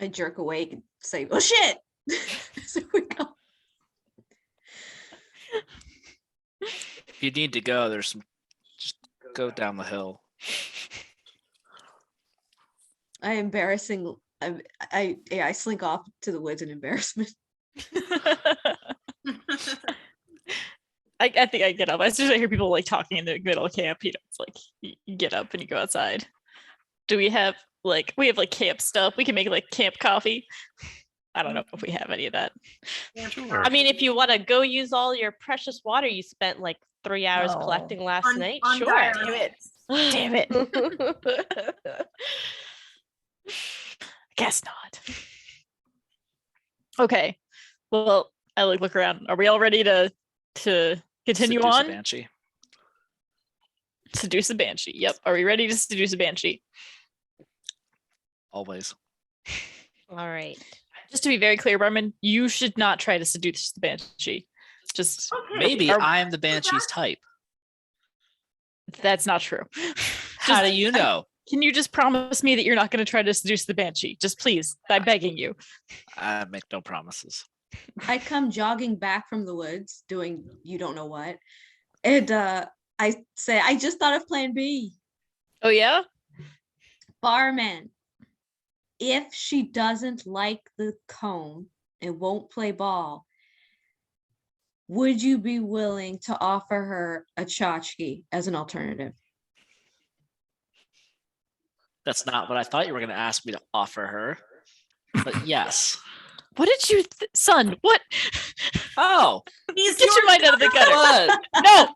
I jerk awake and say, "Oh shit!" So we go. If you need to go, there's some. Just go down the hill. I slink off to the woods in embarrassment. I think I get up. As soon as I hear people like talking in the middle of camp, it's like you get up and you go outside. Do we have like camp stuff? We can make like camp coffee. I don't know if we have any of that. Sure. I mean, if you want to go use all your precious water you spent like 3 hours Oh. collecting last On- night, on sure. dialects. Damn it. Guess not. Okay. Well, I look around. Are we all ready to continue Seduce a on? Banshee. Seduce a banshee. Yep. Are we ready to seduce a banshee? Always. All right. Just to be very clear, Barman, you should not try to seduce the banshee. Just Okay. Maybe Are- I'm the Banshee's type. that's not true. How do you know? Can you just promise me that you're not going to try to seduce the banshee? Just please, I'm begging you. I make no promises. I come jogging back from the woods, doing you don't know what, and I say, "I just thought of Plan B, Oh yeah? Barman. If she doesn't like the cone and won't play ball, would you be willing to offer her a tchotchke as an alternative?" That's not what I thought you were going to ask me to offer her. But yes. What did you, son? What? Oh, He's Get your mind out of the gutter. what? No.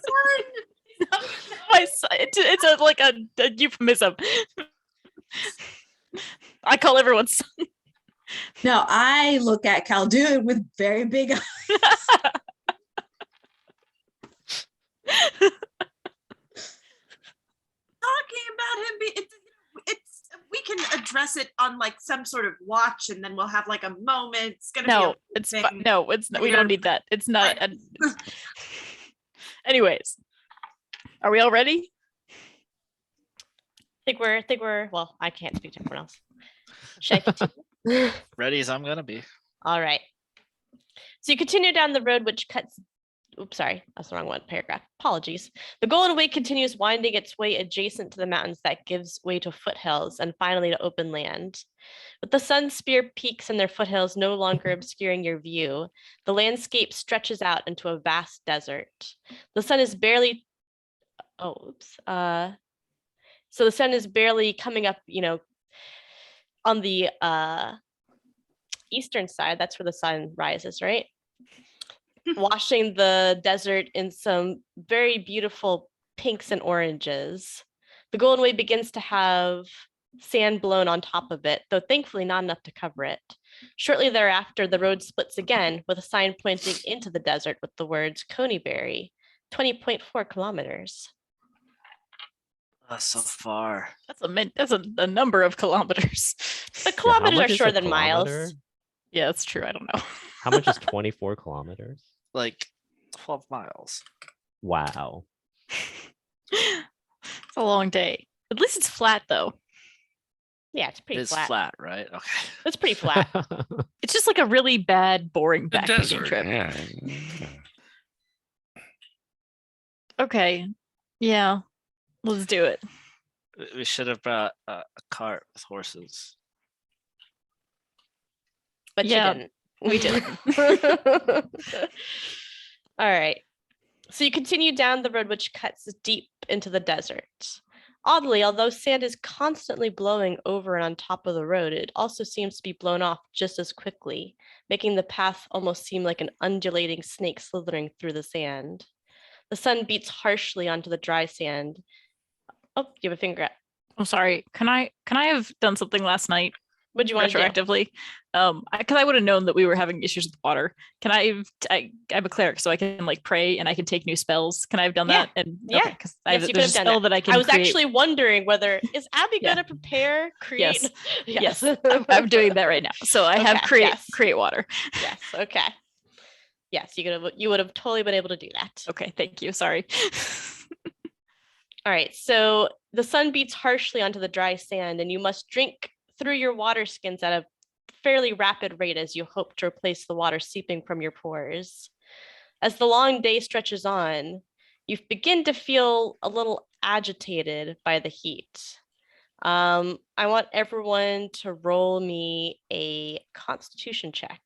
son. My son. It's like a euphemism. I call everyone son. Now I look at Khaldun with very big eyes. Talking about him it's we can address it on like some sort of watch, and then we'll have like a moment. It's gonna No, be it's thing. no, it's we don't need that. It's not. Anyways, are we all ready? I think we're well, I can't speak to everyone else. Should I continue? Ready as I'm gonna be. All right. So you continue down the road, which cuts. Oops, sorry, that's the wrong one. Paragraph. Apologies. The Golden Way continues winding its way adjacent to the mountains that gives way to foothills and finally to open land. With the sun spear peaks and their foothills no longer obscuring your view, the landscape stretches out into a vast desert. The sun is barely. Oh, oops. So the sun is barely coming up, on the eastern side. That's where the sun rises, right? Washing the desert in some very beautiful pinks and oranges. The Golden Way begins to have sand blown on top of it, though thankfully not enough to cover it. Shortly thereafter, the road splits again with a sign pointing into the desert with the words Coneyberry, 20.4 kilometers. So far. That's a number of kilometers. The Yeah, how kilometers much are is a shorter than miles. kilometer? Yeah, that's true. I don't know. How much is 24 kilometers? Like 12 miles. Wow. It's a long day. At least it's flat though. Yeah, it's pretty It's flat. flat, right? Okay. It's pretty flat. It's just like a really bad, boring The backpacking desert. trip. Yeah. Okay. Yeah. Let's do it. We should have brought a cart with horses. But Yeah, you didn't. we didn't. All right. So you continue down the road, which cuts deep into the desert. Oddly, although sand is constantly blowing over and on top of the road, it also seems to be blown off just as quickly, making the path almost seem like an undulating snake slithering through the sand. The sun beats harshly onto the dry sand. Oh, you have a finger up. I'm sorry. Can I have done something last night What do you want to do? retroactively? Because I would have known that we were having issues with water. Can I'm a cleric, so I can like pray and I can take new spells. Can I have done Yeah. that? And Yeah. because Yes, you could there's a have done spell that. that I can. I was create. actually wondering whether is Abby Yeah. going to prepare, create? Yes. Yes, I'm doing that right now. So I have Okay, yes. create water. Yes. Okay. Yes, you would have totally been able to do that. Okay, thank you. Sorry. All right. So the sun beats harshly onto the dry sand, and you must drink through your water skins at a fairly rapid rate as you hope to replace the water seeping from your pores. As the long day stretches on, you begin to feel a little agitated by the heat. I want everyone to roll me a Constitution check.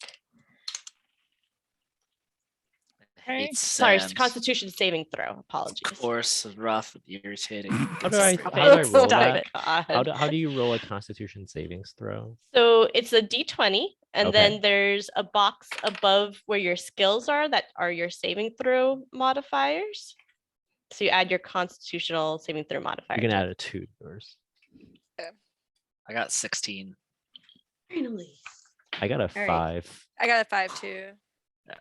Hate Sorry, sand. Constitution saving throw. Apologies. Coarse and rough and irritating. How do I Stop roll Stop that? it. God. How do you roll a Constitution savings throw? So it's a d20, and Okay. then there's a box above where your skills are that are your saving throw modifiers. So you add your constitutional saving throw modifier. You can to add it. a 2 to yours. I got 16. Finally. I got a right. 5. I got a 5 too.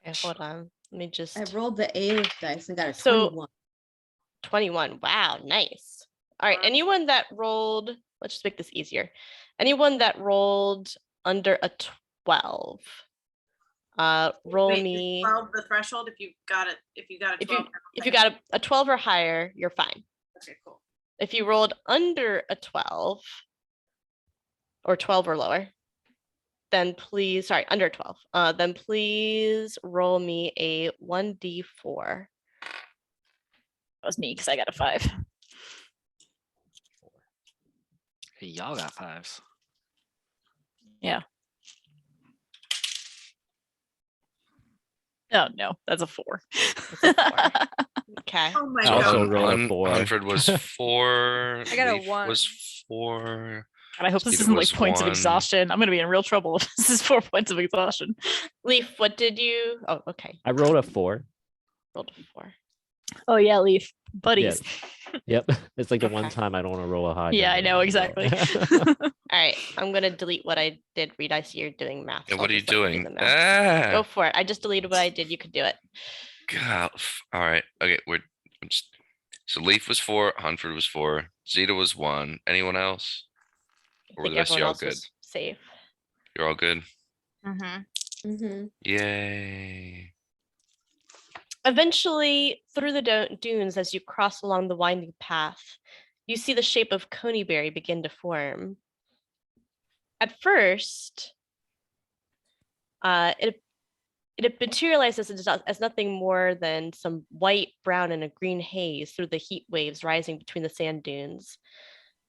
Okay, hold on. Let me just. I rolled the A dice and got a So- 21. 21. Wow, nice. All right, anyone that rolled, let's just make this easier. Anyone that rolled under a 12, roll Wait, is me. 12 the threshold if you got it. If you got a If 12. you got a 12 or higher, you're fine. Okay, cool. If you rolled under a 12 or 12 or lower, then please, sorry, under 12, then please roll me a 1d4. That was me because I got a 5. Hey, y'all got 5s. Oh no, that's a 4. Okay. Oh my I also god. rolled a 4. Hunford was 4. I got a Leaf 1. Was 4. God, I hope this Zeta isn't like was points of 1. exhaustion. I'm gonna be in real trouble if this is 4 points of exhaustion. Leaf, what did you? Oh, okay. I rolled a 4. Rolled a 4. Oh yeah, Leaf. Buddies. Yep. It's like the one Okay. time I don't want to roll a high. Yeah, I number know and roll it. exactly. All right, I'm gonna delete what I did read. I see you're doing math. And so what I'll are you just let do doing? the math. Go Ah, for it. I just deleted what I did. You could do it. God. All right. Okay. So Leaf was 4, Hunford was 4, Zeta was 1. Anyone else? I Or were think the rest of everyone y'all else good? was safe. You're all good? Mm-hmm. Yay. Eventually, through the dunes, as you cross along the winding path, you see the shape of Coneyberry begin to form. At first, it materializes as nothing more than some white, brown, and a green haze through the heat waves rising between the sand dunes.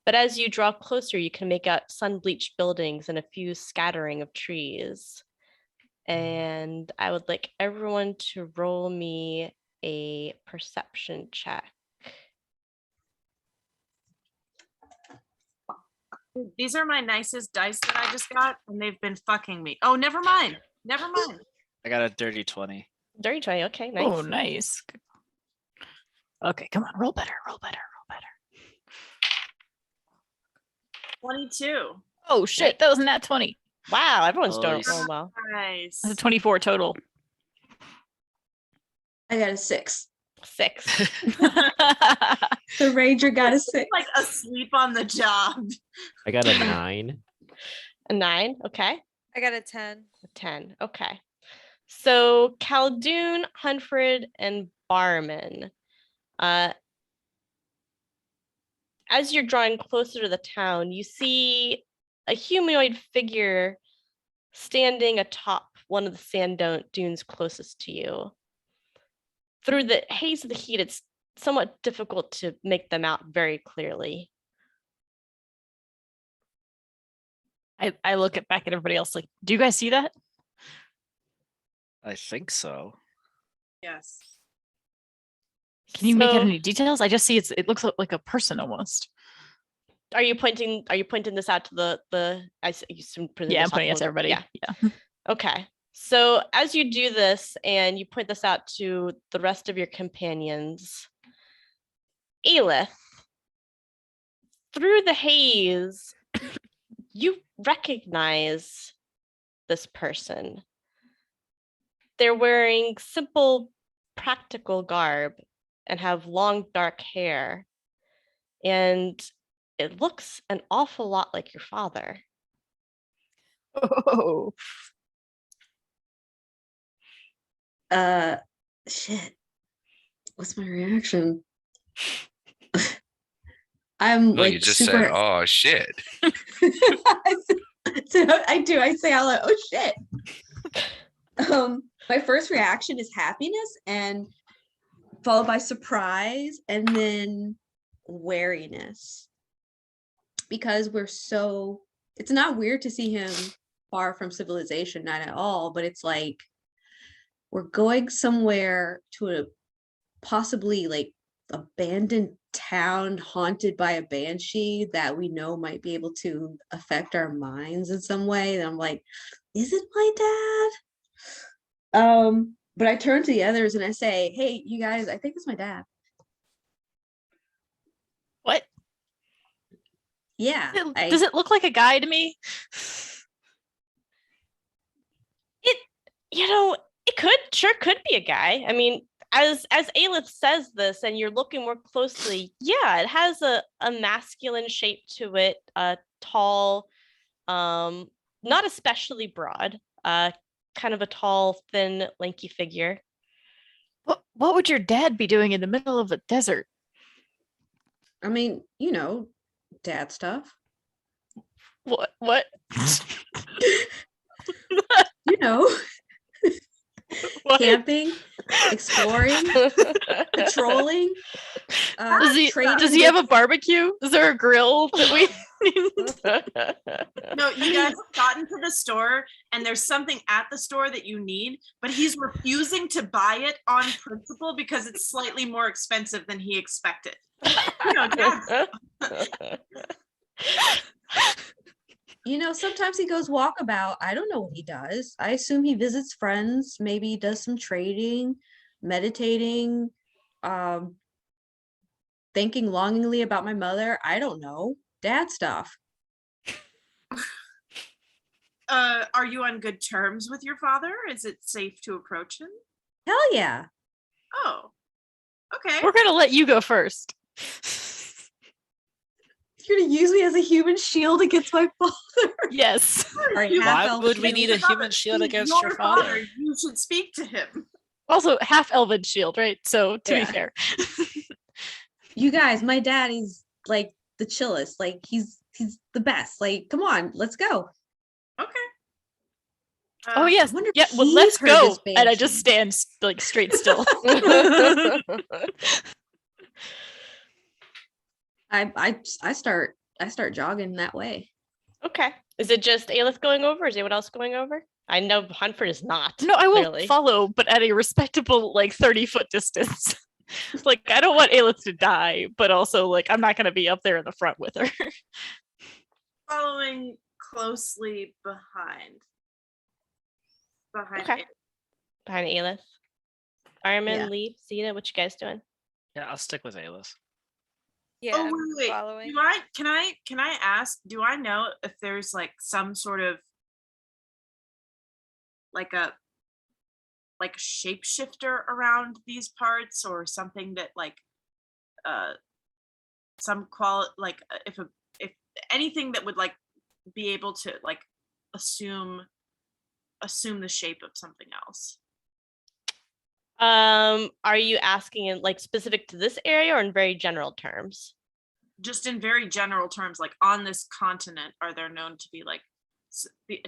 But as you draw closer, you can make out sun-bleached buildings and a few scattering of trees. And I would like everyone to roll me a perception check. These are my nicest dice that I just got, and they've been fucking me. Oh, never mind. Never mind. I got a dirty 20. Dirty 20, okay, nice. Oh, nice. Okay, come on, roll better, roll better, roll better. 22. Oh shit, that was a nat 20. Wow, everyone's doing Nice. rolling well. Nice. That's a 24 total. I got a 6. 6. The Ranger got a 6. Like asleep on the job. I got a 9. A 9, okay. I got a 10. A 10, okay. So Khaldun, Hunford, and Barman. As you're drawing closer to the town, you see a humanoid figure standing atop one of the sand dunes closest to you. Through the haze of the heat, it's somewhat difficult to make them out very clearly. I look back at everybody else like, do you guys see that? I think so. Yes. Can you make out So- any details? I just see it looks like a person almost. Are you pointing this out to the you assume present Yeah, I'm this out pointing it to to everybody. Yeah. Yeah. Okay. So as you do this and you point this out to the rest of your companions, Aelith, through the haze, you recognize this person. They're wearing simple, practical garb and have long, dark hair. And it looks an awful lot like your father. Oh. Shit. What's my reaction? I'm No, like you just super. said, oh shit. I do. I say out loud, oh shit. My first reaction is happiness and followed by surprise and then wariness. Because it's not weird to see him far from civilization, not at all, but it's like we're going somewhere to a possibly like abandoned town haunted by a banshee that we know might be able to affect our minds in some way. And I'm like, is it my dad? But I turn to the others and I say, hey, you guys, I think it's my dad. What? Yeah. Does it look like a guy to me? It sure could be a guy. I mean, as Aelith says this and you're looking more closely, yeah, it has a masculine shape to it, tall, not especially broad, kind of a tall, thin, lanky figure. What would your dad be doing in the middle of a desert? I mean, dad stuff. What? What? Camping, exploring, patrolling. Does he have a barbecue? Is there a grill that we No, you guys have gotten to the store and there's something at the store that you need, but he's refusing to buy it on principle because it's slightly more expensive than he expected. Dad. Sometimes he goes walkabout. I don't know what he does. I assume he visits friends, maybe does some trading, meditating, um, thinking longingly about my mother. I don't know. Dad stuff. Are you on good terms with your father? Is it safe to approach him? Hell yeah. Oh, okay. We're gonna let you go first. You're gonna use me as a human shield against my father. Yes. All right, You- Why half-elf would we shield. need a human shield He's against your father? You should speak to him. Also, half elven shield, right? So to Yeah. be fair. You guys, my dad is like the chillest. Like he's the best. Like, come on, let's go. Okay. Oh yes. wonder if Yeah, well, he's let's heard go. this And I just banshee. stand like straight still. I start jogging that way. Okay. Is it just Aelith going over? Is anyone else going over? I know Huntford is not. No, I will clearly. follow, but at a respectable like 30-foot distance. Like I don't want Aelith to die, but also like I'm not gonna be up there in the front with her. Following closely behind. Okay. Behind Aelith. Armin, Yeah. Lee, Zeta, what you guys doing? Yeah, I'll stick with Alis. Yeah, Oh I'm wait, following. can I ask? Do I know if there's like some sort of like a shapeshifter around these parts, or something that like some if anything that would like be able to like assume the shape of something else? Are you asking in like specific to this area or in very general terms? Just in very general terms, like on this continent, are there known to be like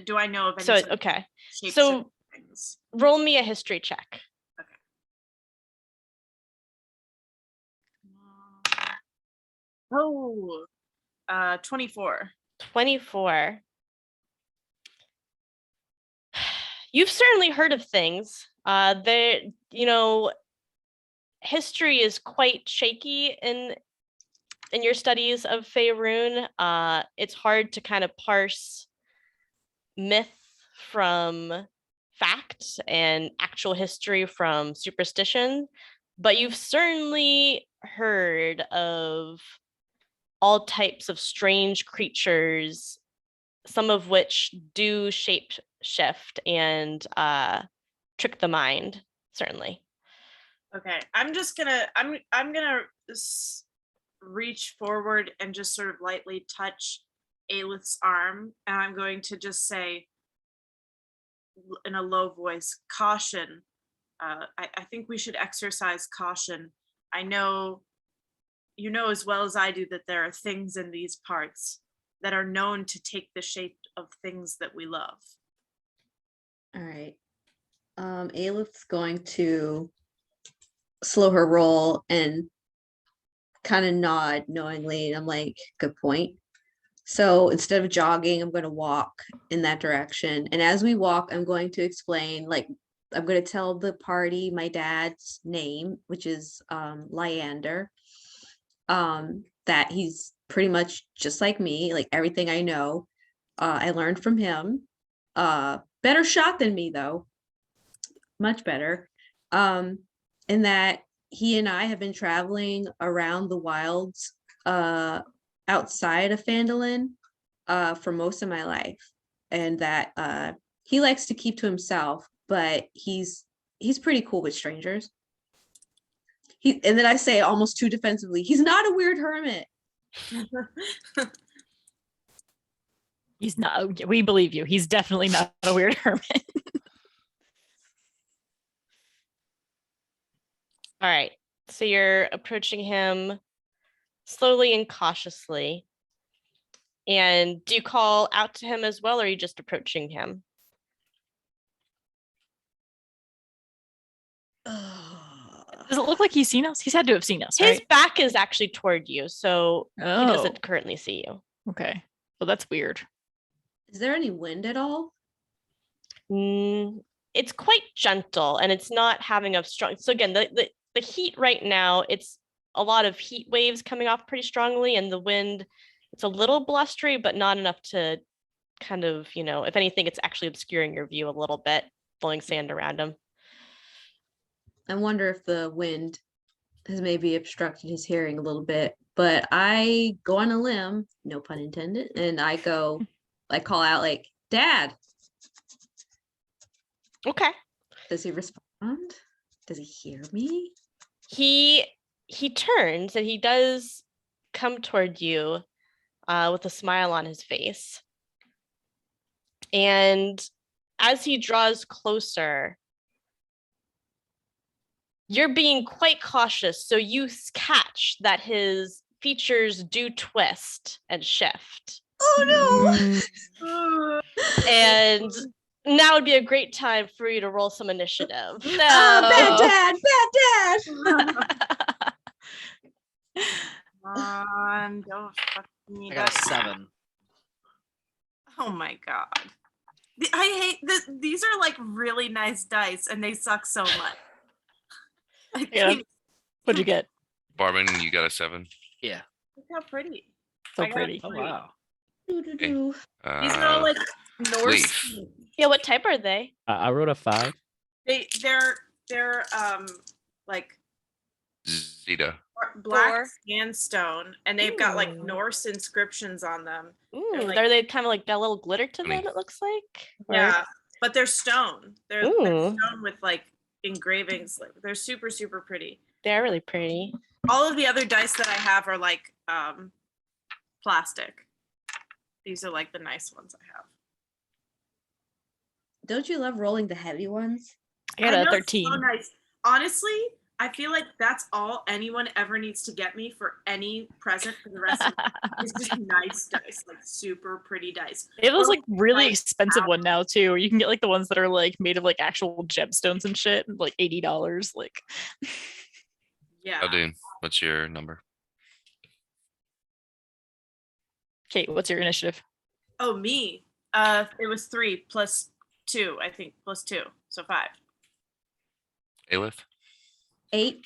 do I know of any So sort of okay. shapeshifting So things? roll me a history check. Oh, 24. 24. You've certainly heard of things. There, history is quite shaky in your studies of Faerun. It's hard to kind of parse myth from fact and actual history from superstition, but you've certainly heard of all types of strange creatures, some of which do shape shift and trick the mind, certainly. Okay, I'm gonna reach forward and just sort of lightly touch Aelith's arm, and I'm going to just say in a low voice, caution. I think we should exercise caution. I know you know as well as I do that there are things in these parts that are known to take the shape of things that we love. All right. Aelith's going to slow her roll and kind of nod knowingly. And I'm like, good point. So instead of jogging, I'm going to walk in that direction. And as we walk, I'm going to explain, like, I'm going to tell the party my dad's name, which is Lyander, that he's pretty much just like me, like everything I know, I learned from him. Better shot than me, though. Much better. And that he and I have been traveling around the wilds outside of Phandalin for most of my life. And that he likes to keep to himself, but he's pretty cool with strangers. And then I say almost too defensively, he's not a weird hermit. He's not. We believe you. He's definitely not a weird hermit. All right. So you're approaching him slowly and cautiously. And do you call out to him as well, or are you just approaching him? Does it look like he's seen us? He's had to have seen us, His right? back is actually toward you, so he Oh, doesn't currently see you. okay. Well, that's weird. Is there any wind at all? It's quite gentle, and it's not having a strong. So again, the heat right now, it's a lot of heat waves coming off pretty strongly, and the wind, it's a little blustery, but not enough to kind of, if anything, it's actually obscuring your view a little bit, blowing sand around him. I wonder if the wind has maybe obstructed his hearing a little bit, but I go on a limb, no pun intended, and I call out like, Dad. Okay. Does he respond? Does he hear me? He turns and he does come toward you with a smile on his face. And as he draws closer, you're being quite cautious, so you catch that his features do twist and shift. Oh Mm. And now would be a great time for you to roll some initiative. no! Bad dad! Bad dad! Come on, don't fuck me. I got a up. 7. Oh my god. I hate this. These are like really nice dice and they suck so much. I Yeah. can't- What'd you get? Barman, you got a 7. Yeah. Look how pretty. So I got pretty. Oh wow. Doo-doo-doo. These are all like Norse. Leaf. Yeah, what type are they? I wrote a 5. They're like Zeta. black Thor. sandstone and they've got like Ooh. Norse inscriptions on them. Ooh, like- are they kind of like got a little glitter to Funny. them, it looks like? Or- Yeah, but they're stone. They're Ooh. stone with like engravings. Like, they're super, super pretty. They're really pretty. All of the other dice that I have are like plastic. These are like the nice ones I have. Don't you love rolling the heavy ones? I got I a know, 13. So nice. Honestly, I feel like that's all anyone ever needs to get me for any present for the rest of it's just nice dice, like super pretty dice. They have those Or, like really like, expensive one now too, where you can get like the ones that are like made of like actual gemstones and shit, like $80. Like Yeah. Aldine, what's your number? Kate, what's your initiative? Oh, me. It was 3 plus 2, I think, plus 2, so 5. Aleph? 8.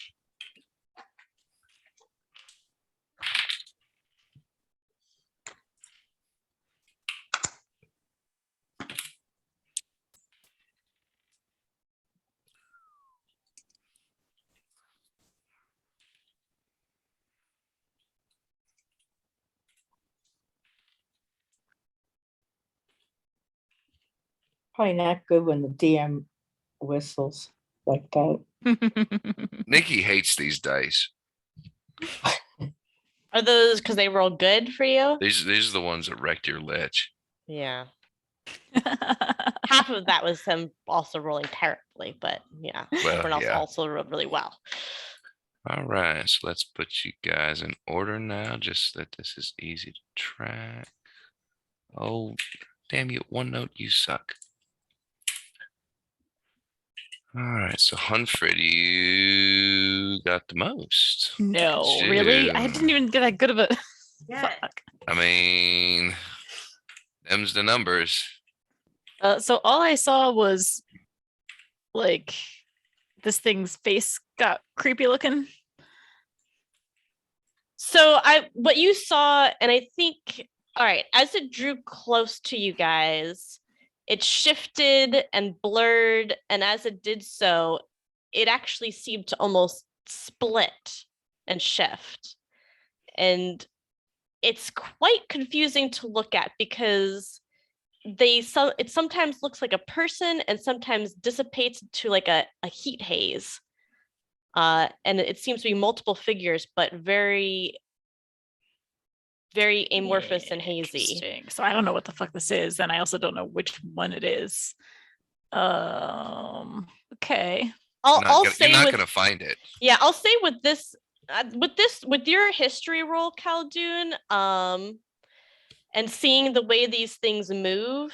Probably not good when the DM whistles like that. Nikki hates these dice. Are those because they roll good for you? These are the ones that wrecked your lich. Yeah. Half of that was him also rolling terribly, but yeah, Well, everyone else yeah. also rolled really well. All right, so let's put you guys in order now, just that this is easy to track. Oh, damn you, OneNote, you suck. All right, so Hunfred, you got the most. No, really? I didn't even get that good of a Yeah. fuck. I mean, them's the numbers. So all I saw was like this thing's face got creepy looking. So what you saw, and I think, all right, as it drew close to you guys, it shifted and blurred, and as it did so, it actually seemed to almost split and shift. And it's quite confusing to look at because it sometimes looks like a person and sometimes dissipates to like a heat haze. And it seems to be multiple figures, but very, very amorphous and hazy. Interesting. So I don't know what the fuck this is, and I also don't know which one it is. Okay. I'll say You're not with, gonna find it. yeah, I'll say with this, with your history roll, Khaldun, and seeing the way these things move,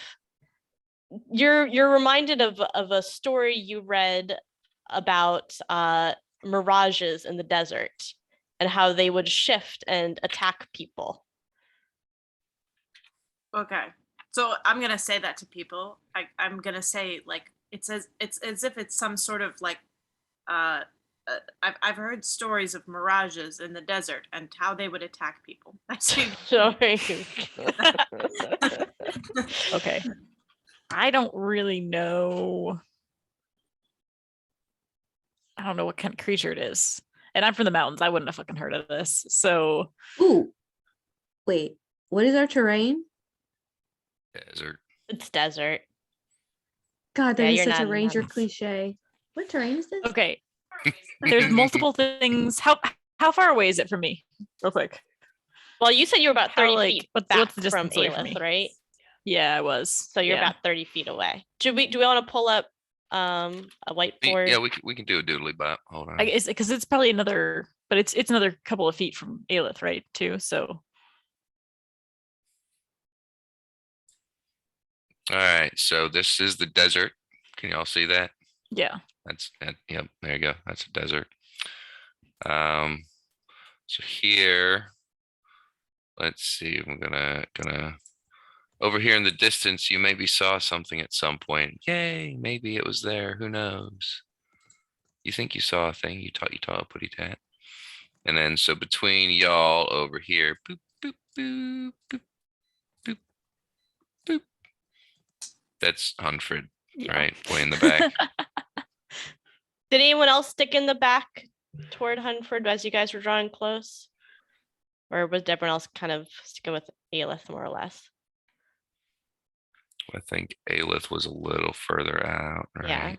you're reminded of a story you read about mirages in the desert and how they would shift and attack people. Okay. So I'm gonna say that to people. I'm gonna say like it's as if it's some sort of like I've heard stories of mirages in the desert and how they would attack people. Actually, Sorry. Okay. I don't really know. I don't know what kind of creature it is. And I'm from the mountains. I wouldn't have fucking heard of this. So Ooh. Wait, what is our terrain? Desert. It's desert. God, that Yeah, is you're such a not in ranger mountains. cliche. What terrain is this? okay. There's multiple things. How far away is it from me? Real quick. Well, you said you were about How, 30 like, feet what's back the from distance away from Aelith, me? right? Yeah, I was. So you're yeah. about 30 feet away. Do we want to pull up a whiteboard? Yeah, we can do a doodly bop. Hold on. I guess because it's probably another, but it's another couple of feet from Aelith, right? Too. So All right, so this is the desert. Can y'all see that? yeah. That's that. Yep, there you go. That's a desert. So here, let's see. We're gonna over here in the distance. You maybe saw something at some point. Yay! Maybe it was there. Who knows? You think you saw a thing? You taught a putty tat. And then so between y'all over here, boop boop boop boop boop boop. That's Hunfred, Yeah. right? Way in the back. Did anyone else stick in the back toward Hunford as you guys were drawing close? Or was everyone else kind of sticking with Aelith more or less? I think Aelith was a little further out, right? Yeah.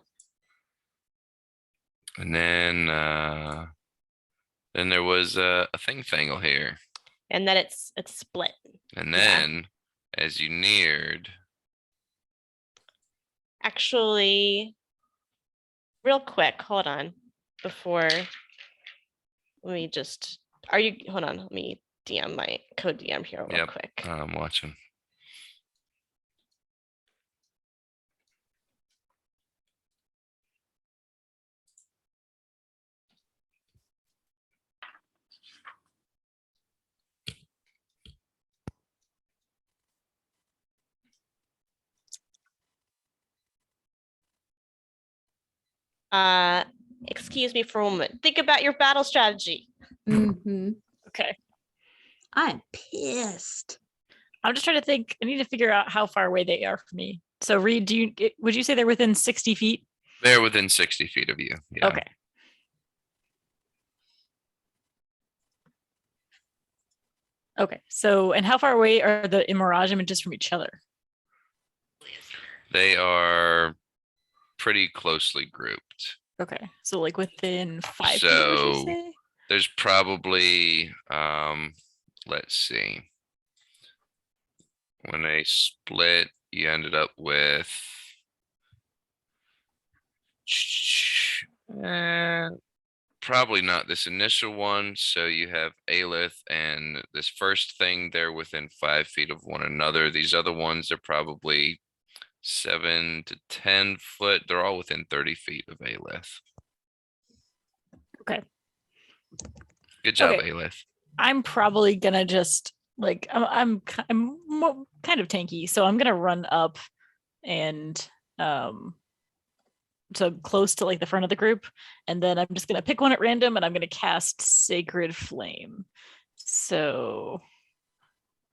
And then there was a thing-fangle here. And then it's split. And Yeah. then as you neared, Actually, real quick, hold on. Before hold on, let me DM my code DM here real Yep. quick. I'm watching. Excuse me for a moment. Think about your battle strategy. Mm-hmm. Okay. I'm pissed. I'm just trying to think. I need to figure out how far away they are from me. So Reed, would you say they're within 60 feet? They're within 60 feet of you. Yeah. Okay. Okay. So, and how far away are the Mirage images from each other? They are pretty closely grouped. Okay. So like within 5 feet, would So you say? there's probably let's see. When they split, you ended up with probably not this initial one. So you have Aelith and this first thing, they're within 5 feet of one another. These other ones are probably 7 to 10 foot. They're all within 30 feet of Aelith. Okay. Good job, Okay. Aelith. I'm probably gonna just like I'm kind of tanky, so I'm gonna run up and so close to like the front of the group, and then I'm just gonna pick one at random and I'm gonna cast Sacred Flame. So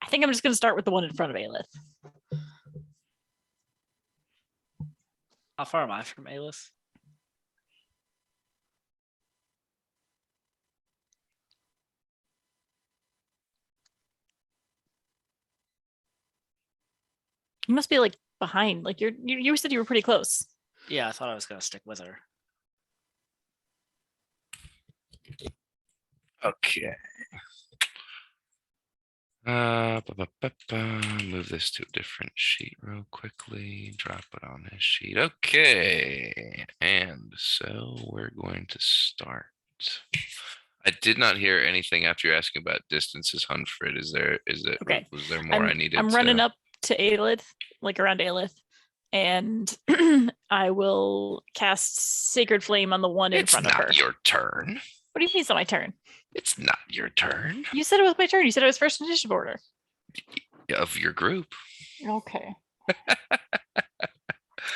I think I'm just gonna start with the one in front of Aelith. How far am I from Aelith? You must be like behind. Like you said you were pretty close. Yeah, I thought I was gonna stick with her. Okay. Move this to a different sheet real quickly. Drop it on this sheet. Okay. And so we're going to start. I did not hear anything after you're asking about distances, Hunfred. Okay. Was there more I needed? I'm running up to Aelith, like around Aelith, and I will cast Sacred Flame on the one in front of her. It's not your turn. What do you mean it's not my turn? It's not your turn. You said it was my turn. You said it was first initiative order. Of your group. Okay.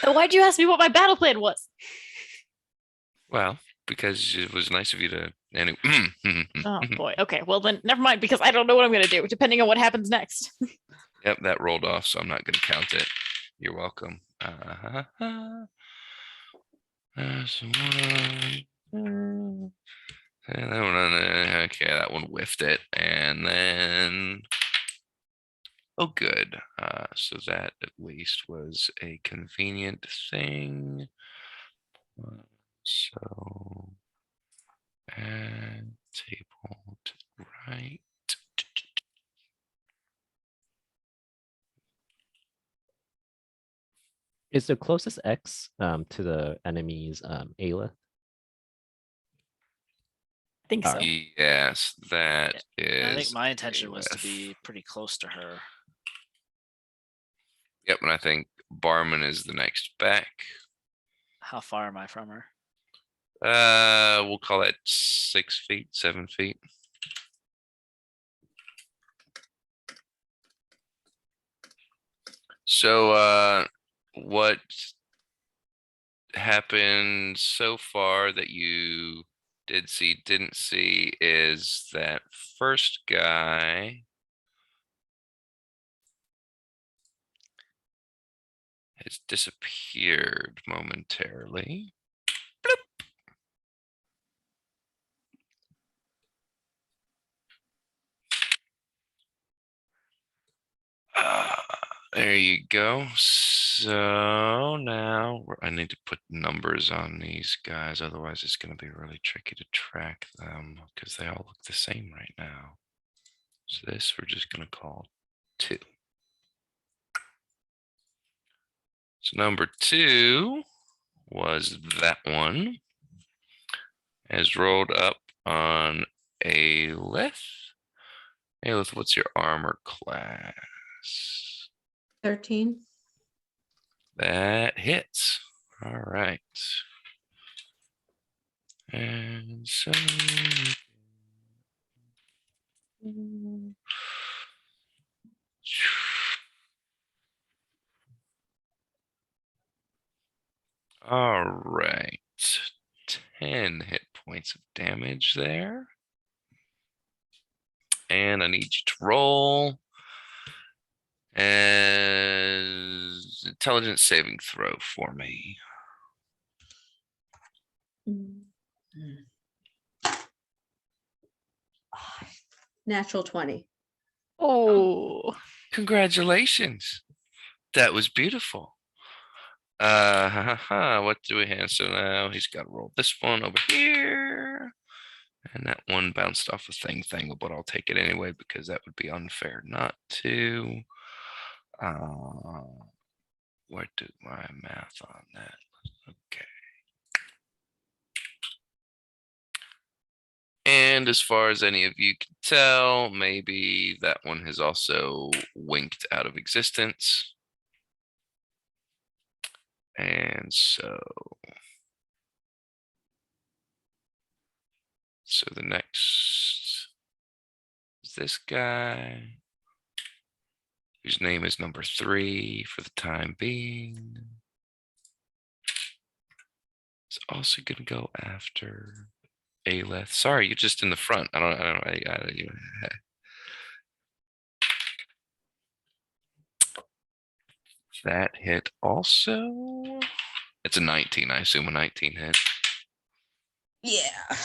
So why'd you ask me what my battle plan was? Well, because it was nice of you to. Anyway. Oh boy. Okay. Well then, never mind because I don't know what I'm gonna do depending on what happens next. Yep, that rolled off, so I'm not going to count it. You're welcome. That's one. And that one, okay, that one whiffed it, and then oh, good. So that at least was a convenient thing. So add table to the right. Is the closest X to the enemy's Aelith? I think so. Yes, that is. I think my intention was to Aelith. be pretty close to her. Yep, and I think Barman is the next back. How far am I from her? We'll call it 6 feet, 7 feet. So, what happened so far that you didn't see is that first guy has disappeared momentarily. There you go. So now I need to put numbers on these guys, otherwise it's going to be really tricky to track them because they all look the same right now. So this we're just going to call 2. So number 2 was that one, has rolled up on Aelith. Aelith, what's your armor class? 13. That hits. All right. And so. All right. 10 hit points of damage there. And I need you to roll an intelligence saving throw for me. Natural 20. Oh. Congratulations. That was beautiful. What do we have? So now he's got to roll this one over here. And that one bounced off a thing, but I'll take it anyway because that would be unfair not to. Where do my math on that? Okay. And as far as any of you can tell, maybe that one has also winked out of existence. And so the next is this guy, whose name is number 3 for the time being. It's also going to go after Aelith. Sorry, you're just in the front. I don't that hit also. It's a 19. I assume a 19 hit. Yeah.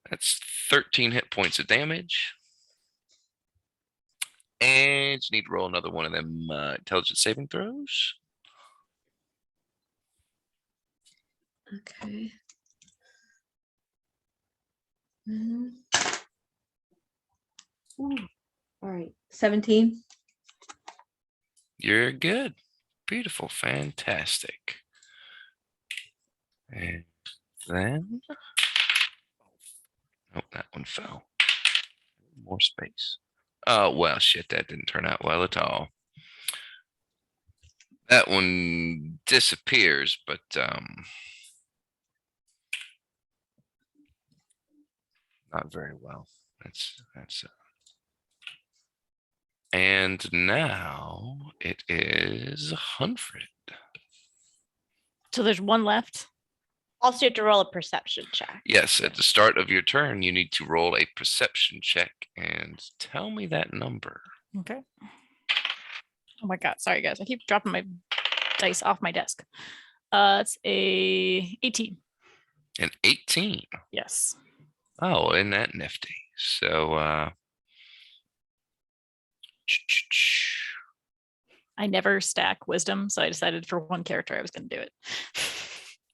That's 13 hit points of damage. And you need to roll another one of them intelligence saving throws. Okay. Ooh. All right. 17. You're good. Beautiful. Fantastic. And then. Oh, that one fell. More space. Oh, well, shit, that didn't turn out well at all. That one disappears, but not very well. That's And now it is 100. So there's one left. Also, you have to roll a perception check. Yes, at the start of your turn, you need to roll a perception check and tell me that number. Okay. Oh my god, sorry guys. I keep dropping my dice off my desk. It's a 18. An 18. Yes. Oh, isn't that nifty? So I never stack wisdom, so I decided for one character I was going to do it.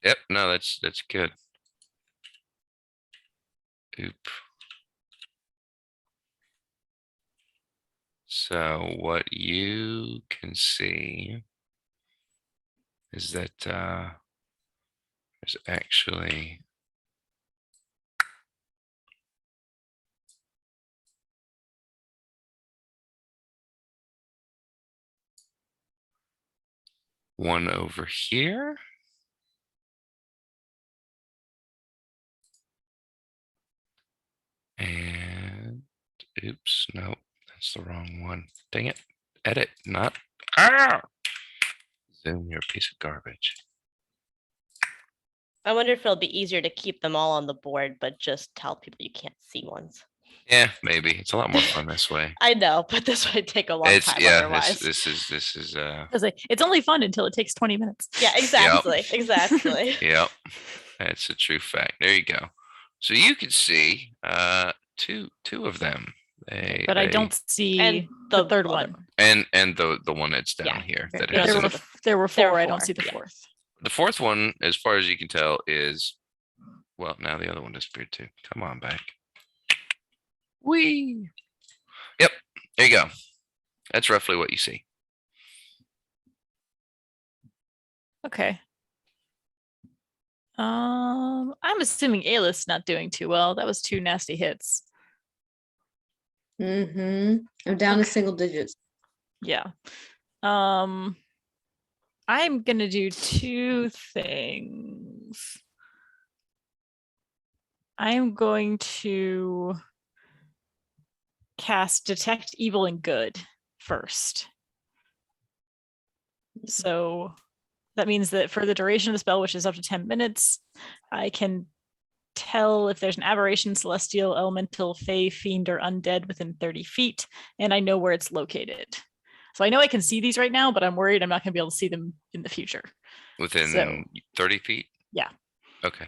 yep, no, that's good. Oop. So what you can see is that there's actually one over here. And oops, no, that's the wrong one. Dang it. Edit, not. Ah! Zoom, you're a piece of garbage. I wonder if it'll be easier to keep them all on the board, but just tell people you can't see ones. Yeah, maybe. It's a lot more fun this way. I know, but this would take a long It's time yeah, otherwise. this is I was like, it's only fun until it takes 20 minutes. Yeah, exactly. Exactly. yep. That's a true fact. There you go. So you can see two of them. But I don't see And the the third other one. and the one that's down Yeah. here that Yeah, has There an- were, there were There four. were I don't four, see the yeah. fourth. the fourth one, as far as you can tell, is well, now the other one disappeared too. Come on back. Whee! Yep, there you go. That's roughly what you see. Okay. I'm assuming Aelith's not doing too well. That was 2 nasty hits. I'm down to single digits. Yeah. I'm gonna do 2 things. I'm going to cast Detect Evil and Good first. So that means that for the duration of the spell, which is up to 10 minutes, I can tell if there's an aberration, celestial, elemental, fey, fiend, or undead within 30 feet, and I know where it's located. So I know I can see these right now, but I'm worried I'm not going to be able to see them in the future. Within So- 30 feet? Yeah. Okay.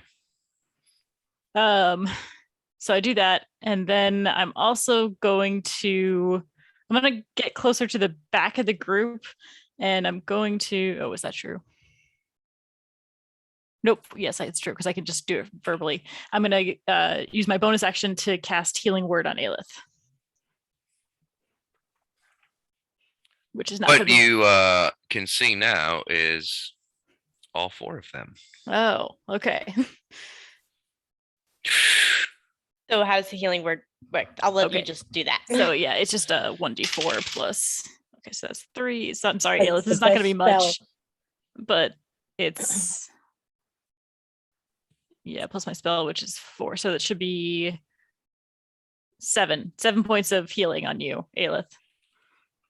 So I do that, and then I'm also going to get closer to the back of the group, and I'm going to, oh, is that true? Nope. Yes, it's true, because I can just do it verbally. I'm going to use my bonus action to cast Healing Word on Aelith. Which is not What gonna be- you can see now is all 4 of them. Oh, okay. So how does the healing word work? I'll let you Okay. just do that. So yeah, it's just a 1d4 plus. Okay, so that's 3. So I'm sorry, That's Aelith, the this is not going to best be much, spell. but it's yeah, plus my spell, which is 4. So it should be 7 points of healing on you, Aelith.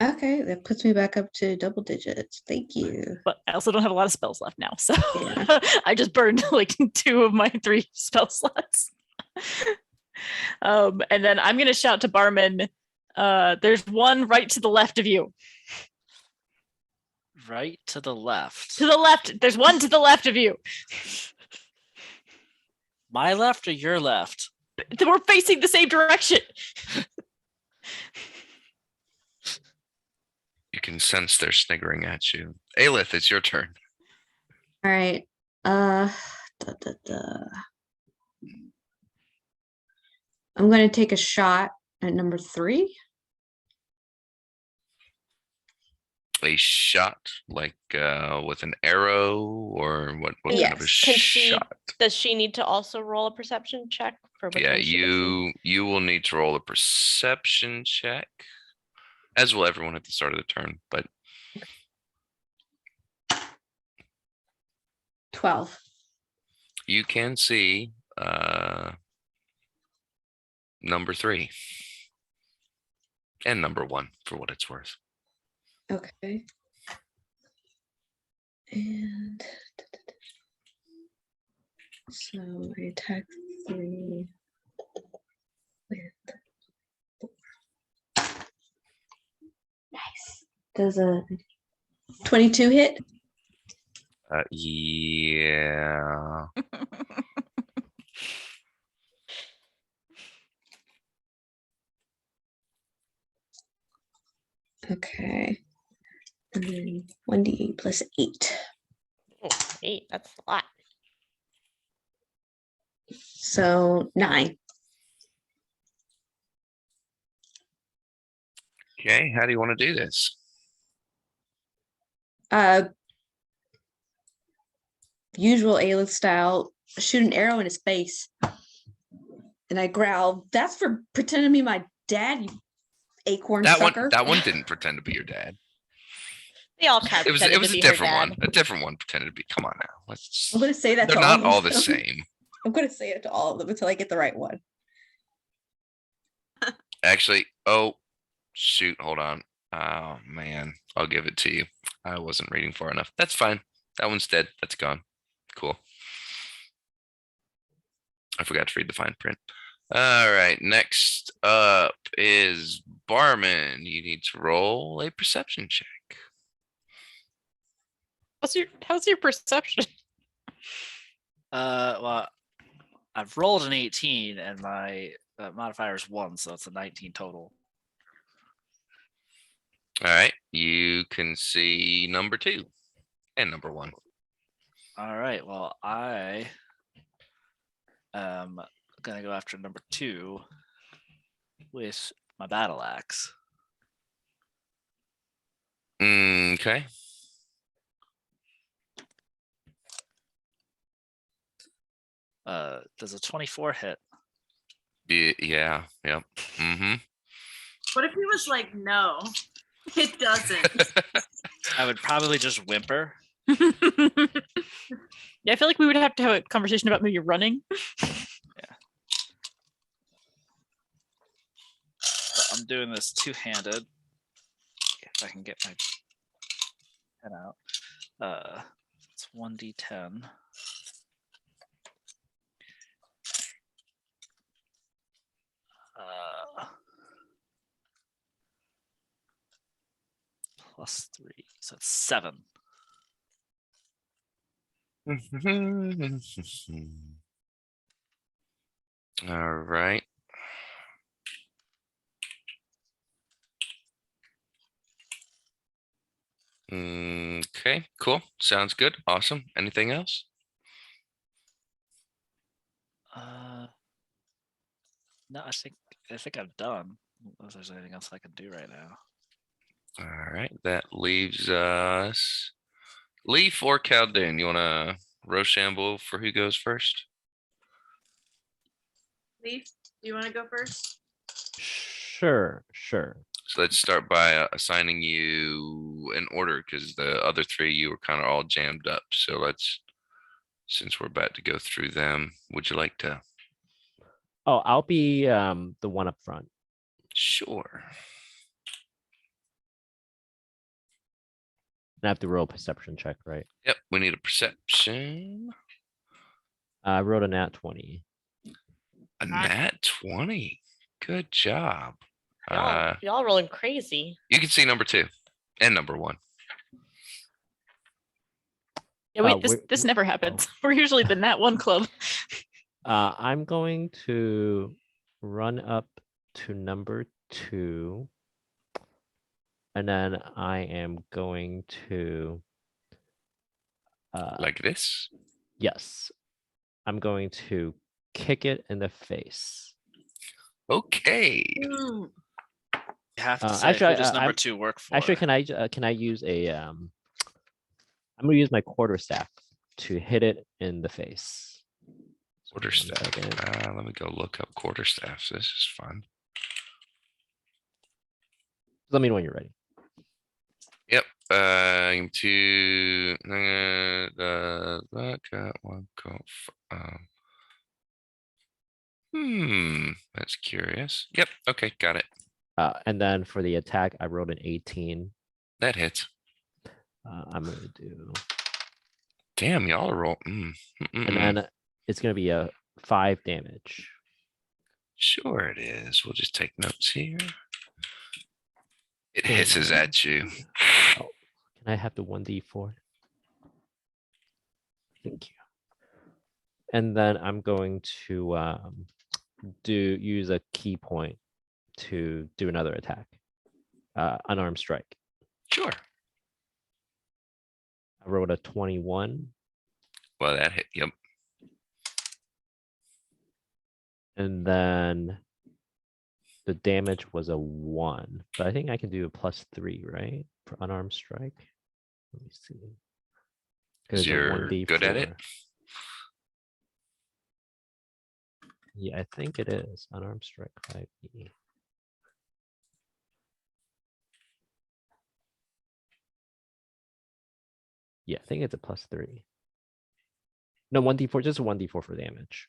Okay, that puts me back up to double digits. Thank you. But I also don't have a lot of spells left now, so Yeah. I just burned like 2 of my 3 spell slots. And then I'm gonna shout to Barman. There's one right to the left of you. Right to the left. To the left. There's one to the left of you. My left or your left? We're facing the same direction. You can sense they're sniggering at you. Aelith, it's your turn. All right. I'm going to take a shot at number 3. A shot, like with an arrow, or what kind of a Yes. Can she- shot? Does she need to also roll a perception check for which Yeah, one she gets in? you will need to roll a perception check, as will everyone at the start of the turn. But 12. you can see number 3. And number 1 for what it's worth. Okay. And so I attack 3 with 4. Nice. Does a 22 hit? Yeah. Okay. And then 1d8 plus 8. Oh, 8, that's a lot. So 9. Okay, how do you want to do this? Usual Aelith style, shoot an arrow in his face. And I growl, that's for pretending to be my dad, you acorn sucker. That one didn't pretend to be your dad. They all kind It of was a different one. A different one pretended to be. Come on now. Let's. I'm gonna say that They're to not all all of the them. same. I'm gonna say it to all of them until I get the right one. Actually, oh shoot, hold on. Oh man, I'll give it to you. I wasn't reading far enough. That's fine. That one's dead. That's gone. Cool. I forgot to read the fine print. All right, next up is Barman. You need to roll a perception check. How's your perception? Well, I've rolled an 18 and my modifier is 1, so it's a 19 total. All right, you can see number 2 and number 1. All right, well, I am gonna go after number 2 with my battle axe. Okay. Does a 24 hit? Yeah. Yep. Mm-hmm. What if he was like, no, it doesn't? I would probably just whimper. Yeah, I feel like we would have to have a conversation about maybe running. So I'm doing this two-handed. If I can get my head out. It's 1d10. Plus 3, so it's 7. All right. Okay, cool. Sounds good. Awesome. Anything else? No, I think I'm done. Unless there's anything else I can do right now. All right, that leaves us Leaf or Caldoon. You want to Rochambeau for who goes first? Leaf, do you want to go first? Sure. So let's start by assigning you an order because the other 3 you were kind of all jammed up. So since we're about to go through them, would you like to? Oh, I'll be the one up front. Sure. I have to roll a perception check, right? Yep, we need a perception. I wrote a nat 20. A nat 20. Good job. Y'all rolling crazy. You can see number 2 and number 1. Yeah, wait, this never happens. We're usually the Nat 1 club. I'm going to run up to number 2. And then I am going to Like this? yes. I'm going to kick it in the face. Okay. You have to say actually, who does number I'm- 2 work for? Actually, can I use a I'm gonna use my quarterstaff to hit it in the face. So 1 Quarterstaff. second. Let me go look up quarterstaffs. This is fun. Let me know when you're ready. Yep. To that's curious. Yep. Okay, got it. And then for the attack, I rolled an 18. That hits. I'm gonna do, Damn, y'all are roll. and then it's gonna be a 5 damage. Sure it is. We'll just take notes here. It Okay. hisses at you. Can I have the 1d4? Thank you. And then I'm going to use a key point to do another attack. Unarmed strike. Sure. I rolled a 21, Well, that hit. Yep. and then the damage was a 1. But I think I can do a +3, right? For unarmed strike. Let me see. 'Cause it's a You're good at it? 1d4. Yeah, I think it is. Unarmed strike 5e. Yeah, I think it's a +3. No, 1d4, just a 1d4 for damage.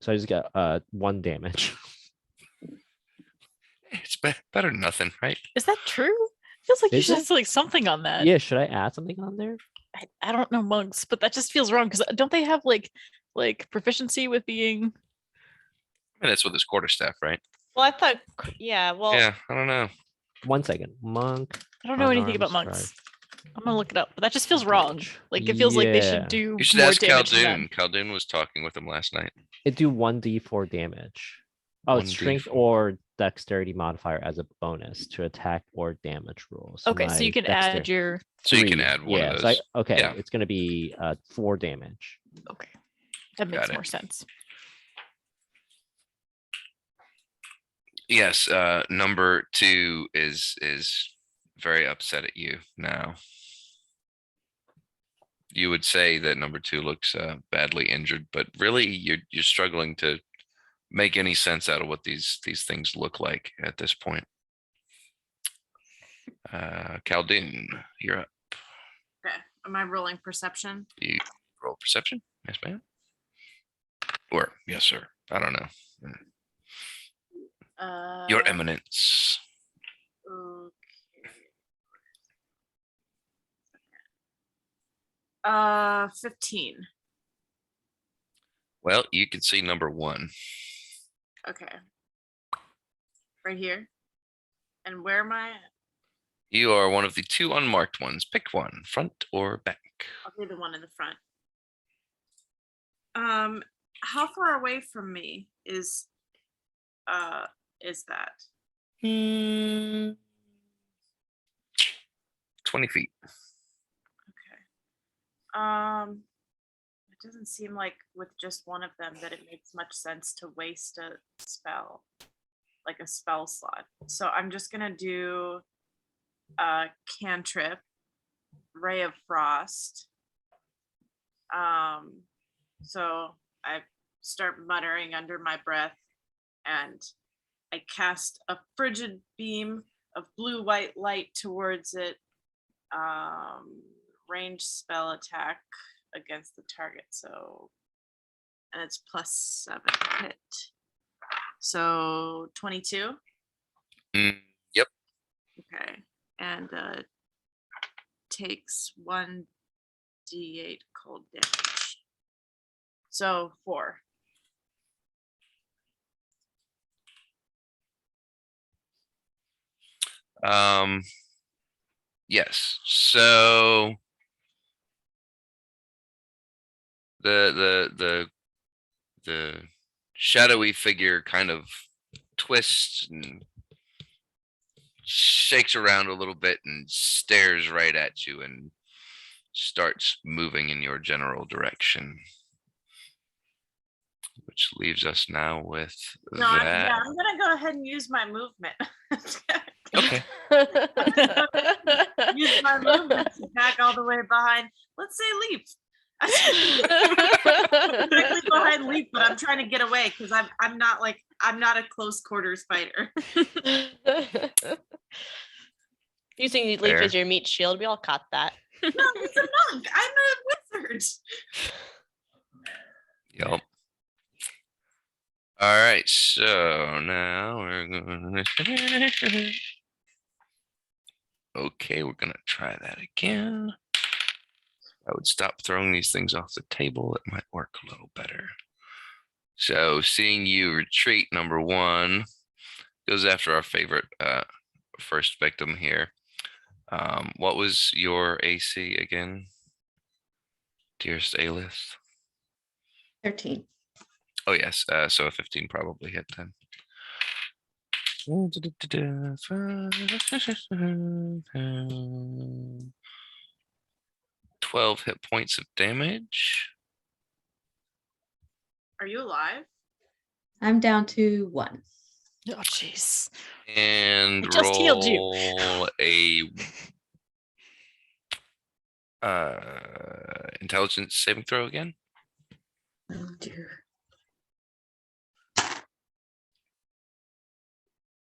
So I just got 1 damage. It's better than nothing, right? Is that true? Feels like you Is should it? have like something on that. Yeah, should I add something on there? I don't know monks, but that just feels wrong because don't they have like proficiency with being? I mean, that's with his quarterstaff, right? Well, I thought, yeah, well, Yeah, I don't know. 1 second. Monk. I don't know anything unarmed about monks. strike, I'm gonna look it up, but that just feels wrong. damage. Like it feels like they Yeah. should do You should more ask damage than that. Khaldun. Khaldun was talking with him last night. It do 1d4 damage. Oh, it's strength 1d4. or dexterity modifier as a bonus to attack or damage rolls. So Okay, so you my can add dexter- your. So you can 3. add one yeah, of so those. okay, Yeah. it's gonna be 4 damage. Okay, that makes Got it. more sense. Yes, number 2 is very upset at you now. You would say that number 2 looks badly injured, but really you're struggling to make any sense out of what these things look like at this point. Khaldun, you're up. Okay. Am I rolling perception? You roll perception? Yes, ma'am. Or yes, sir. I don't know. Your eminence. Okay. 15. Well, you can see number 1. Okay. Right here. And where am I? You are one of the 2 unmarked ones. Pick one, front or back. I'll be the one in the front. How far away from me is that? 20 feet. Okay. It doesn't seem like with just one of them that it makes much sense to waste a spell, like a spell slot. So I'm just gonna do cantrip, Ray of Frost. So I start muttering under my breath and I cast a frigid beam of blue-white light towards it. Range spell attack against the target. So, and it's +7 hit. So 22. Yep. Okay. And takes 1d8 cold damage. So 4. Yes. So the shadowy figure kind of twists and shakes around a little bit and stares right at you and starts moving in your general direction. Which leaves us now with No, I'm that. gonna go ahead and use my movement. Okay. Use my movement to back all the way behind. Let's say leap. Directly behind leap, but I'm trying to get away because I'm not a close quarters fighter. Using leap Fair. as your meat shield, we all caught that. No, it's a monk. I'm a wizard. Yep. All right, so So now we're gonna. Okay, we're gonna try that again. I would stop throwing these things off the table. It might work a little better. So seeing you retreat, number one, goes after our favorite first victim here. What was your AC again, dearest Aelith? 13. Oh yes, so a 15 probably hit then. 12 hit points of damage. Are you alive? I'm down to 1. Oh, jeez. And I just healed you. roll a intelligence saving throw again. Oh dear.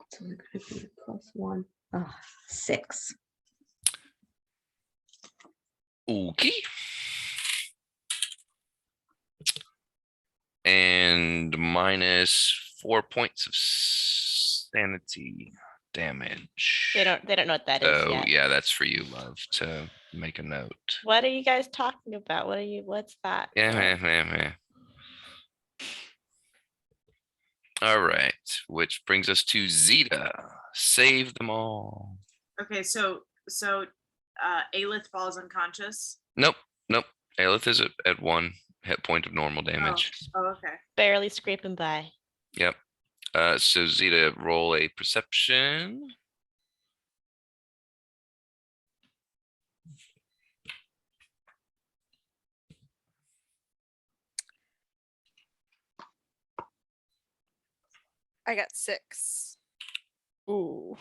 It's only going to be +1. Oh, 6. Okay. And -4 points of sanity damage. They don't know what that is So yet. yeah, that's for you, love, to make a note. What are you guys talking about? What's that? Yeah. All right, which brings us to Zeta. Save them all. Okay, so Aelith falls unconscious. Nope. Aelith is at 1 hit point of normal damage. Oh, okay. Barely scraping by. Yep. So Zeta, roll a perception. I got 6. Ooh.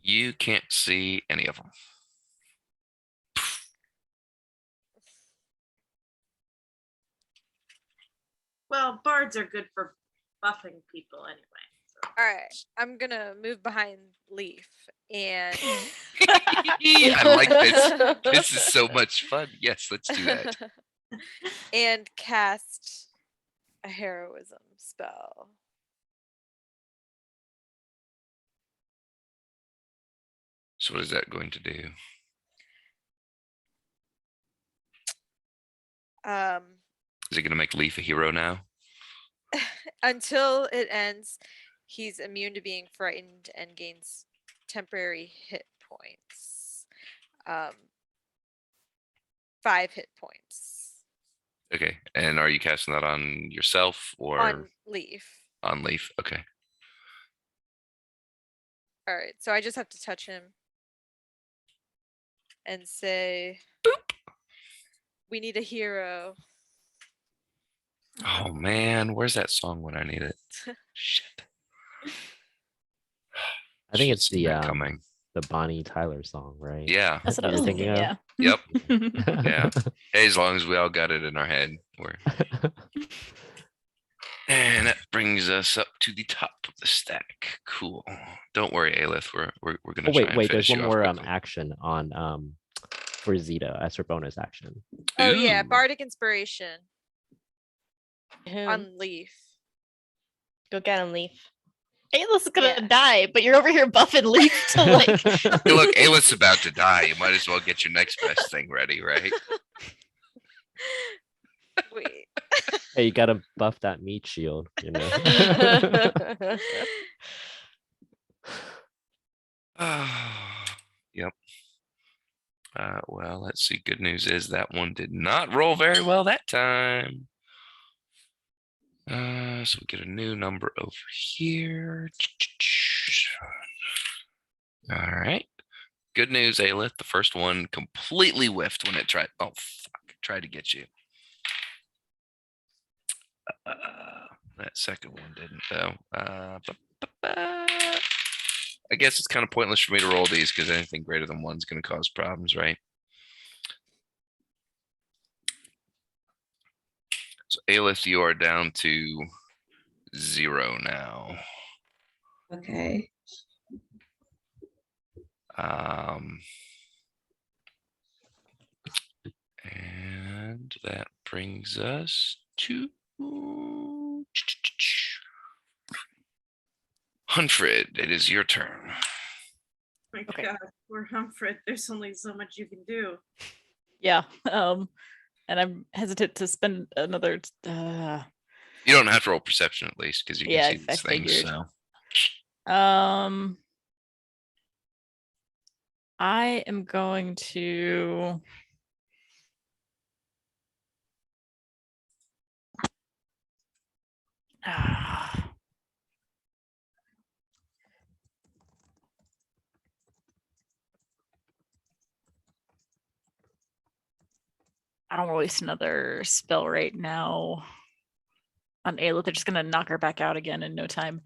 You can't see any of them. Well, bards are good for buffing people anyway. So. All right, I'm gonna move behind Leaf and I like this. This is so much fun. Yes, let's do that. and cast a heroism spell. So what is that going to do? Is it going to make Leaf a hero now? Until it ends, he's immune to being frightened and gains temporary hit points. 5 hit points. Okay, and are you casting that on yourself or on Leaf? On Leaf, okay. All right, so I just have to touch him and say, boop. We need a hero. Oh man, where's that song when I need it? Shit. I think it's the coming. The Bonnie Tyler song, right? Yeah. That's what I You're was thinking thinking. of? Yeah. Yep. Yeah. Hey, as long as we all got it in our head, we're. And that brings us up to the top of the stack. Cool. Don't worry, Aelith. We're gonna. Oh, try and wait. There's finish one you off more quickly. action on for Zeta as her bonus action. Oh yeah, Ooh. Bardic Inspiration Whom? on Leaf. Go get him, Leaf. Aelith's gonna Yeah. die, but you're over here buffing Leaf to like. Hey, look, Aelith's about to die. You might as well get your next best thing ready, right? Wait. Hey, you gotta buff that meat shield, you know. Yep. Well, let's see. Good news is that one did not roll very well that time. So we get a new number over here. All right. Good news, Aelith. The first one completely whiffed when it tried. Oh, fuck. Tried to get you. That second one didn't, though. I guess it's kind of pointless for me to roll these because anything greater than 1 is going to cause problems, right? So, Aelith, you are down to 0 now. Okay. And that brings us to Huntfred, it is your turn. My Okay. God, poor Humphrey. There's only so much you can do. Yeah. And I'm hesitant to spend another. You don't have to roll perception at least because you can Yeah, see I these things. figured. So I am going to. I don't want to waste another spell right now on Aelith. They're just gonna knock her back out again in no time.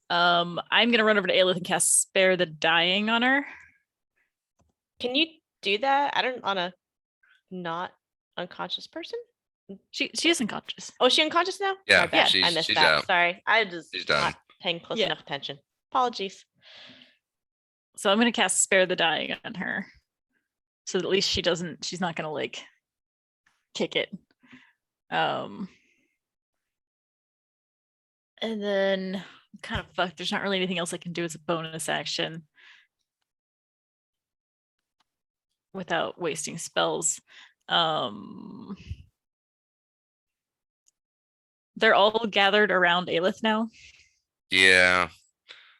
I'm gonna run over to Aelith and cast Spare the Dying on her. Can you do that? I don't on a not unconscious person. She is unconscious. Oh, is she unconscious now? Yeah, My bad. I she's- missed she's that. out. Sorry, I just She's done. not paying close Yeah. enough attention. Apologies. So I'm gonna cast Spare the Dying on her. So that at least she's not gonna like kick it. And then I'm kind of fucked. There's not really anything else I can do as a bonus action without wasting spells. They're all gathered around Aelith now. yeah,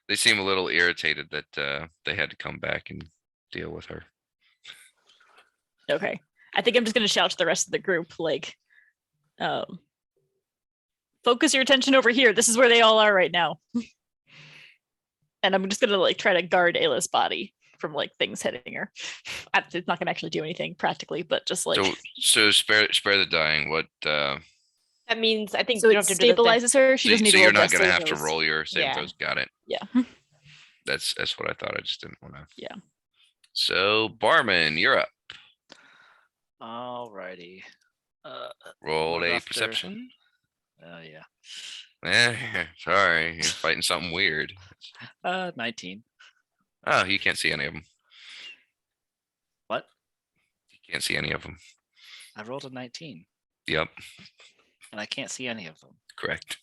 they seem a little irritated that they had to come back and deal with her. Okay. I think I'm just gonna shout to the rest of the group, like, focus your attention over here. This is where they all are right now. And I'm just gonna like try to guard Ayla's body from like things hitting her. It's not gonna actually do anything practically, but just like So spare the dying. What? That means I think so you it don't have to do the thing. stabilizes her. She doesn't need So to you're roll not gonna death have to saving roll your save Yeah. throws. Got it. Yeah. That's what I thought. I just didn't want to. Yeah. So Barman, you're up. Alrighty. Roll What a after- perception. Yeah. Sorry, you're fighting something weird. 19. Oh, you can't see any of them. What? You can't see any of them. I rolled a 19 Yep, and I can't see any of them. correct.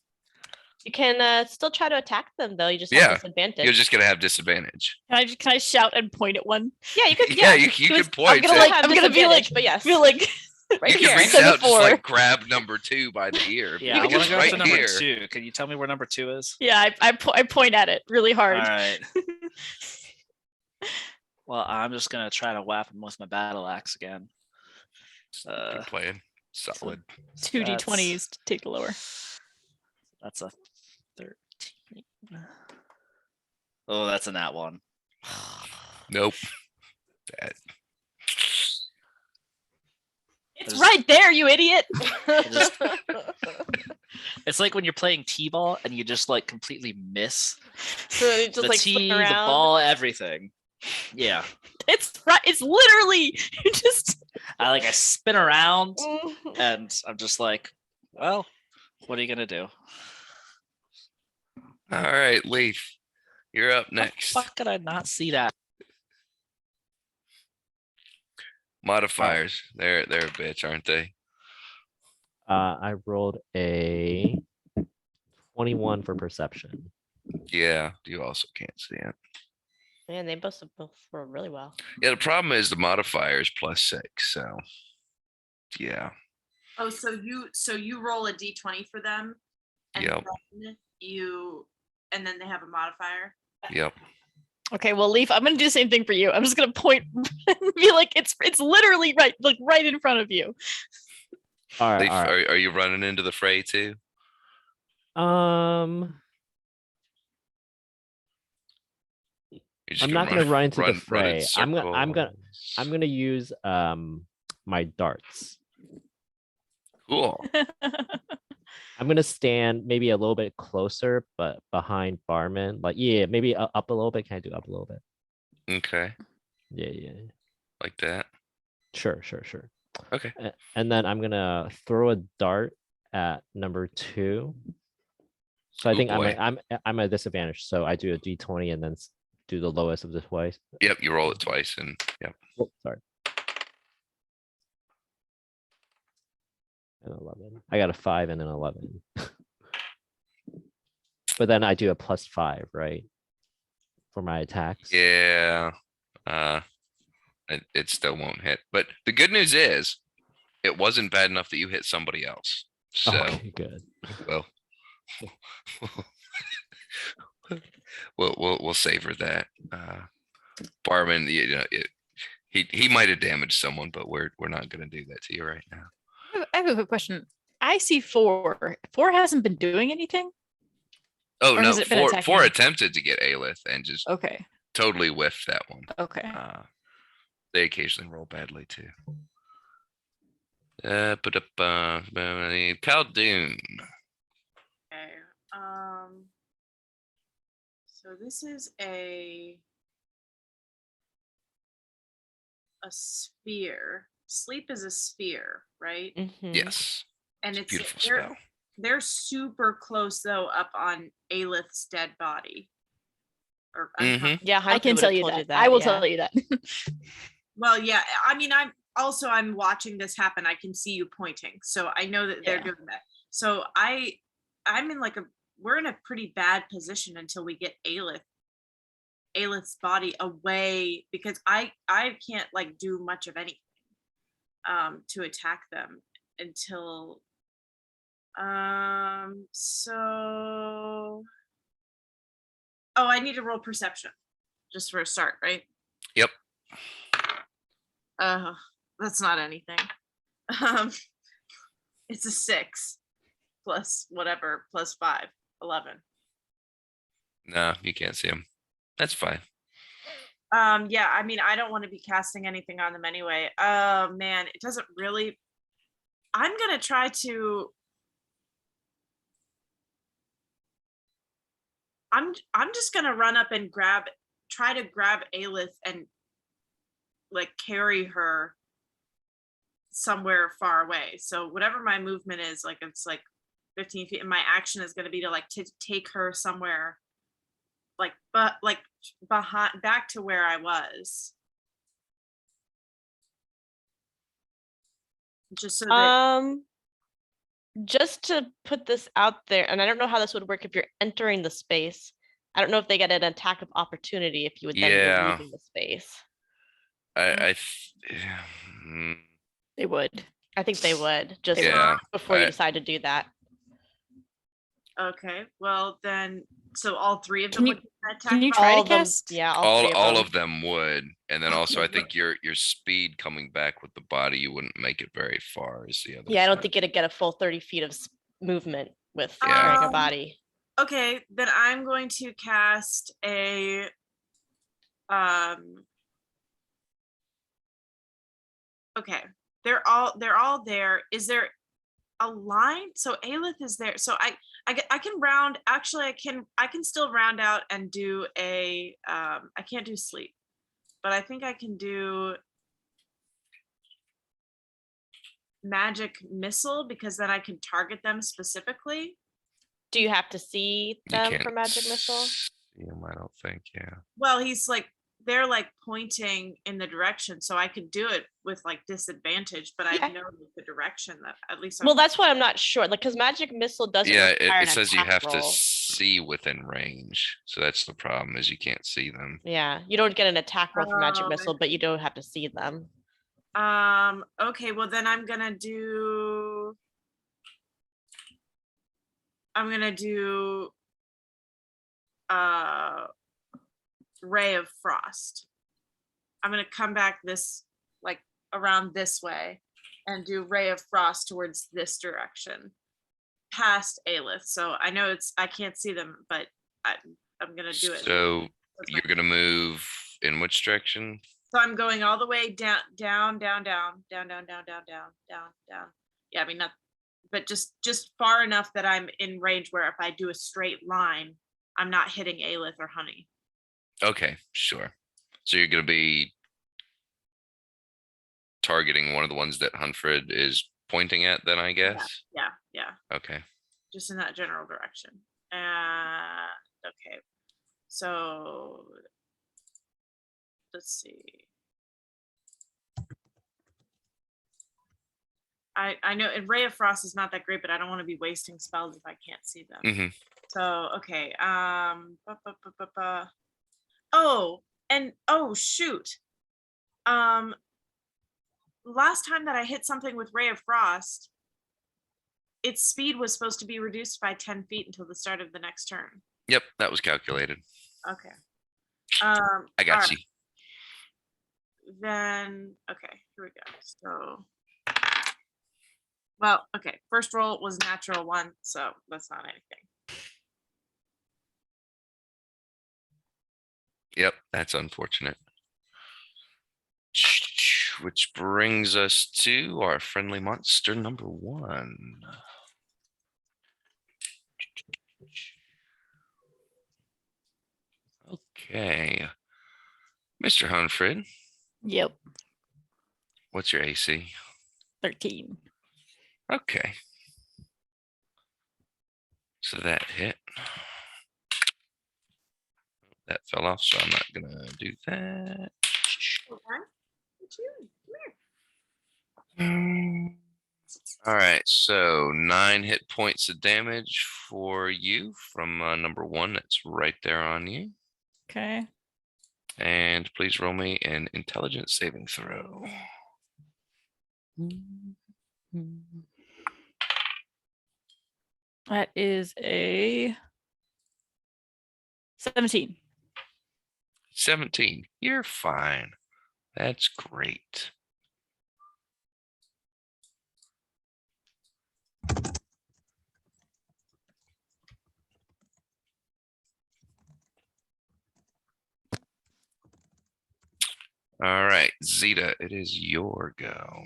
You can still try to attack them though. You just have Yeah, disadvantage. You're just gonna have disadvantage. Can I shout and point at one? Yeah, you could. Yeah, you could point. I'm gonna to- like have I'm gonna be like disadvantage, but yes. feel like right you here. can reach Send it out, just forward. like grab number 2 by the ear. Yeah, I Like, want it's to go right to number here. 2. Can you tell me where number 2 is? yeah, I point at it really hard. All right. Well, I'm just gonna try to whap him with my battle axe again. Good plan. Solid. 2d20s to take the lower. That's a 13. Oh, that's a nat 1. Nope. Bad. It's There's- right there, you idiot. It's like when you're playing t-ball and you just like completely miss So you just the like tee, flip the around. ball, everything. Yeah, It's right. It's literally you just. I spin around Mhm. and I'm just like, well, what are you gonna do? All right, Leaf, you're up How next. the fuck could I not see that? Modifiers. They're a bitch, aren't they? I rolled a 21 for perception. Yeah, you also can't see it. Man, they both rolled really well. Yeah, the problem is the modifier is +6, so yeah. Oh, so you roll a d20 for them, and Yep. then they have a modifier. Yep. Okay, well, Leaf, I'm gonna do the same thing for you. I'm just gonna point and be like, it's literally right in front of you. All right, Leaf, all right. are you running into the fray too? You're just I'm not gonna run into the run in fray. I'm gonna circles. use my darts. Cool. I'm gonna stand maybe a little bit closer, but behind Barman. Like, yeah, maybe up a little bit. Can I do up a little bit? Okay, Yeah. like that. Sure. Okay. And then I'm gonna throw a dart at number 2. So I Oh, think boy. I'm at a disadvantage. So I do a d20 and then do the lowest of the twice. Yep, you roll it twice, and yep. Oh, sorry. And 11. I got a 5 and an 11. But then I do a +5, right? For my attacks. Yeah. It still won't hit. But the good news is it wasn't bad enough that you hit somebody else. So Okay, good. well we'll savor that. Barman, you know, he might have damaged someone, but we're not gonna do that to you right now. I have a quick question. I see 4. 4 hasn't been doing anything. Oh Or no, has it been four attacking? attempted to get Aelith and just Okay. totally whiffed that one. Okay. They occasionally roll badly too. Put up Khaldun. Okay. So this is a sphere. Sleep is a sphere, right? Mhm. Yes. And It's a it's beautiful they're, spell. they're super close though up on Aelith's dead body. Or unconscious. Yeah, I Humphrey can would've tell you told that. I will yeah. tell you that. Well, yeah. I mean, I'm watching this happen. I can see you pointing, so I know that they're Yeah. doing that. So I'm in we're in a pretty bad position until we get Aelith's body away, because I can't like do much of anything to attack them until so I need to roll perception just for a start, right? Yep. That's not anything. It's a 6 plus whatever plus 5, 11. No, you can't see him. That's fine. Yeah, I mean, I don't want to be casting anything on them anyway. Oh man, it doesn't really. I'm gonna try to. I'm just gonna run up and try to grab Aelith and like carry her somewhere far away. So whatever my movement is, like it's like 15 feet, and my action is gonna be to like to take her somewhere, like behind back to where I was. Just so that just to put this out there, and I don't know how this would work if you're entering the space. I don't know if they get an attack of opportunity if you would then Yeah. be leaving the space. They would. I think they would just Yeah. before you I- decide to do that. Okay, well then, so all 3 of them Can you- would get that attack can you of try to All of them, cast? yeah, all three all them. of them would, and then also I think your speed coming back with the body, you wouldn't make it very far. Is the other? Yeah, I don't side. think it'd get a full 30 feet of movement with Yeah. carrying a body. Okay, then I'm going to cast a okay. They're all there. Is there a line? So Aelith is there. So I can round, actually I can still round out and do a I can't do sleep, but I think I can do magic missile, because then I can target them specifically. Do you have to see You them can't for magic missile? see him, I don't think. Yeah. Well, they're like pointing in the direction, so I could do it with like disadvantage, but Yeah. I know the direction that at least. Well, that's why I'm not sure. Like, because magic missile doesn't. Yeah. require It an says you attack have to roll. see within range, so that's the problem, is you can't see them. Yeah, you don't get an attack roll for magic Oh, I missile, but you don't have to see them. Okay, well then I'm gonna do Ray of Frost. I'm gonna come back this like around this way and do Ray of Frost towards this direction, past Aelith. So I know I can't see them, but I'm gonna do it. So That's my- you're gonna move in which direction? So I'm going all the way down. Yeah, I mean, not, but just far enough that I'm in range where if I do a straight line, I'm not hitting Aelith or Honey. Okay, sure. So you're gonna be targeting one of the ones that Hunfred is pointing at, then I guess. Yeah, Okay. just in that general direction. Okay, so let's see. I know, and Ray of Frost is not that great, but I don't want to be wasting spells if I can't see them. Mhm. So okay. Oh, and oh shoot. Last time that I hit something with Ray of Frost, its speed was supposed to be reduced by 10 feet until the start of the next turn. Yep, that was calculated. Okay. I got alright. you. Then okay, here we go. So well, okay. First roll was natural 1, so that's not anything. Yep, that's unfortunate. Which brings us to our friendly monster number 1. Okay. Mr. Hunfred, Yep. what's your AC? 13. Okay. So that hit. That fell off, so I'm not gonna do that. Okay. Come here. All right, so 9 hit points of damage for you from number 1. That's right there on you. Okay. And please roll me an intelligence saving throw. That is a 17. 17. You're fine. That's great. All right, Zeta, it is your go.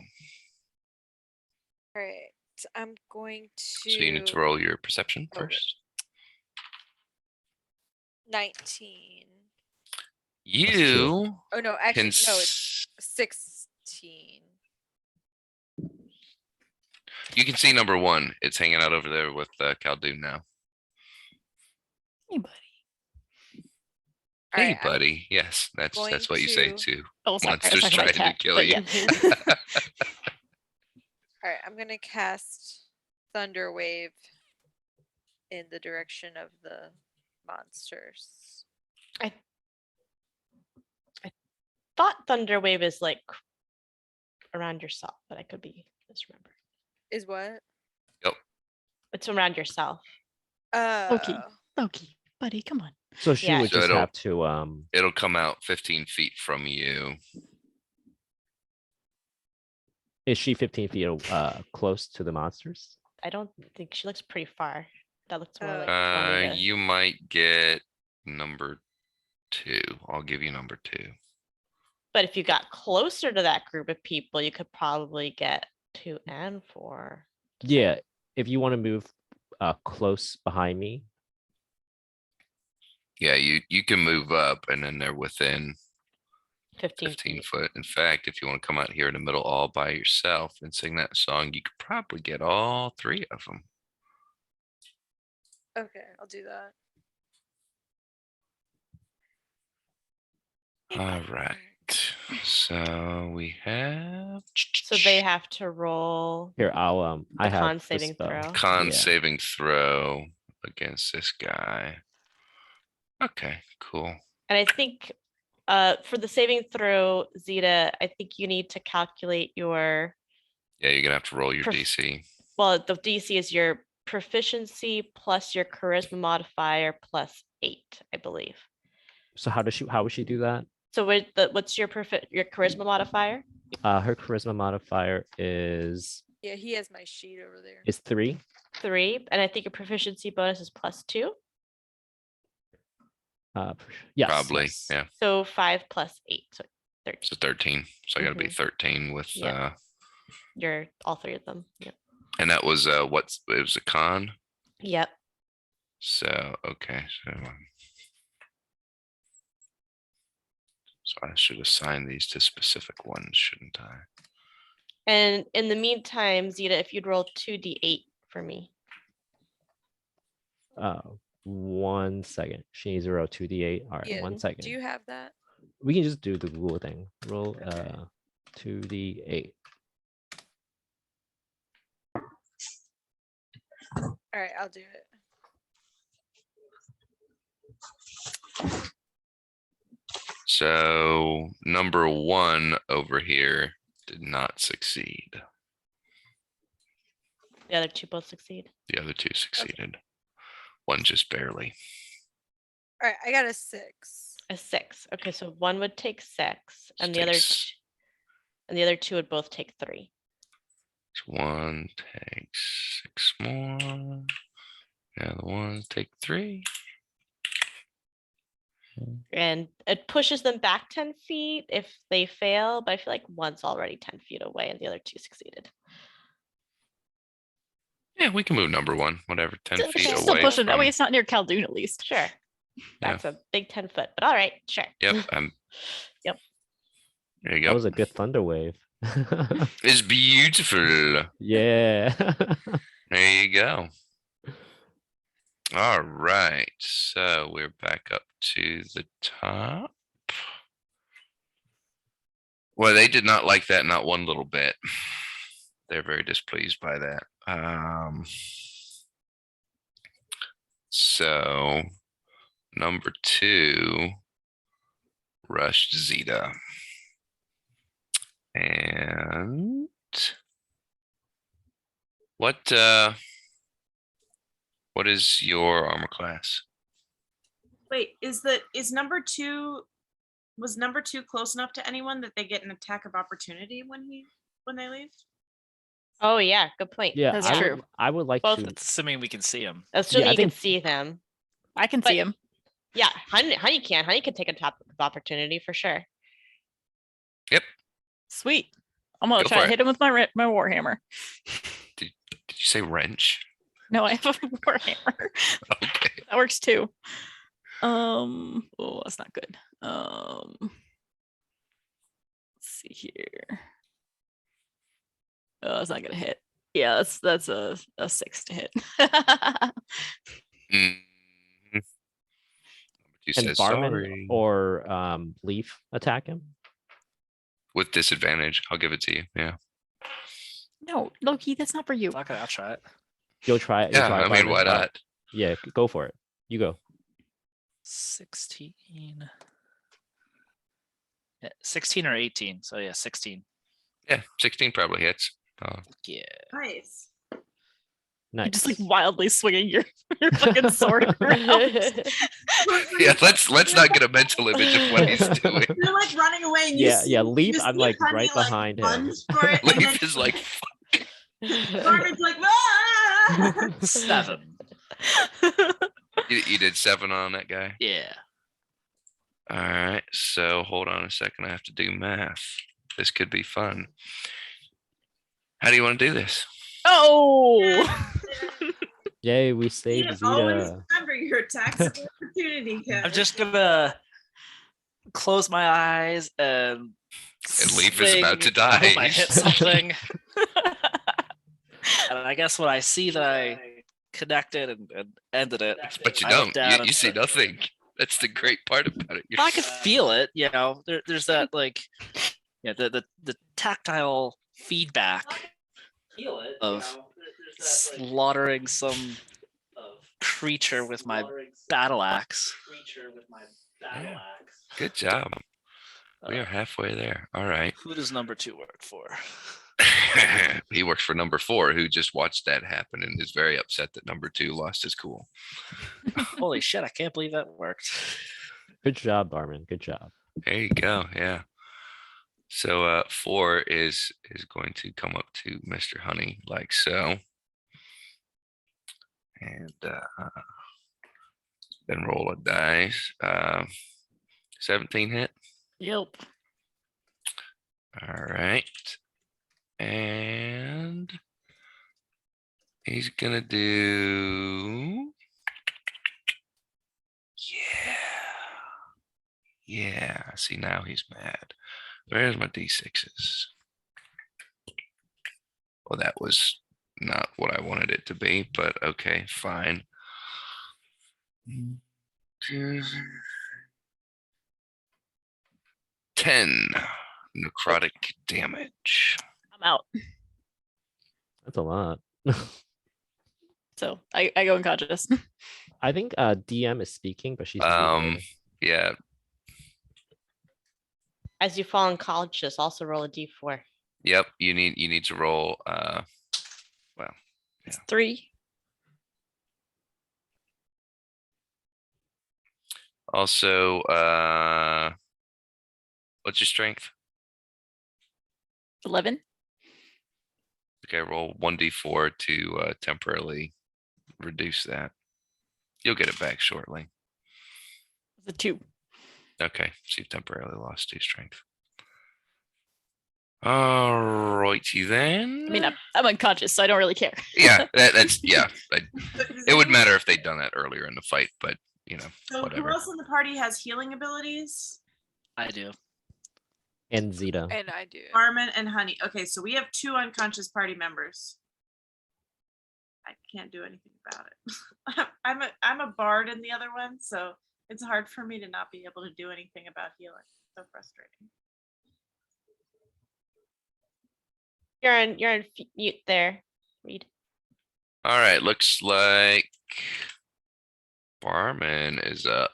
All right. I'm going to. So you need to roll your perception Okay. first. 19. You Oh no, actually, can no, it's 16. you can see number 1. It's hanging out over there with Khaldun now. Hey, buddy. All Hey, right, I'm buddy. Yes, that's going what you say to- too. Oh, sorry. I was Monsters talking about trying to cat, kill but you. yeah. All right, I'm gonna cast Thunder Wave in the direction of the monsters. I thought Thunder Wave is like around yourself, but I could be misremembering. Is what? It's around yourself. Loki. Loki, buddy, come on. So she Yeah. would So just it'll- have to It'll come out 15 feet from you. is she 15 feet close to the monsters? I don't think she looks pretty far. That looks more like Uh, 20 to... You might get number 2. I'll give you number 2. But if you got closer to that group of people, you could probably get 2 and 4. Yeah, if you want to move close behind me. Yeah, you can move up and then they're within 15 15 feet. foot. In fact, if you want to come out here in the middle all by yourself and sing that song, you could probably get all 3 of them. Okay, I'll do that. All right. So we have So they have to roll Here, I'll I the have con the saving spell. throw. con Yeah. saving throw against this guy. Okay, cool. And I think for the saving throw, Zeta, I think you need to calculate your, Yeah, you're gonna have to roll your Prof- DC. well, the DC is your proficiency plus your charisma modifier plus 8, I believe. So how would she do that? So what's your charisma modifier? Her charisma modifier is Yeah, he has my sheet over there. 3. 3, and I think your proficiency bonus is plus 2. Yes, Probably. yes. Yeah. So 5 plus 8, so 13. So 13. So I gotta be 13 with Yeah. You're all 3 of them. Yep. and that was it was a con. Yep. So okay, so I should assign these to specific ones, shouldn't I? And in the meantime, Zeta, if you'd roll 2d8 for me. 1 second. She needs to roll 2d8. All right, Yeah, 1 second. Do you have that? We can just do the Google thing. Roll Okay. 2d8. All right, I'll do it. So number 1 over here did not succeed. The other two both succeed. The other 2 succeeded. One just barely. All right, I got a 6. A 6. Okay, so one would take 6, and the Takes- other two would both take 3. One takes 6 more. The other one take 3. And it pushes them back 10 feet if they fail, but I feel like one's already 10 feet away and the other 2 succeeded. Yeah, we can move number 1, whatever, 10 Still- feet Still away. pushing. That way from- it's not near Khaldun at least. Sure. That's a big 10 foot, but all right, sure. Yep, I'm. Yep. There you That go. was a good thunder wave. It's beautiful. Yeah. There you go. All right, so we're back up to the top. Well, they did not like that, not one little bit. They're very displeased by that. So number 2 rushed Zeta. And what is your armor class? Wait, is number 2, was number 2 close enough to anyone that they get an attack of opportunity when they leave? Oh yeah, good point. Yeah, That's I true. would, I would like Both to. That's assuming we can see him. Assuming I you can think- see them. I can But- see him. Yeah, Honey can. Honey can take a top of opportunity for sure. Sweet. I'm gonna Go try for to it. hit him with my warhammer. Did you say wrench? No, I have a warhammer. Okay. That works too. Oh, that's not good. Let's see here. Oh, it's not gonna hit. Yeah, that's a 6 to hit. Mhm. You Can said Barman sorry. or Leaf attack him? With disadvantage, I'll give it to you. Yeah. No, Loki, that's not for you. Fuck it, I'll try it. You'll try it. Yeah, I mean, why not? Yeah, go for it. You go. 16. Yeah, 16 or 18. So yeah, 16. Yeah, 16 probably hits. Yeah. Nice. You're Nice. just like wildly swinging your fucking sword around. Yeah, let's not get a mental image of what he's doing. You're like running away and you Yeah, see, yeah, you Leaf, see I'm, like, Honey, right behind him. lunge for it, and then Leaf is like, Barman's like, ah! 7. you did 7 on that guy. Yeah. All right, so hold on a second. I have to do math. This could be fun. How do you want to do this? Oh, Yay, we You saved always Zeta. remember your attacks of opportunity. I'm Kevin. just gonna close my eyes and. And Leaf is about to swing. I hope I die. hit something. And I guess when I see that I connected and ended it, But you I look don't. down You and see say- nothing. That's the great part about it. You're I could feel it. You know, there's that like, yeah, the tactile feedback of slaughtering some creature with my battle axe. Yeah. Good job. We are halfway there. All right. Who does number 2 work for? He works for number 4, who just watched that happen and is very upset that number 2 lost his cool. Holy shit! I can't believe that worked. Good job, Barman. Good job. There you go. Yeah. So 4 is going to come up to Mr. Honey like so. And then roll a dice. 17 hit. yep. All right. And he's gonna do. Yeah. See, now he's mad. Where's my D6s? Well, that was not what I wanted it to be, but okay, fine. 10 necrotic damage. I'm out. That's a lot. So I go unconscious. I think DM is speaking, but she's Um, muted. Yeah. As you fall unconscious, also roll a d4. Yep. You need to roll. It's 3. Also, what's your strength? 11. Okay, roll 1d4 to temporarily reduce that. You'll get it back shortly. The 2. Okay, so you've temporarily lost 2 strength. Alrighty then. I mean, I'm unconscious, so I don't really care. Yeah, that's yeah. It would matter if they'd done that earlier in the fight, but you know, So whatever. who else in the party has healing abilities? I do. And Zeta. And I do. Armin and Honey. Okay, so we have 2 unconscious party members. I can't do anything about it. I'm a bard in the other one, so it's hard for me to not be able to do anything about healing. So frustrating. You're on mute there, Reed. All right, looks like Barman is up.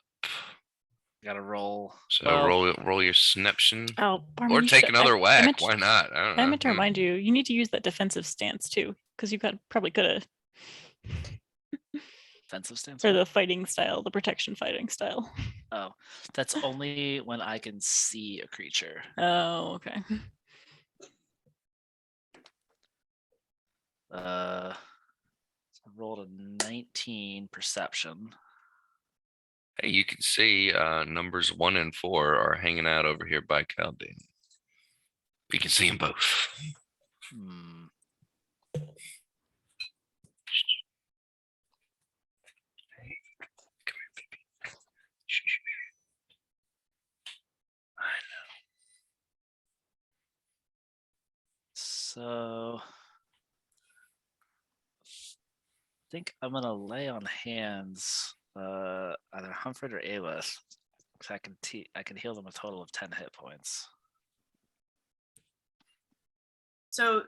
Gotta roll. So Well, roll your snaption. Oh, Barman, Or you take should- another I whack. meant- Why not? I don't know. I meant to remind you, you need to use that defensive stance too, because you probably could have Defensive stance. for the fighting style, the protection fighting style. Oh, that's only when I can see a creature. Oh, okay. So I rolled a 19 perception. Hey, you can see numbers 1 and 4 are hanging out over here by Caldane. You can see them both. Hmm. Come here, baby. Shh, shh, shh. I So I think I'm gonna lay on hands either Humfred or Aelith. So I can heal them a total of 10 hit points. So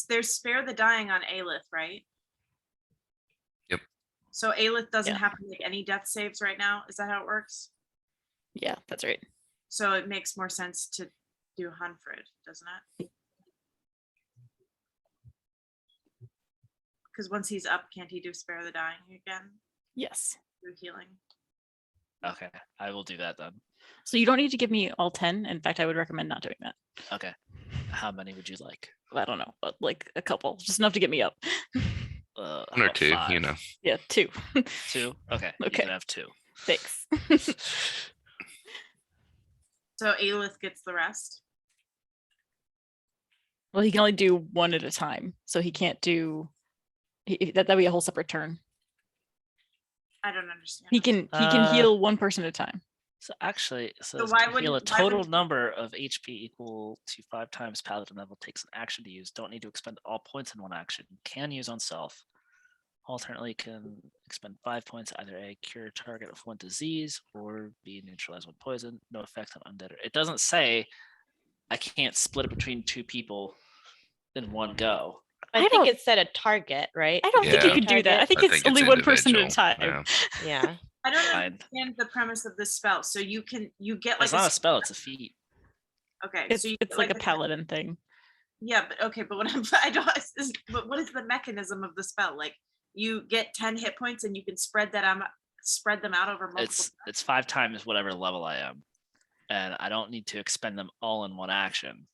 there's spare the dying on Aelith, right? Yep. So Aelith doesn't Yeah. have to make any death saves right now. Is that how it works? Yeah, that's right. So it makes more sense to do Hunfred, doesn't it? Because once he's up, can't he do spare the dying again Yes. through healing? Okay, I will do that then. So you don't need to give me all 10. In fact, I would recommend not doing that. Okay. How many would you like? I don't know, but like a couple, just enough to get me up. How 1 or about 2, you 5? know. Yeah, 2. 2? Okay. You Okay. can have 2. Thanks. So Aelith gets the rest. Well, he can only do 1 at a time, so he can't do that'd be a whole separate turn. I don't understand. He can heal 1 person at a time. So actually, so So it's why to heal a wouldn't- why total wouldn't- number of HP equal to 5 times paladin level takes an action to use. Don't need to expend all points in one action. Can use on self. Alternately, can expend 5 points, either A, cure a target of 1 disease, or B, neutralize 1 poison. No effect on undead. It doesn't say I can't split it between 2 people in one go. I I think don't- it said a target, right? I don't think you Yeah. can do that. I think it's only 1 person at a individual, time. yeah. Yeah. I don't Fine. understand the premise of this spell. So you get like It's not a spell, it's a feat. Okay, It's so you it's get like a a- paladin thing. Yeah, but okay, but what I'm I don't but what is the mechanism of the spell? Like you get 10 hit points and you can spread them out over multiple. It's 5 times whatever level I am. And I don't need to expend them all in one action.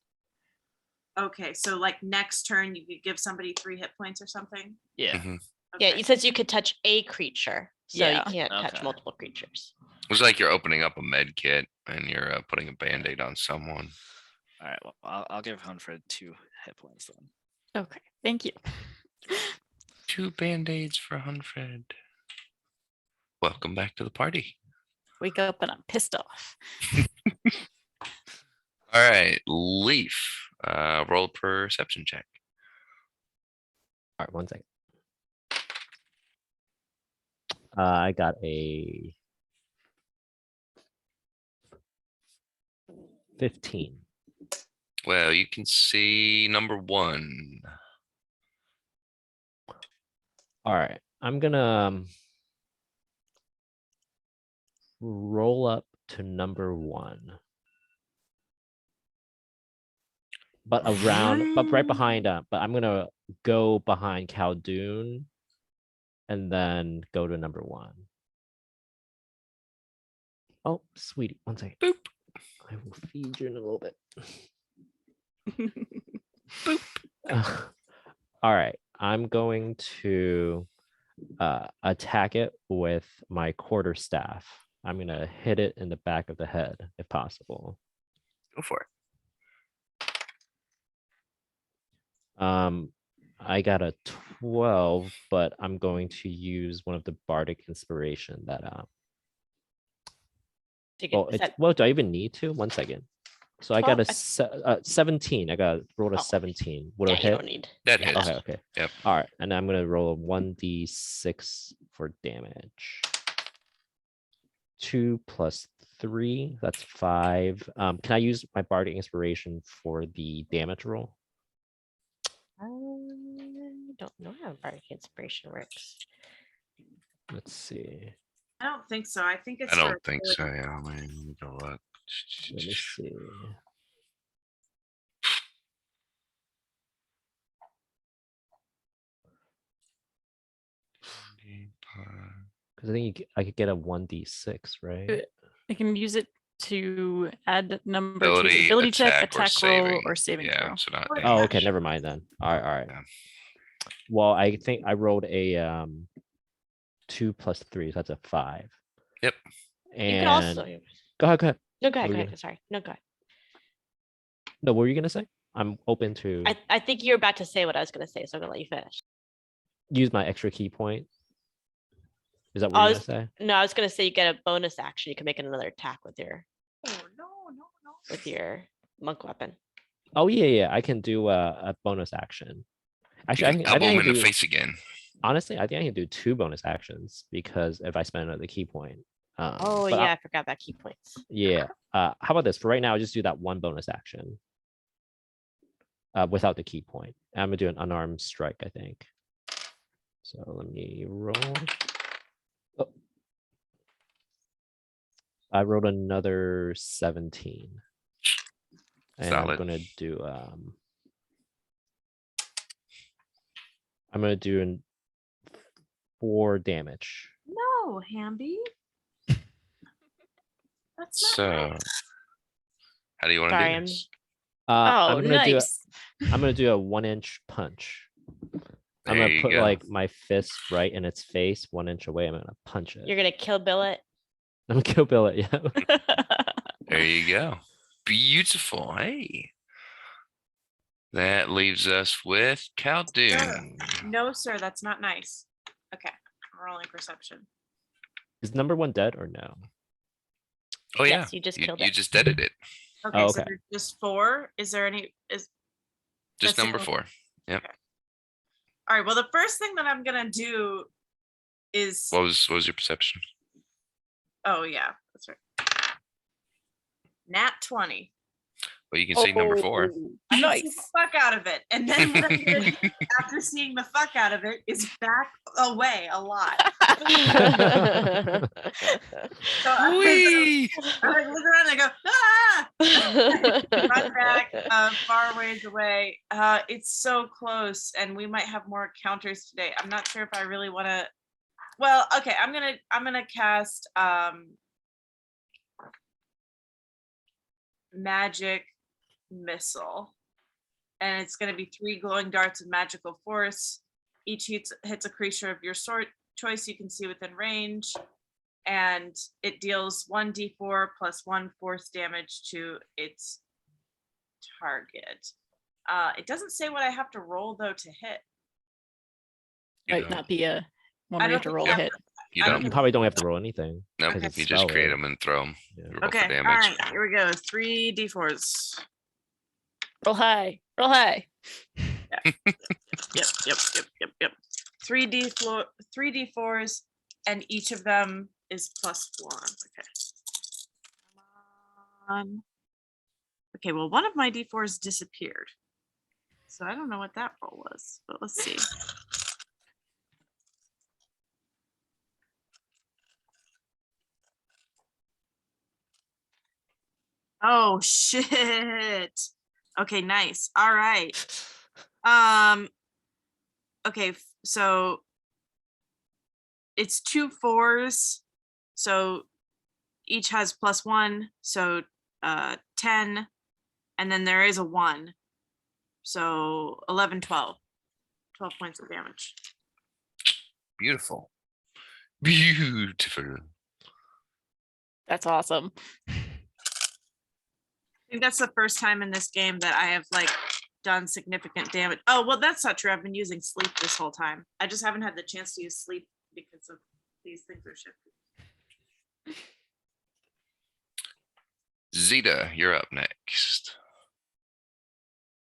Okay, so like next turn you could give somebody 3 hit points or something. Yeah. Mhm. Yeah, Okay. it says you could touch a creature, so Yeah. you can't touch Okay. multiple creatures. It's like you're opening up a med kit and you're putting a band-aid on someone. All right. Well, I'll give Hunfred 2 hit points then. Okay, thank you. 2 band-aids for Hunfred. Welcome back to the party. Wake up and I'm pissed off. All right, Leaf. Roll a perception check. All right, 1 second. I got a 15. Well, you can see number 1. All right, I'm gonna roll up to number 1. But around, but right behind, but I'm gonna go behind Khaldun and then go to number 1. Oh, sweetie, one second. Boop. I will feed you in a little bit. Boop. All right, I'm going to attack it with my quarterstaff. I'm gonna hit it in the back of the head if possible. Go for it. I got a 12, but I'm going to use one of the bardic inspiration that well, do I even need to? One second. So I got 12? a 17. I got rolled a Oh. 17. Would Yeah, it you hit? don't need. That yeah, hits. Okay, okay. Yep. All right, and I'm gonna roll a 1d6 for damage. 2 plus 3, that's 5. Can I use my bardic inspiration for the damage roll? I don't know how bardic inspiration works. Let's see. I don't think so. I think it's I for don't think so. ability. Yeah, let me go look. Let me see. Because I think I could get a 1d6, right? I can use it to add number to Ability, the ability check, attack, or attack roll, saving. or saving Yeah, throw. so not Oh, Oh, okay, damage. never mind then. All right, all right. Yeah. Well, I think I rolled a 2 plus 3, so that's a 5. Yep. And You can also. go ahead, go ahead. No, go ahead. What Go were you ahead. Sorry. No, go ahead. No, what were you gonna say? I'm open to I think you're about to say what I was going to say, so I'm going to let you finish. use my extra key point. Is that I what you're was- gonna say? No, I was going to say you get a bonus action. You can make another attack with your Oh, no, no, no. monk weapon. Oh yeah, yeah. I can do a bonus action. Actually, I You think, can I elbow think I him in can the do, face again. honestly, I think I can do 2 bonus actions because if I spend another key point. Oh, but yeah. I forgot about key points. Yeah. How about this? For right now, I'll just do that 1 bonus action. Without the key point. I'm gonna do an unarmed strike, I think. So let me roll. Oh. I rolled another 17. And I'm Solid. gonna do I'm gonna do 4 damage. No, Hamby. That's not So, nice. how do you want to Sorry, do I'm- this? Oh, I'm gonna do nice. I'm gonna do a 1-inch punch. I'm There gonna you put go. like my fist right in its face, 1 inch away. I'm gonna punch it. You're going to kill Bill it. I'm gonna kill Bill it, yeah. There you go. Beautiful. Hey. That leaves us with Khaldun. No, sir, that's not nice. Okay, I'm rolling perception. Is number 1 dead or no? Oh yeah, Yes, you just killed you it. just deaded it. Okay, Oh, so okay. there's just 4. Is there any? Is Just That's the number only- 4. all right. Well, the first thing that I'm gonna do is. What was your perception? Oh yeah, that's right. Nat 20. Well, you can see number 4. I can see the fuck out of it, and then what I'm gonna do after seeing the fuck out of it is back away a lot. So I'm like look around and I go ah. Run back far ways away. It's so close, and we might have more counters today. I'm not sure if I really want to. Well, okay, I'm gonna cast magic missile, and it's gonna be 3 glowing darts of magical force. Each hits a creature of your sort choice you can see within range, and it deals 1d4 plus 1 force damage to its target. It doesn't say what I have to roll though to hit. You Might don't. not be a one I we have don't to roll think a I hit. You I don't don't. You probably don't have to roll anything. No, because it's you just create spell, them and throw them. Yeah. Roll for Okay, all damage. right, here we go. 3d4s. Roll high. Roll high. Yep. 3d4s, and each of them is +1. Okay. Come on. Okay, well, one of my d4s disappeared. So I don't know what that roll was, but let's see. Oh shit. Okay, nice. All right. Okay, so it's 2 4s. So each has +1, so 10, and then there is a 1. So 11, 12. 12 points of damage. Beautiful. Beautiful. That's awesome. I think that's the first time in this game that I have like done significant damage. Oh, well, that's not true. I've been using sleep this whole time. I just haven't had the chance to use sleep because of these things are shifted. Zeta, you're up next.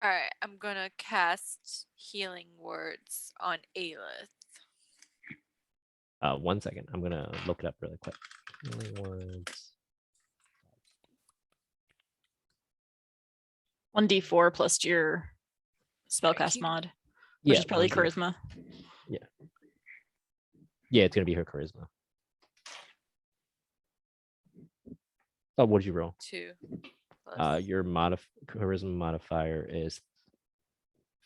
All right, I'm gonna cast healing words on Aelith. 1 second. I'm gonna look it up really quick. Healing words. 1d4 plus your spellcast mod, which Yeah, is probably 1d4. charisma. Yeah, it's gonna be her charisma. Oh, what did you roll? 2 plus. Your charisma modifier is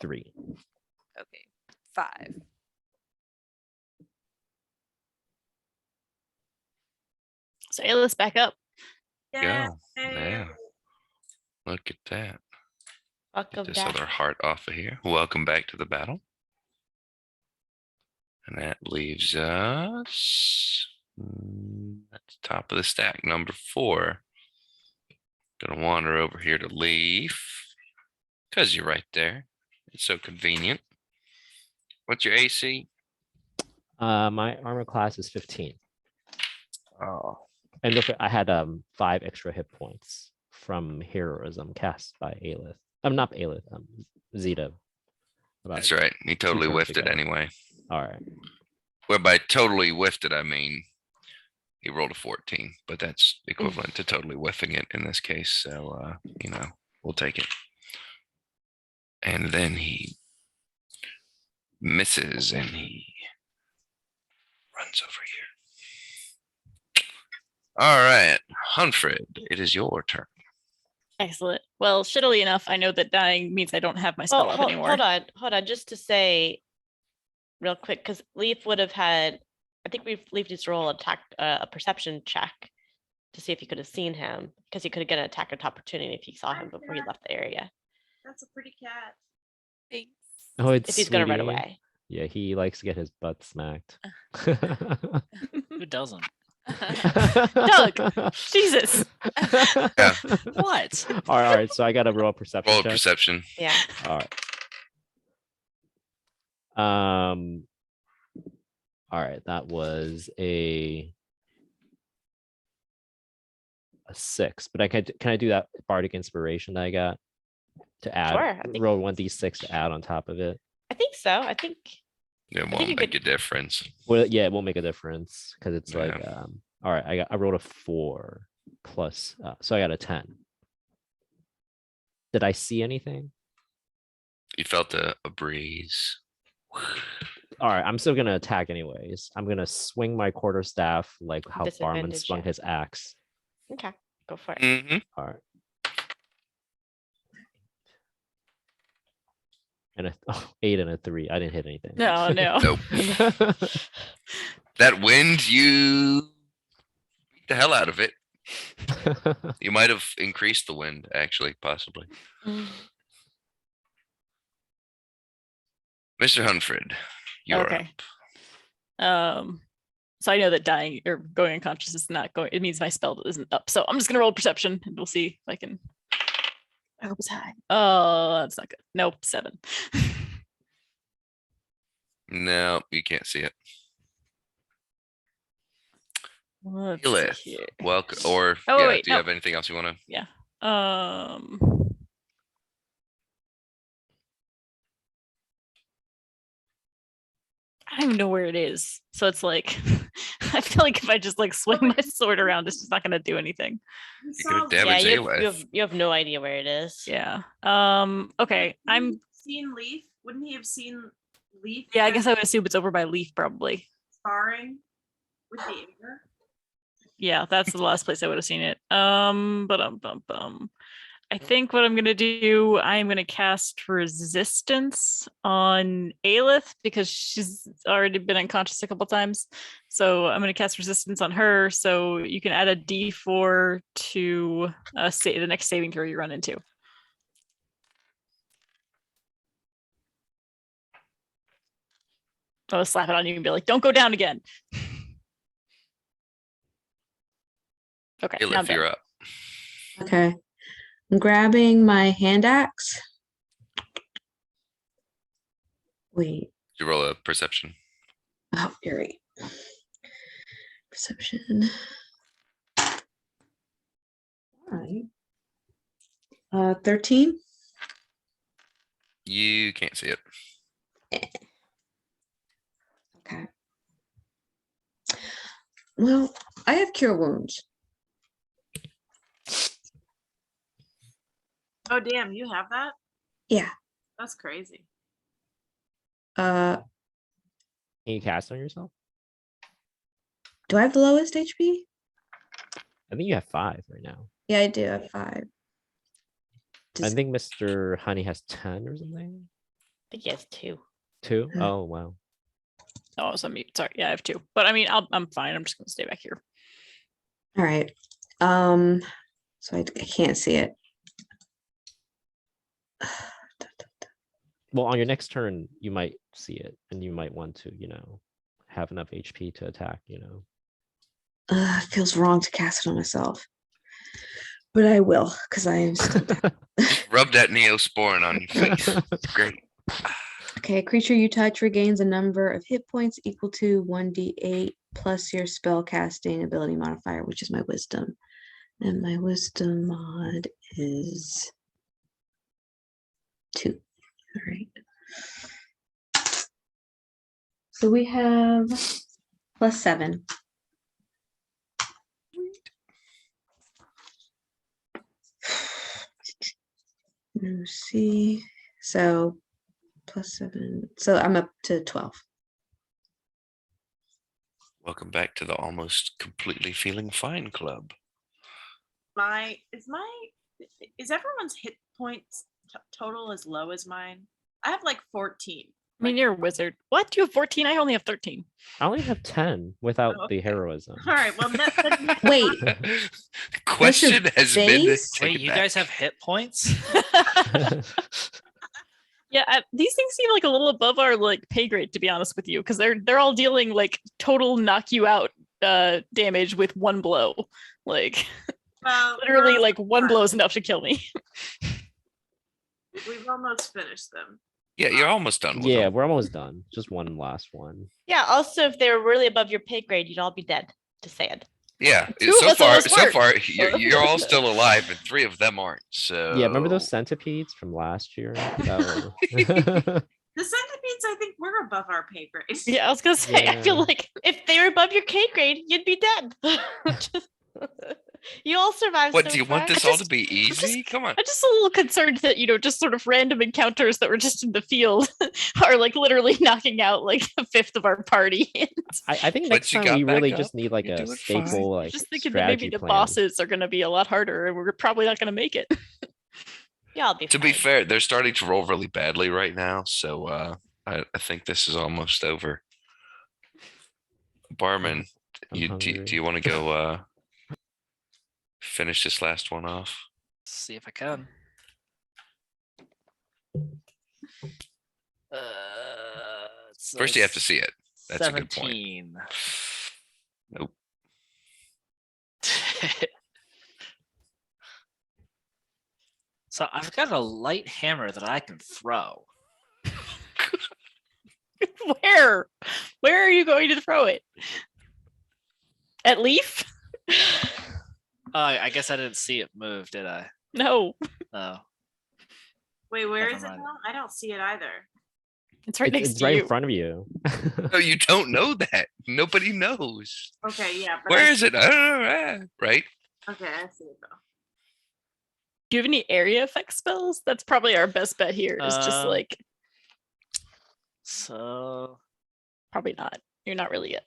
3. Okay, 5. So Ayla's back up. Yeah. Look at that. Fuck Get of this that. other heart off of here. Welcome back to the battle. And that leaves us at the top of the stack, number 4. Gonna wander over here to Leaf. Because you're right there. It's so convenient. What's your AC? My armor class is 15. Oh. And look, I had 5 extra hit points from heroism cast by Aelith. I'm not Aelith, Zeta. About That's right. He totally turns whiffed it ago. anyway. All right. Well, by totally whiffed it, I mean he rolled a 14, but that's equivalent to totally whiffing it in this case. So, we'll take it. And then he misses and he runs over here. All right, Hunfred, it is your turn. Excellent. Well, shittily enough, I know that dying means I don't have my spell Oh, up hold, anymore. hold on. Just to say, real quick, because Leaf would have had. I think Leaf needs to roll a perception check to see if he could have seen him, because he could have gotten an attack of opportunity if he saw him before he left the area. That's a pretty cat. Thanks. Oh, it's If he's gonna run Sweetie. away. Yeah, he likes to get his butt smacked. Who doesn't? Doug, Jesus. Yeah. What? All right. So I got to roll a perception Roll a check. perception. Yeah. All right. All right. That was a 6, but can I do that bardic inspiration that I got to add? Sure, I think- Roll 1d6 to add on top of it. I think so. I think. It think won't you make could- a difference. Well, yeah, it won't make a difference because it's like Yeah. all right. I rolled a 4 plus, so I got a 10. Did I see anything? You felt a breeze. All right, I'm still gonna attack anyways. I'm gonna swing my quarterstaff like how Barman Disadvantage, swung yeah. his axe. Okay, go for it. Mm-hmm. All right. And 8 and a 3. I didn't hit anything. No. Nope. That wind, you beat the hell out of it. You might have increased the wind, actually, possibly. Mr. Hunfred, you're Okay. up. So I know that dying or going unconscious is not going. It means my spell isn't up. So I'm just gonna roll perception and we'll see if I can. I hope it's high. Oh, that's not good. Nope, 7. No, you can't see it. Let's Elith, see here. welcome. Or Oh, yeah, wait, do you no. have anything else you want to? I don't even know where it is. So it's like I feel like if I just like swing my sword around, it's just not gonna do anything. You could have Yeah, damaged you have no idea where it is. Yeah. Okay. I'm seen Leaf. Wouldn't he have seen Leaf? I guess I would assume it's over by Leaf probably. Sparring with the air. Yeah, that's the last place I would have seen it. I think what I'm gonna do, I'm gonna cast resistance on Aelith because she's already been unconscious a couple times. So I'm gonna cast resistance on her. So you can add a D4 to the next saving throw you run into. I'll slap it on you and be like, "Don't go down again." Okay, now I'm Aelith, you're done. up. Okay. I'm grabbing my hand axe. Wait. You roll a perception. Oh, you're right. Perception. All right. 13. You can't see it. Okay. Well, I have cure wounds. Oh, damn, you have that? Yeah. That's crazy. Can you cast on yourself? Do I have the lowest HP? I think you have 5 right now. Yeah, I do have 5. I Does- think Mr. Honey has 10 or something. I think he has 2. 2? Hmm. Oh wow. Oh, I was on mute. Sorry. Yeah, I have 2. But I mean, I'm fine. I'm just gonna stay back here. All right. So I can't see it. Well, on your next turn, you might see it, and you might want to, have enough HP to attack. It feels wrong to cast it on myself, but I will because I am still down. Rub that Neosporin on your face. It's great. Okay, a creature you touch regains a number of hit points equal to 1d8 plus your spell casting ability modifier, which is my wisdom. And my wisdom mod is 2. All right. So we have +7. Let's see. So +7. So I'm up to 12. Welcome back to the almost completely feeling fine club. Is everyone's hit points total as low as mine? I have like 14. I mean, you're a wizard. What? You have 14? I only have 13. I only have 10 without Oh, the okay. heroism. All right, well, Wait, Question has been face? taken Wait, you back. guys have hit points? Yeah, these things seem like a little above our like pay grade, to be honest with you, because they're all dealing like total knock you out damage with one blow. Like literally, like one blow is enough to kill me. we've almost finished them. Yeah, you're almost done with Yeah, them. we're almost done. Just one last one. Yeah. Also, if they were really above your pay grade, you'd all be dead. Just saying. Yeah, Two of so us almost far, were. you're all still alive, and 3 of them aren't. So Yeah, remember those centipedes from last year? That The centipedes, I think, we're above our pay grade. Yeah, I was gonna say. I feel Yeah. like If they were above your K grade, you'd be dead. You all survived. What so do you want far. this all to be easy? Come on. I'm just a little concerned that just sort of random encounters that were just in the field are like literally knocking out like a fifth of our party. I think But next you time got we really back just up. need like You're a doing fine. staple like Just thinking that maybe strategy the plan. bosses are going to be a lot harder, and we're probably not going to make it. Yeah, I'll be. To be fine. fair, they're starting to roll really badly right now, so I think this is almost over. Barman, I'm do hungry. you want to go finish this last one off? See if I can. First, you have to see it. That's a good point. 17. Nope. So I've got a light hammer that I can throw. Where are you going to throw it? At Leaf? I guess I didn't see it move, did I? No, Oh. Wait, where Never is it mind. now? I don't see it either. it's right next It's to right you. in front of you. No, you don't know that. Nobody knows. Okay, yeah. But Where is it? I don't know. Right? Okay, I see it though. Do you have any area effect spells? That's probably our best bet here. Is just like So probably not. You're not really it.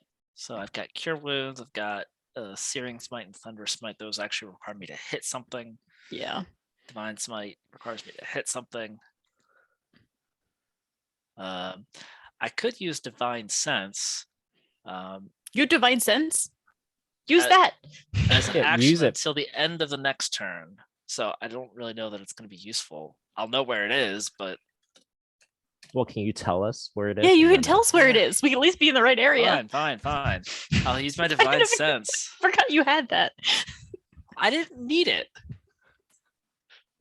I've got cure wounds. I've got Searing Smite and Thunder Smite, those actually require me to hit something. Yeah. Divine Smite requires me to hit something. I could use Divine Sense. You Divine Sense? Use Uh, that. as an Yeah, action use it. until the end of the next turn. So I don't really know that it's going to be useful. I'll know where it is, but Well, can you tell us where it is? Yeah, you And can then, tell us where it is. We can at least be in the right area. fine. I'll use my I Divine never- Sense. Forgot you had that. I didn't need it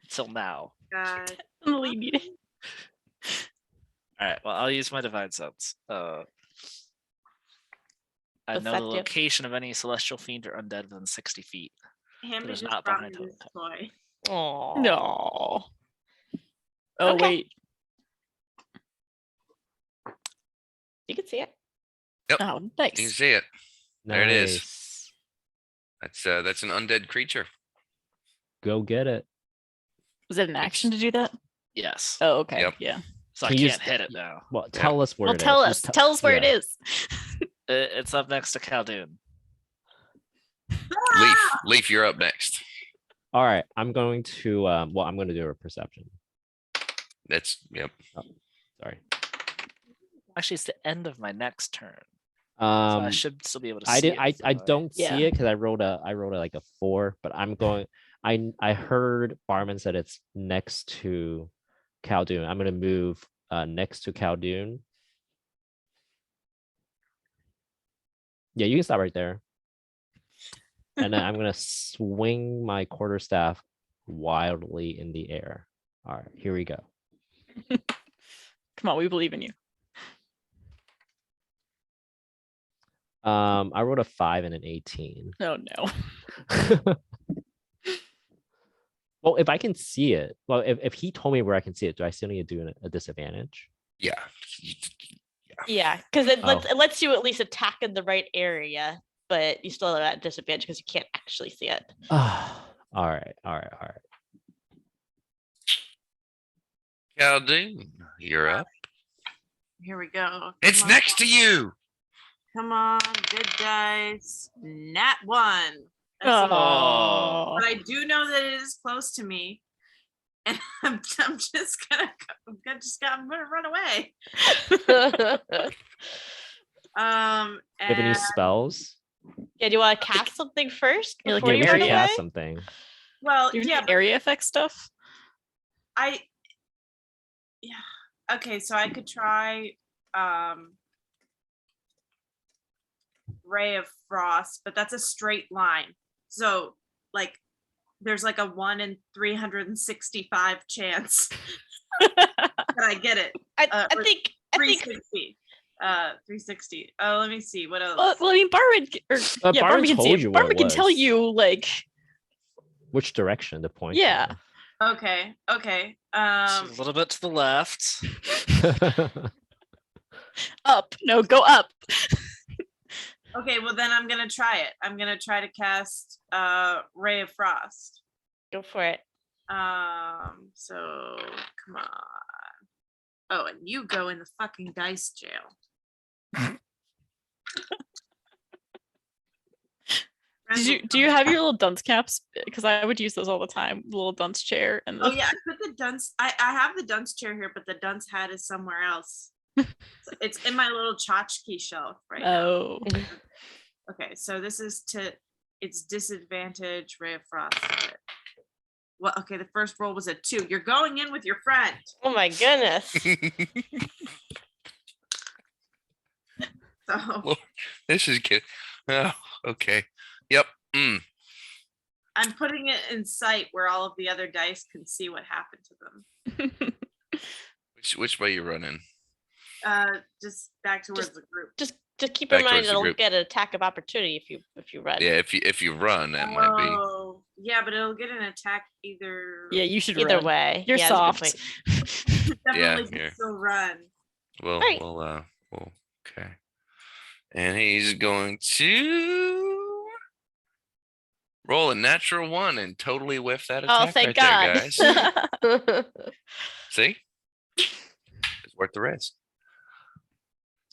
until now. God. Definitely need it. All right, well, I'll use my Divine Sense. I know the Effective. location of any celestial fiend or undead within 60 feet. Hamby is just not brought me behind this toy. Oh No. Oh Okay. wait. You can see it. Oh, You can nice. see it. There it is. Nice. That's an undead creature. Go get it. Was it an action to do that? Yes. Oh, okay. Yep. Yeah. So I Can you can't st- hit it now. Well, tell us where Well, it is. tell us. Just Tell us where it yeah. is. It's up next to Khaldun. Leaf, you're up next. All right, I'm going to. Well, I'm going to do a perception. Yep. Sorry. Actually, it's the end of my next turn. So I Um, should still be able to see I did. it. I if don't Yeah. see it because I rolled a like a 4, but I'm going. I heard Barman said it's next to Khaldun. I'm going to move next to Khaldun. Yeah, you can stop right there. And then I'm going to swing my quarterstaff wildly in the air. All right, here we go. Come on, we believe in you. I rolled a 5 and an 18. Oh no. Well, if I can see it, well, if he told me where I can see it, do I still need to do a disadvantage? Yeah. Yeah, because it Oh. it lets you at least attack in the right area, but you still have that disadvantage because you can't actually see it. All right. Khaldun, you're up. Here we go. It's Come on. next to you. Come on, good dice. Nat 1. That's Oh. a- But I do know that it is close to me. And I'm just gonna I'm gonna run away. Yeah, Do you have any And, spells? do you want to cast something first Yeah, like before an you Yeah, run we area. away? cast something. well, Do you yeah, have area effect stuff? yeah. Okay, so I could try Ray of Frost, but that's a straight line. So like there's like a 1 in 365 chance that I get it. I Or think 360. 360. Oh, let me see. What else? Well, I mean, Barman, Barman Barman can see told it. you where Barman it can tell was. you, like, Which direction to point? Yeah. Okay. It's a little bit to the left. to. up. No, go up. Okay, well then I'm gonna try it. I'm gonna try to cast Ray of Frost. go for it. So come on. Oh, and you go in the fucking dice jail. Do you have your little dunce caps? Because I would use those all the time. Little dunce chair and the Oh yeah, I put the dunce. I have the dunce chair here, but the dunce hat is somewhere else. It's in my little tchotchke shelf right now. Oh. Okay, so this is it's disadvantage Ray of Frost. Well, okay, the first roll was a 2. You're going in with your friend. Oh my goodness. So This is good. Oh, okay. Yep. I'm putting it in sight where all of the other dice can see what happened to them. Which way you running? Just back towards the group. Just keep Back in mind towards the it'll group. get an attack of opportunity if you run. Yeah, if you run, that might be. Oh, yeah, but it'll get an attack either. Yeah, you should Either run. way. You're yeah, that's a good soft. point. Definitely here. can still run. Well, Right. well, okay. And he's going to roll a natural 1 and totally whiff that attack Oh, thank right God. there, guys. See? It's worth the risk.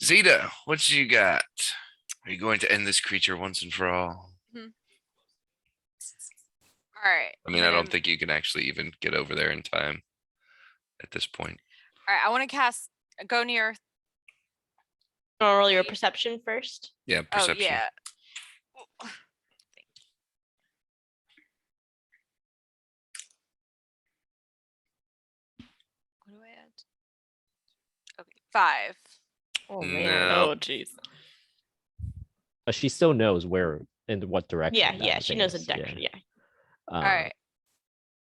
Zeta, what you got? Are you going to end this creature once and for all? All right. I mean, I don't think you can actually even get over there in time at this point. All right. I want to cast. Go near. Wanna roll your perception first. Yeah, Oh perception. yeah. What do I add? Okay, 5. Oh No. Oh, jeez. She still knows where and what direction. Yeah, that yeah, she knows the is, direction. Yeah. All right.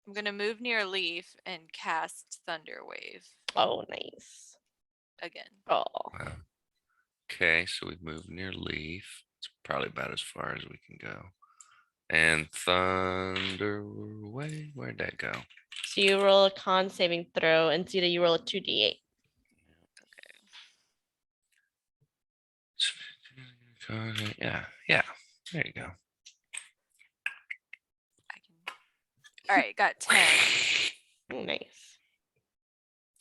I'm gonna move near Leaf and cast Thunder Wave Oh, nice. again. Oh. Wow. Okay, so we've moved near Leaf. It's probably about as far as we can go. And Thunder Wave, where'd that go? So you roll a con saving throw, and Zeta, you roll a 2d8. Yeah, yeah. There you go. I can. All right, got 10. Oh, nice.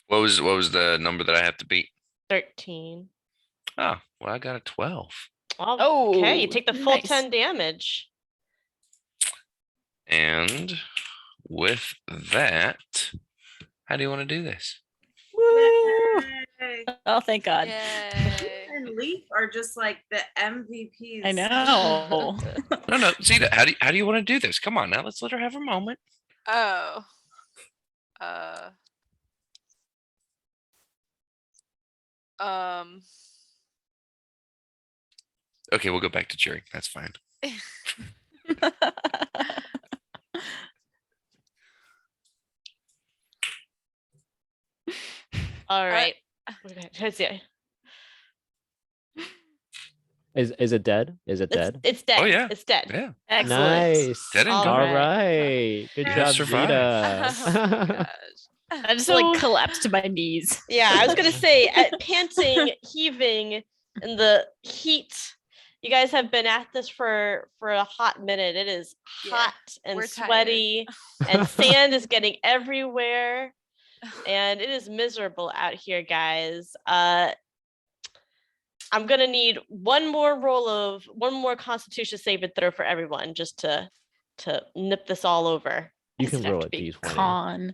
What was the number that I have to beat? 13. Oh, well, I got a 12. Oh, okay. You Oh, take the full nice. 10 damage. And with that, how do you want to do this? Yay. Oh, thank God. Yay. And Leaf are just like the MVPs. I know. No, Zeta, how do you want to do this? Come on now, let's let her have her moment. Oh. Okay, we'll go back to cheering. That's fine. All right. Let's see. Is it dead? Is it dead? It's dead. Oh, yeah. It's dead. Yeah. Excellent. Nice. Dead and All gone. All right. Good Yeah, job, survived. Oh my Zeta. gosh. I just So- like collapsed to my knees. Yeah, I was gonna say, at panting, heaving in the heat. You guys have been at this for a hot minute. It is Yeah, hot and we're tired. sweaty, and sand is getting everywhere, and it is miserable out here, guys. I'm gonna need one more Constitution save and throw for everyone, just to nip this all over. You Does it can have roll to a be d20. Con.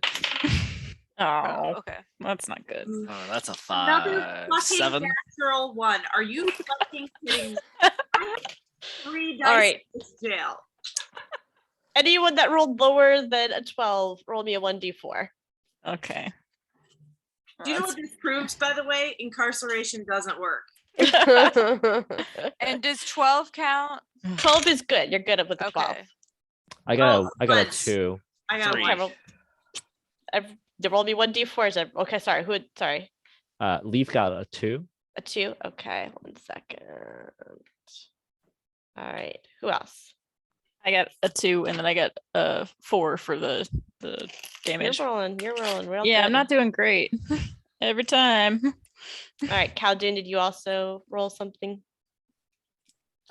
Oh, Oh, okay. that's not good. Oh, that's a Another 5, fucking 7. natural one. Are you fucking kidding me? I have 3 dice All right. in this jail. Anyone that rolled lower than a 12, roll me a 1d4. Okay. Do you know what this proves, by the way? Incarceration doesn't work. And does 12 count? 12 is good. You're good with the 12. Okay. I got Oh, a once. 2. I got 3. one. They roll me 1d4. Okay, sorry. Sorry. Leaf got a 2. A 2? Okay, 1 second. All right. Who else? I got a 2, and then I got a 4 for the damage. You're rolling real Yeah, good. I'm not doing great every time. All right, Khaldun, did you also roll something?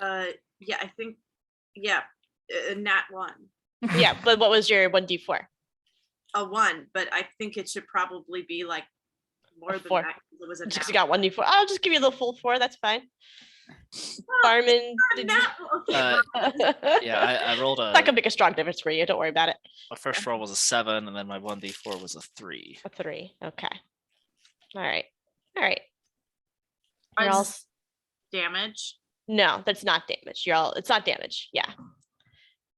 Yeah, I think, yeah, nat 1. Yeah, but what was your 1d4? A 1, but I think it should probably be like more A than 4. that. 'Cause it was a Just 'cause nat you got 1d4. I'll just give you the full 4. That's fine. Barman, did you? Okay, Yeah, I rolled It's not a. gonna make a strong difference for you. Don't worry about it. My first roll was a 7, and then my 1d4 was a 3. A 3. Okay. All right. All right. Is You're all this damage. No, that's not damage. It's not damage. Yeah.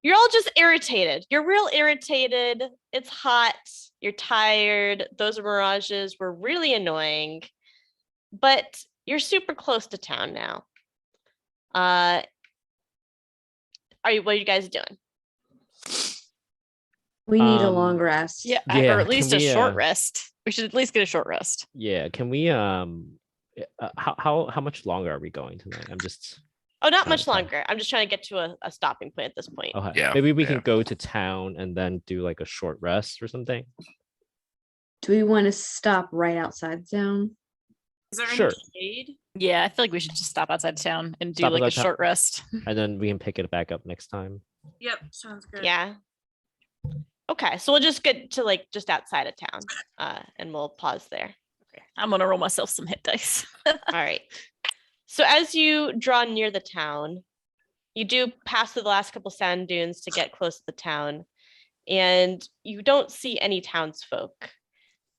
You're all just irritated. You're real irritated. It's hot. You're tired. Those mirages were really annoying. But you're super close to town now. What are you guys doing? We need a Um, long rest. Yeah, Yeah, or at least can a we, short rest. We should at least get a short rest. Yeah, can we how much longer are we going tonight? I'm just Oh, not Trying much to tell. longer. I'm just trying to get to a stopping point at this point. okay. Yeah, Maybe we yeah. can go to town and then do like a short rest or something. Do we want to stop right outside town? Is there Sure. any shade? Yeah, I feel like we should just stop outside town and do Stop like a outside town. short rest. And then we can pick it back up next time. Yep, sounds good. Yeah. Okay, so we'll just get to like just outside of town, and we'll pause there. I'm gonna roll myself some hit dice. All right. So as you draw near the town, you do pass through the last couple sand dunes to get close to the town, and you don't see any townsfolk.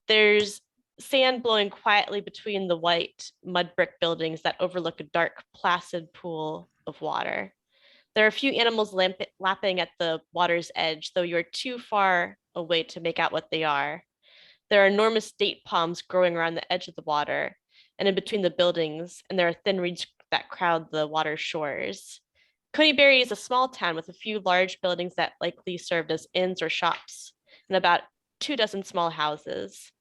There's sand blowing quietly between the white mud brick buildings that overlook a dark, placid pool of water. There are a few animals lapping at the water's edge, though you're too far away to make out what they are. There are enormous date palms growing around the edge of the water and in between the buildings, and there are thin reeds that crowd the water shores. Coneybury is a small town with a few large buildings that likely served as inns or shops, and about 24 small houses.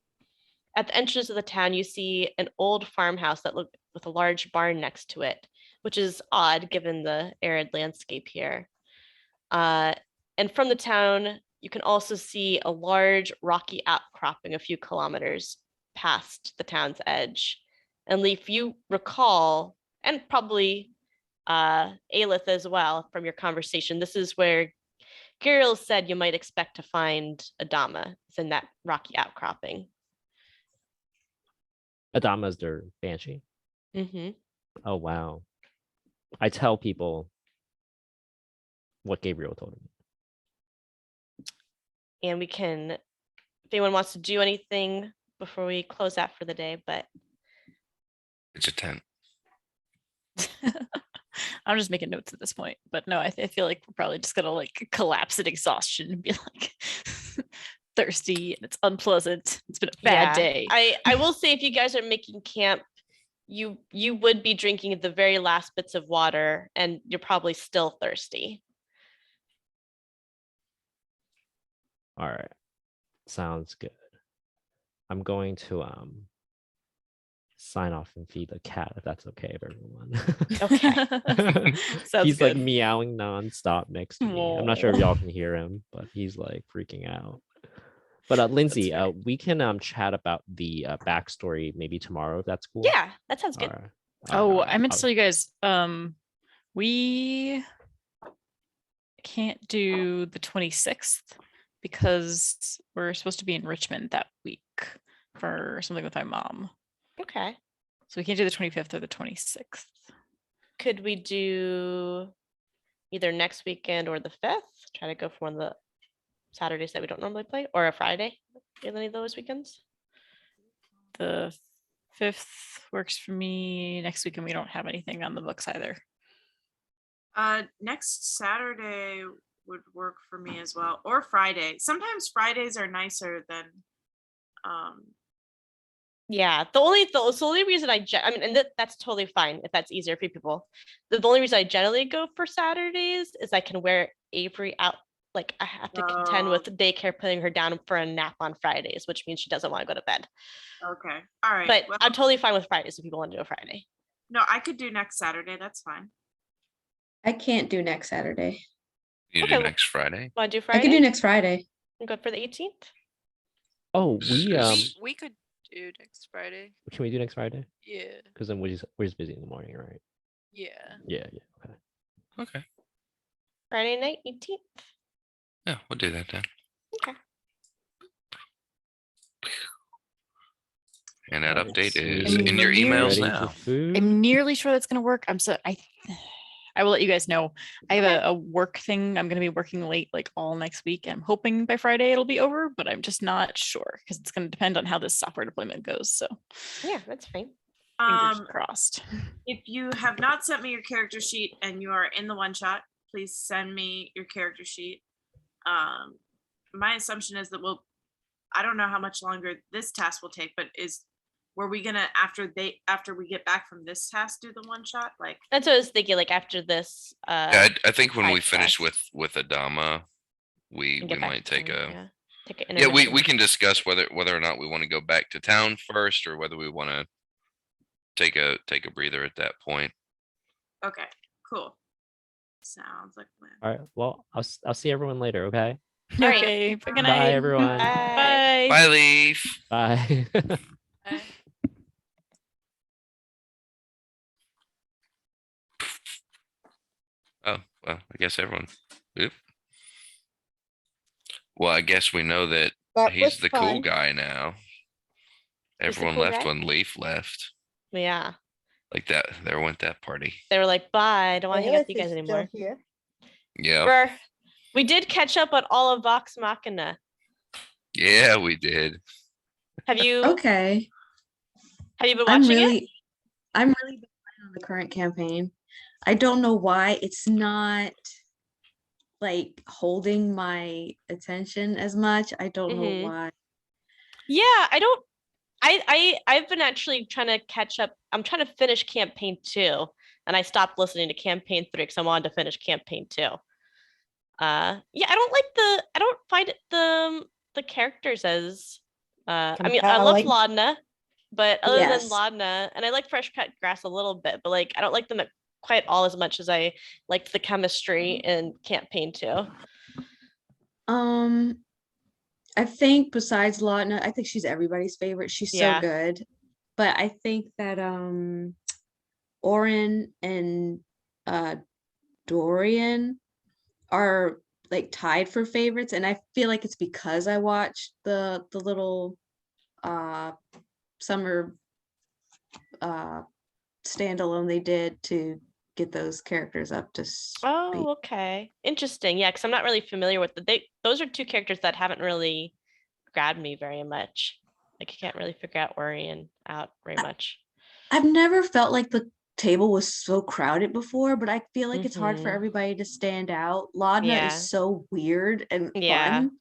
At the entrance of the town, you see an old farmhouse that looked with a large barn next to it, which is odd given the arid landscape here. And from the town, you can also see a large rocky outcropping a few kilometers past the town's edge. And Leaf, you recall, and probably Aelith as well from your conversation, this is where Giriel said you might expect to find Adama. It's in that rocky outcropping. Adama's their banshee. Mm-hmm. Oh wow. I tell people what Gabriel told me. And we can, if anyone wants to do anything before we close out for the day, but It's a tent. I'm just making notes at this point, but no, I feel like we're probably just gonna like collapse in exhaustion and be like thirsty and it's unpleasant. It's been a bad day. I will say, if you guys are making camp, you would be drinking the very last bits of water, and you're probably still thirsty. All right. Sounds good. I'm going to sign off and feed the cat if that's okay with everyone. Okay. Sounds He's good. like meowing nonstop next to me. I'm not sure if y'all can hear him, but he's like freaking out. But Lindsay, fair. we can chat about the backstory maybe tomorrow if that's cool. Yeah, that sounds good. All right. Oh, Alright, I meant to I'll- tell you guys, we can't do the 26th because we're supposed to be in Richmond that week for something with my mom. Okay. So we can't do the 25th or the 26th. Could we do either next weekend or the 5th? Try to go for one of the Saturdays that we don't normally play, or a Friday, any of those weekends? The 5th works for me. Next weekend we don't have anything on the books either. Next Saturday would work for me as well, or Friday. Sometimes Fridays are nicer than Yeah, the only reason I mean, and that's totally fine if that's easier for people. The only reason I generally go for Saturdays is I can wear Avery out. Like, I have to contend with daycare putting her down for a nap on Fridays, which means she doesn't want to go to bed. Okay. All right. But Well, I'm totally fine with Fridays if people want to do a Friday. no, I could do next Saturday. That's fine. I can't do next Saturday. You Okay, do next Friday? Want to do I Friday? could do next Friday. And go for the 18th? Oh, We could do next Friday. can we do next Friday? Yeah. Because then we're just busy in the morning, right? Yeah. Yeah, okay. Okay. Friday night, 18th? Yeah, we'll do that then. Okay. And that Alright, update so is I'm in your nearly emails ready for now. food? I'm nearly sure that's gonna work. I will let you guys know. I have a work thing. I'm gonna be working late like all next week. I'm hoping by Friday it'll be over, but I'm just not sure because it's gonna depend on how this software deployment goes. So Yeah, that's fine. fingers crossed. If you have not sent me your character sheet and you are in the one shot, please send me your character sheet. My assumption is that I don't know how much longer this task will take, but were we gonna after we get back from this task do the one shot? Like, That's what I was thinking, like after this. Yeah, I think when we side finish quest. with Adama, we and get back might to take town, a take an yeah, we intermission. can discuss whether or not we want to go back to town first or whether we want to take a breather at that point. okay, cool. Sounds like a plan. All right. Well, I'll see everyone later. Okay. All right. Okay. Good Bye, night. everyone. Bye. Bye, Leaf. Bye. I- Oh, well, I guess everyone. Oop. Well, I guess we know that That he's was the cool fun. guy now. He's the Everyone cool left guy? when Leaf left. Yeah. Like that, there went that party. They were like, bye, I don't want to hang out with you Aelith guys is anymore. still here. Yeah. Brr. We did catch up on all of Vox Machina. Yeah, we did. Have you Okay. have you been I'm watching it? really behind on the current campaign. I don't know why it's not like holding my attention as much. I don't know Mhm. why. Yeah, I've been actually trying to catch up. I'm trying to finish campaign 2, and I stopped listening to campaign 3 because I wanted to finish campaign 2. Yeah, I don't find the characters as I mean, I love Compelling. Laudna, but other than Yes. Laudna, and I like Fresh Cut Grass a little bit, but like I don't like them quite all as much as I liked the chemistry in campaign 2. Um, I think besides Laudna, I think she's everybody's favorite. She's so Yeah. good. But I think that Oren and Dorian are like tied for favorites, and I feel like it's because I watched the little summer standalone they did to get those characters up to speed. Oh, okay. Interesting. Yeah, because I'm not really familiar with those are two characters that haven't really grabbed me very much. Like I can't really figure out Orion out very much. I've never felt like the table was so crowded before, but I feel like it's hard for Mhm. everybody to stand out. Laudna Yeah. is so weird and Yeah. fun,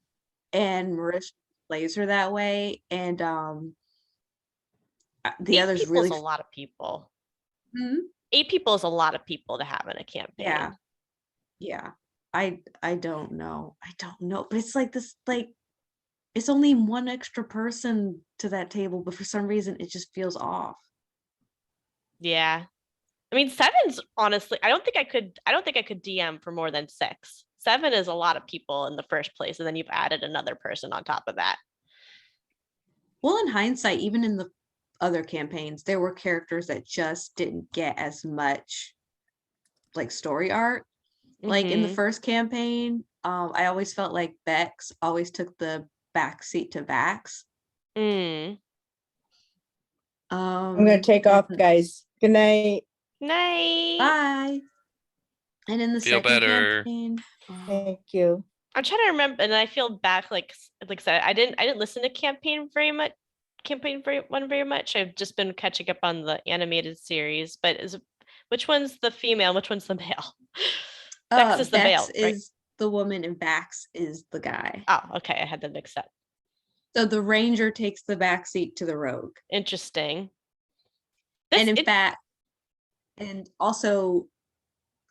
and Marisha plays her that way, and the 8 others people really. is a lot of people. Hmm? 8 people is a lot of people to have in a campaign. Yeah. I don't know. But it's like this, like it's only one extra person to that table, but for some reason it just feels off. Yeah. I mean, 7's honestly, I don't think I could DM for more than 6. 7 is a lot of people in the first place, and then you've added another person on top of that. Well, in hindsight, even in the other campaigns, there were characters that just didn't get as much like story arc. Like in the Mhm. first campaign, I always felt like Bex always took the back seat to Vax. Mm. I'm gonna take off, guys. Good night. Night. Bye. And in the Feel second better. campaign, Thank you. I'm trying to remember, and I feel back like I said, I didn't listen to campaign one very much. I've just been catching up on the animated series. But which one's the female? Which one's the male? Bex is the male, Bex right? is the woman and Vax is the guy. Oh, okay. I had that mixed up. So the ranger takes the back seat to the rogue. Interesting. And in fact, and also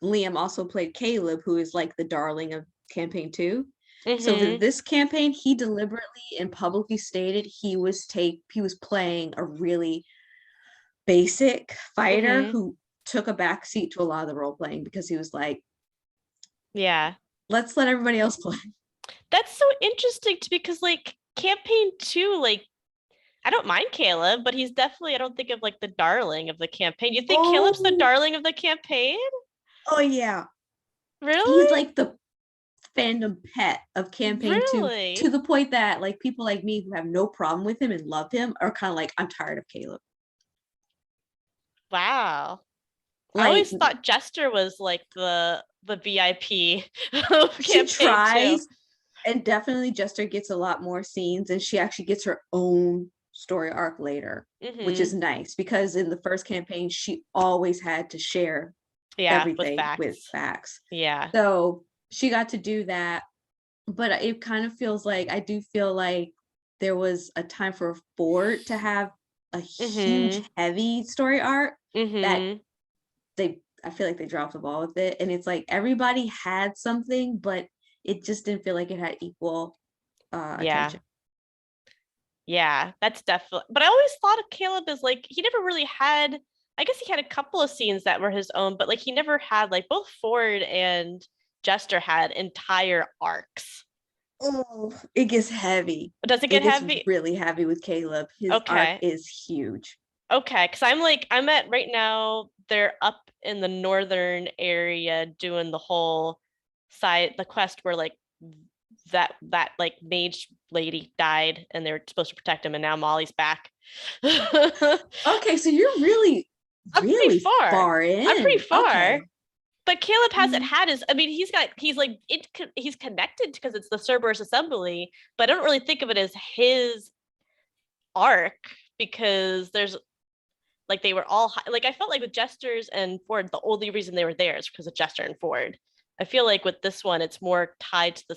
Liam also played Caleb, who is like the darling of campaign 2. So Mhm. this campaign, he deliberately and publicly stated he was playing a really basic fighter Mhm. who took a backseat to a lot of the role playing because he was like, Yeah. let's let everybody else play. That's so interesting because like campaign 2, like I don't mind Caleb, but he's definitely, I don't think of like the darling of the campaign. You think Caleb's the Oh. darling of the campaign? Oh yeah. Really? He's like the fandom pet of campaign 2, Really? to the point that like people like me who have no problem with him and love him are kind of like, I'm tired of Caleb. Wow. I Like always thought Jester was like the VIP of she campaign 2. tries, and definitely Jester gets a lot more scenes, and she actually gets her own story arc later, which is Mhm. nice because in the first campaign she always had to share Yeah, everything with with facts. Vax. Yeah. So she got to do that, but it kind of feels like, I do feel like there was a time for Ford to have a huge heavy story arc that Mhm. I feel like they dropped the ball with it, and it's like everybody had something, but it just didn't feel like it had equal Yeah. attention. Yeah, that's definitely. But I always thought of Caleb as like he never really had. I guess he had a couple of scenes that were his own, but like he never had like both Ford and Jester had entire arcs. Oh, it gets heavy. Does it It get gets heavy? really heavy with Caleb. His arc Okay. is huge. Okay, because I'm at right now, they're up in the northern area doing the whole the quest where like that like mage lady died and they were supposed to protect him, and now Molly's back. Okay, so you're really I'm pretty far. in. I'm pretty far. Okay. But Caleb hasn't Mm. had his. I mean, he's connected because it's the Cerberus Assembly, but I don't really think of it as his arc because there's like they were all like I felt like with Jesters and Ford, the only reason they were there is because of Jester and Ford. I feel like with this one, it's more tied to the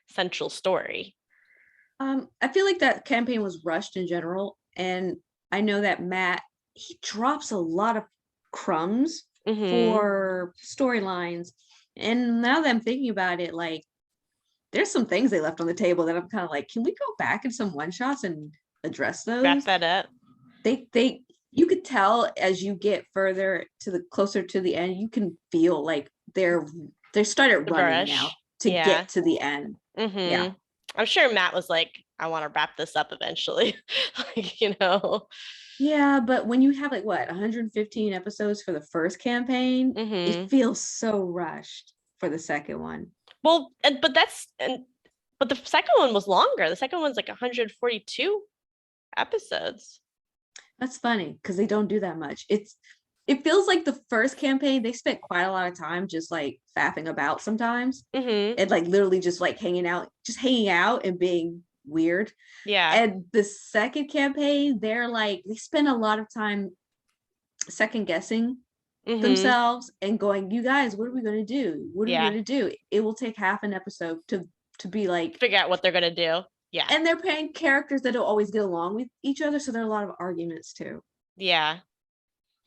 central story. I feel like that campaign was rushed in general, and I know that Matt, he drops a lot of crumbs Mhm. for storylines. And now that I'm thinking about it, like there's some things they left on the table that I'm kind of like, can we go back in some one shots and address those? Wrap that up. They you could tell as you get further to the closer to the end, you can feel like they started The running rush. now to Yeah. get to the end. Mhm. Yeah. I'm sure Matt was like, I want to wrap this up eventually. Like, you know. Yeah, but when you have like what 115 episodes for the first campaign, Mhm. it feels so rushed for the second one. Well, but the second one was longer. The second one's like 142 episodes. That's funny because they don't do that much. It feels like the first campaign, they spent quite a lot of time just like faffing about sometimes Mhm. and like literally just like hanging out and being weird. Yeah. And the second campaign, they spend a lot of time second guessing Mhm. themselves and going, you guys, what are we going to do? What are Yeah. we going to do? It will take half an episode to be like, Figure out what they're gonna do. Yeah. and they're playing characters that don't always get along with each other. So there are a lot of arguments too. Yeah.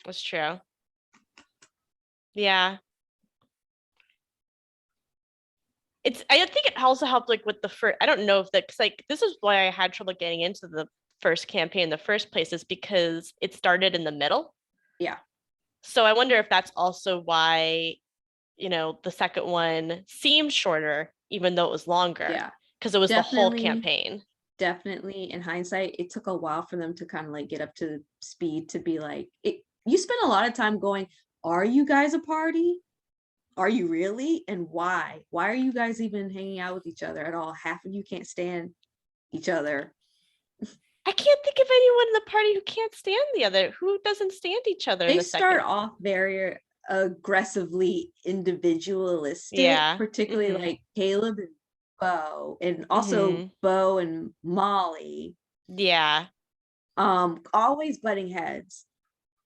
That's true. Yeah. I think it also helped like with the first, I don't know if that, cause like, this is why I had trouble getting into the first campaign in the first place is because it started in the middle. Yeah. So I wonder if that's also why, you know, the second one seemed shorter, even though it was longer. Yeah. Because it was the whole Definitely. campaign. Definitely in hindsight, it took a while for them to kind of like get up to speed to be like, you spend a lot of time going, are you guys a party? Are you really? And why? Why are you guys even hanging out with each other at all? Half of you can't stand each other. I can't think of anyone in the party who can't stand the other, who doesn't stand each other in They the start second. off very aggressively individualistic, Yeah. particularly Mhm. like Caleb and Bo, and also Mhm. Bo and Molly. Yeah. Always butting heads.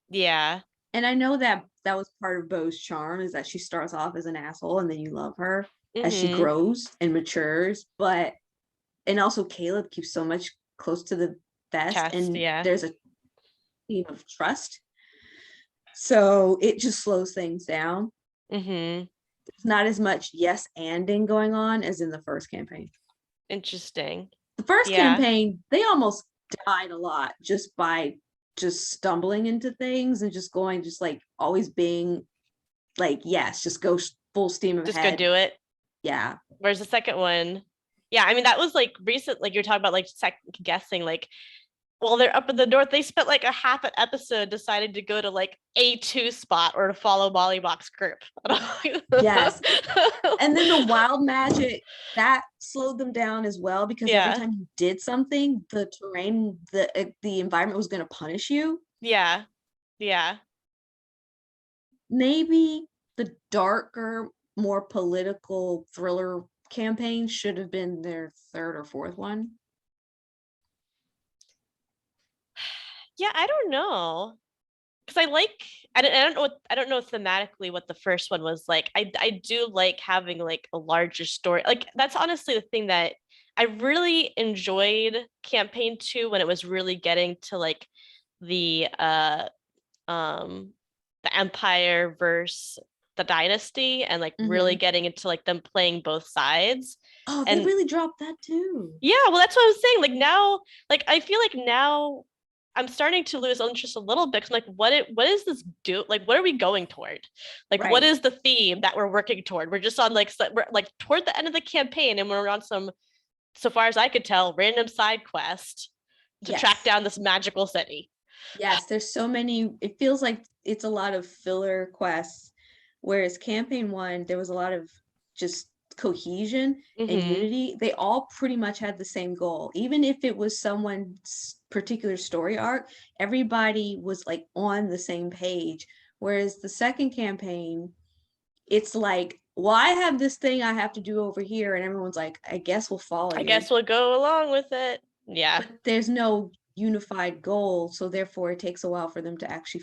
Yeah. And I know that was part of Bo's charm is that she starts off as an asshole and then you love her as she Mhm. grows and matures. And also Caleb keeps so much close to the vest, Chest, and yeah. there's a theme of trust. So it just slows things down. Mhm. It's not as much yes anding going on as in the first campaign. Interesting. The first Yeah. campaign, they almost died a lot just by just stumbling into things and just going, just like always being like, yes, just go full steam Just ahead. go do it. Yeah. Whereas the second one, yeah, I mean that was like recent, like you're talking about like second guessing, like while they're up in the north, they spent like a half an episode deciding to go to like A2 spot or to follow Mollybox group. Yes. And then the wild magic that slowed them down as well, because Yeah. every time you did something, the terrain, the environment was going to punish you. Yeah. Yeah. Maybe the darker, more political thriller campaign should have been their third or fourth one. Yeah, I don't know. Because I don't know thematically what the first one was like. I do like having like a larger story. Like that's honestly the thing that I really enjoyed campaign 2 when it was really getting to like the Empire versus the Dynasty and like really getting into like them playing both sides. Oh, they And really dropped that too. yeah, well, that's what I was saying. Like now, like I feel like now I'm starting to lose interest a little bit. 'Cause I'm like, what is this do? Like, what are we going toward? Like, what Right. is the theme that we're working toward? We're just on like we're like toward the end of the campaign, and we're on some, so far as I could tell, random side quest to track Yes. down this magical city. Yes, there's so many. It feels like it's a lot of filler quests, whereas campaign 1, there was a lot of just cohesion and Mhm. unity. They all pretty much had the same goal. Even if it was someone's particular story arc, everybody was like on the same page. Whereas the second campaign, it's like, well, I have this thing I have to do over here, and everyone's like, I guess we'll follow I you. guess we'll go along with it. Yeah. But there's no unified goal, so therefore it takes a while for them to actually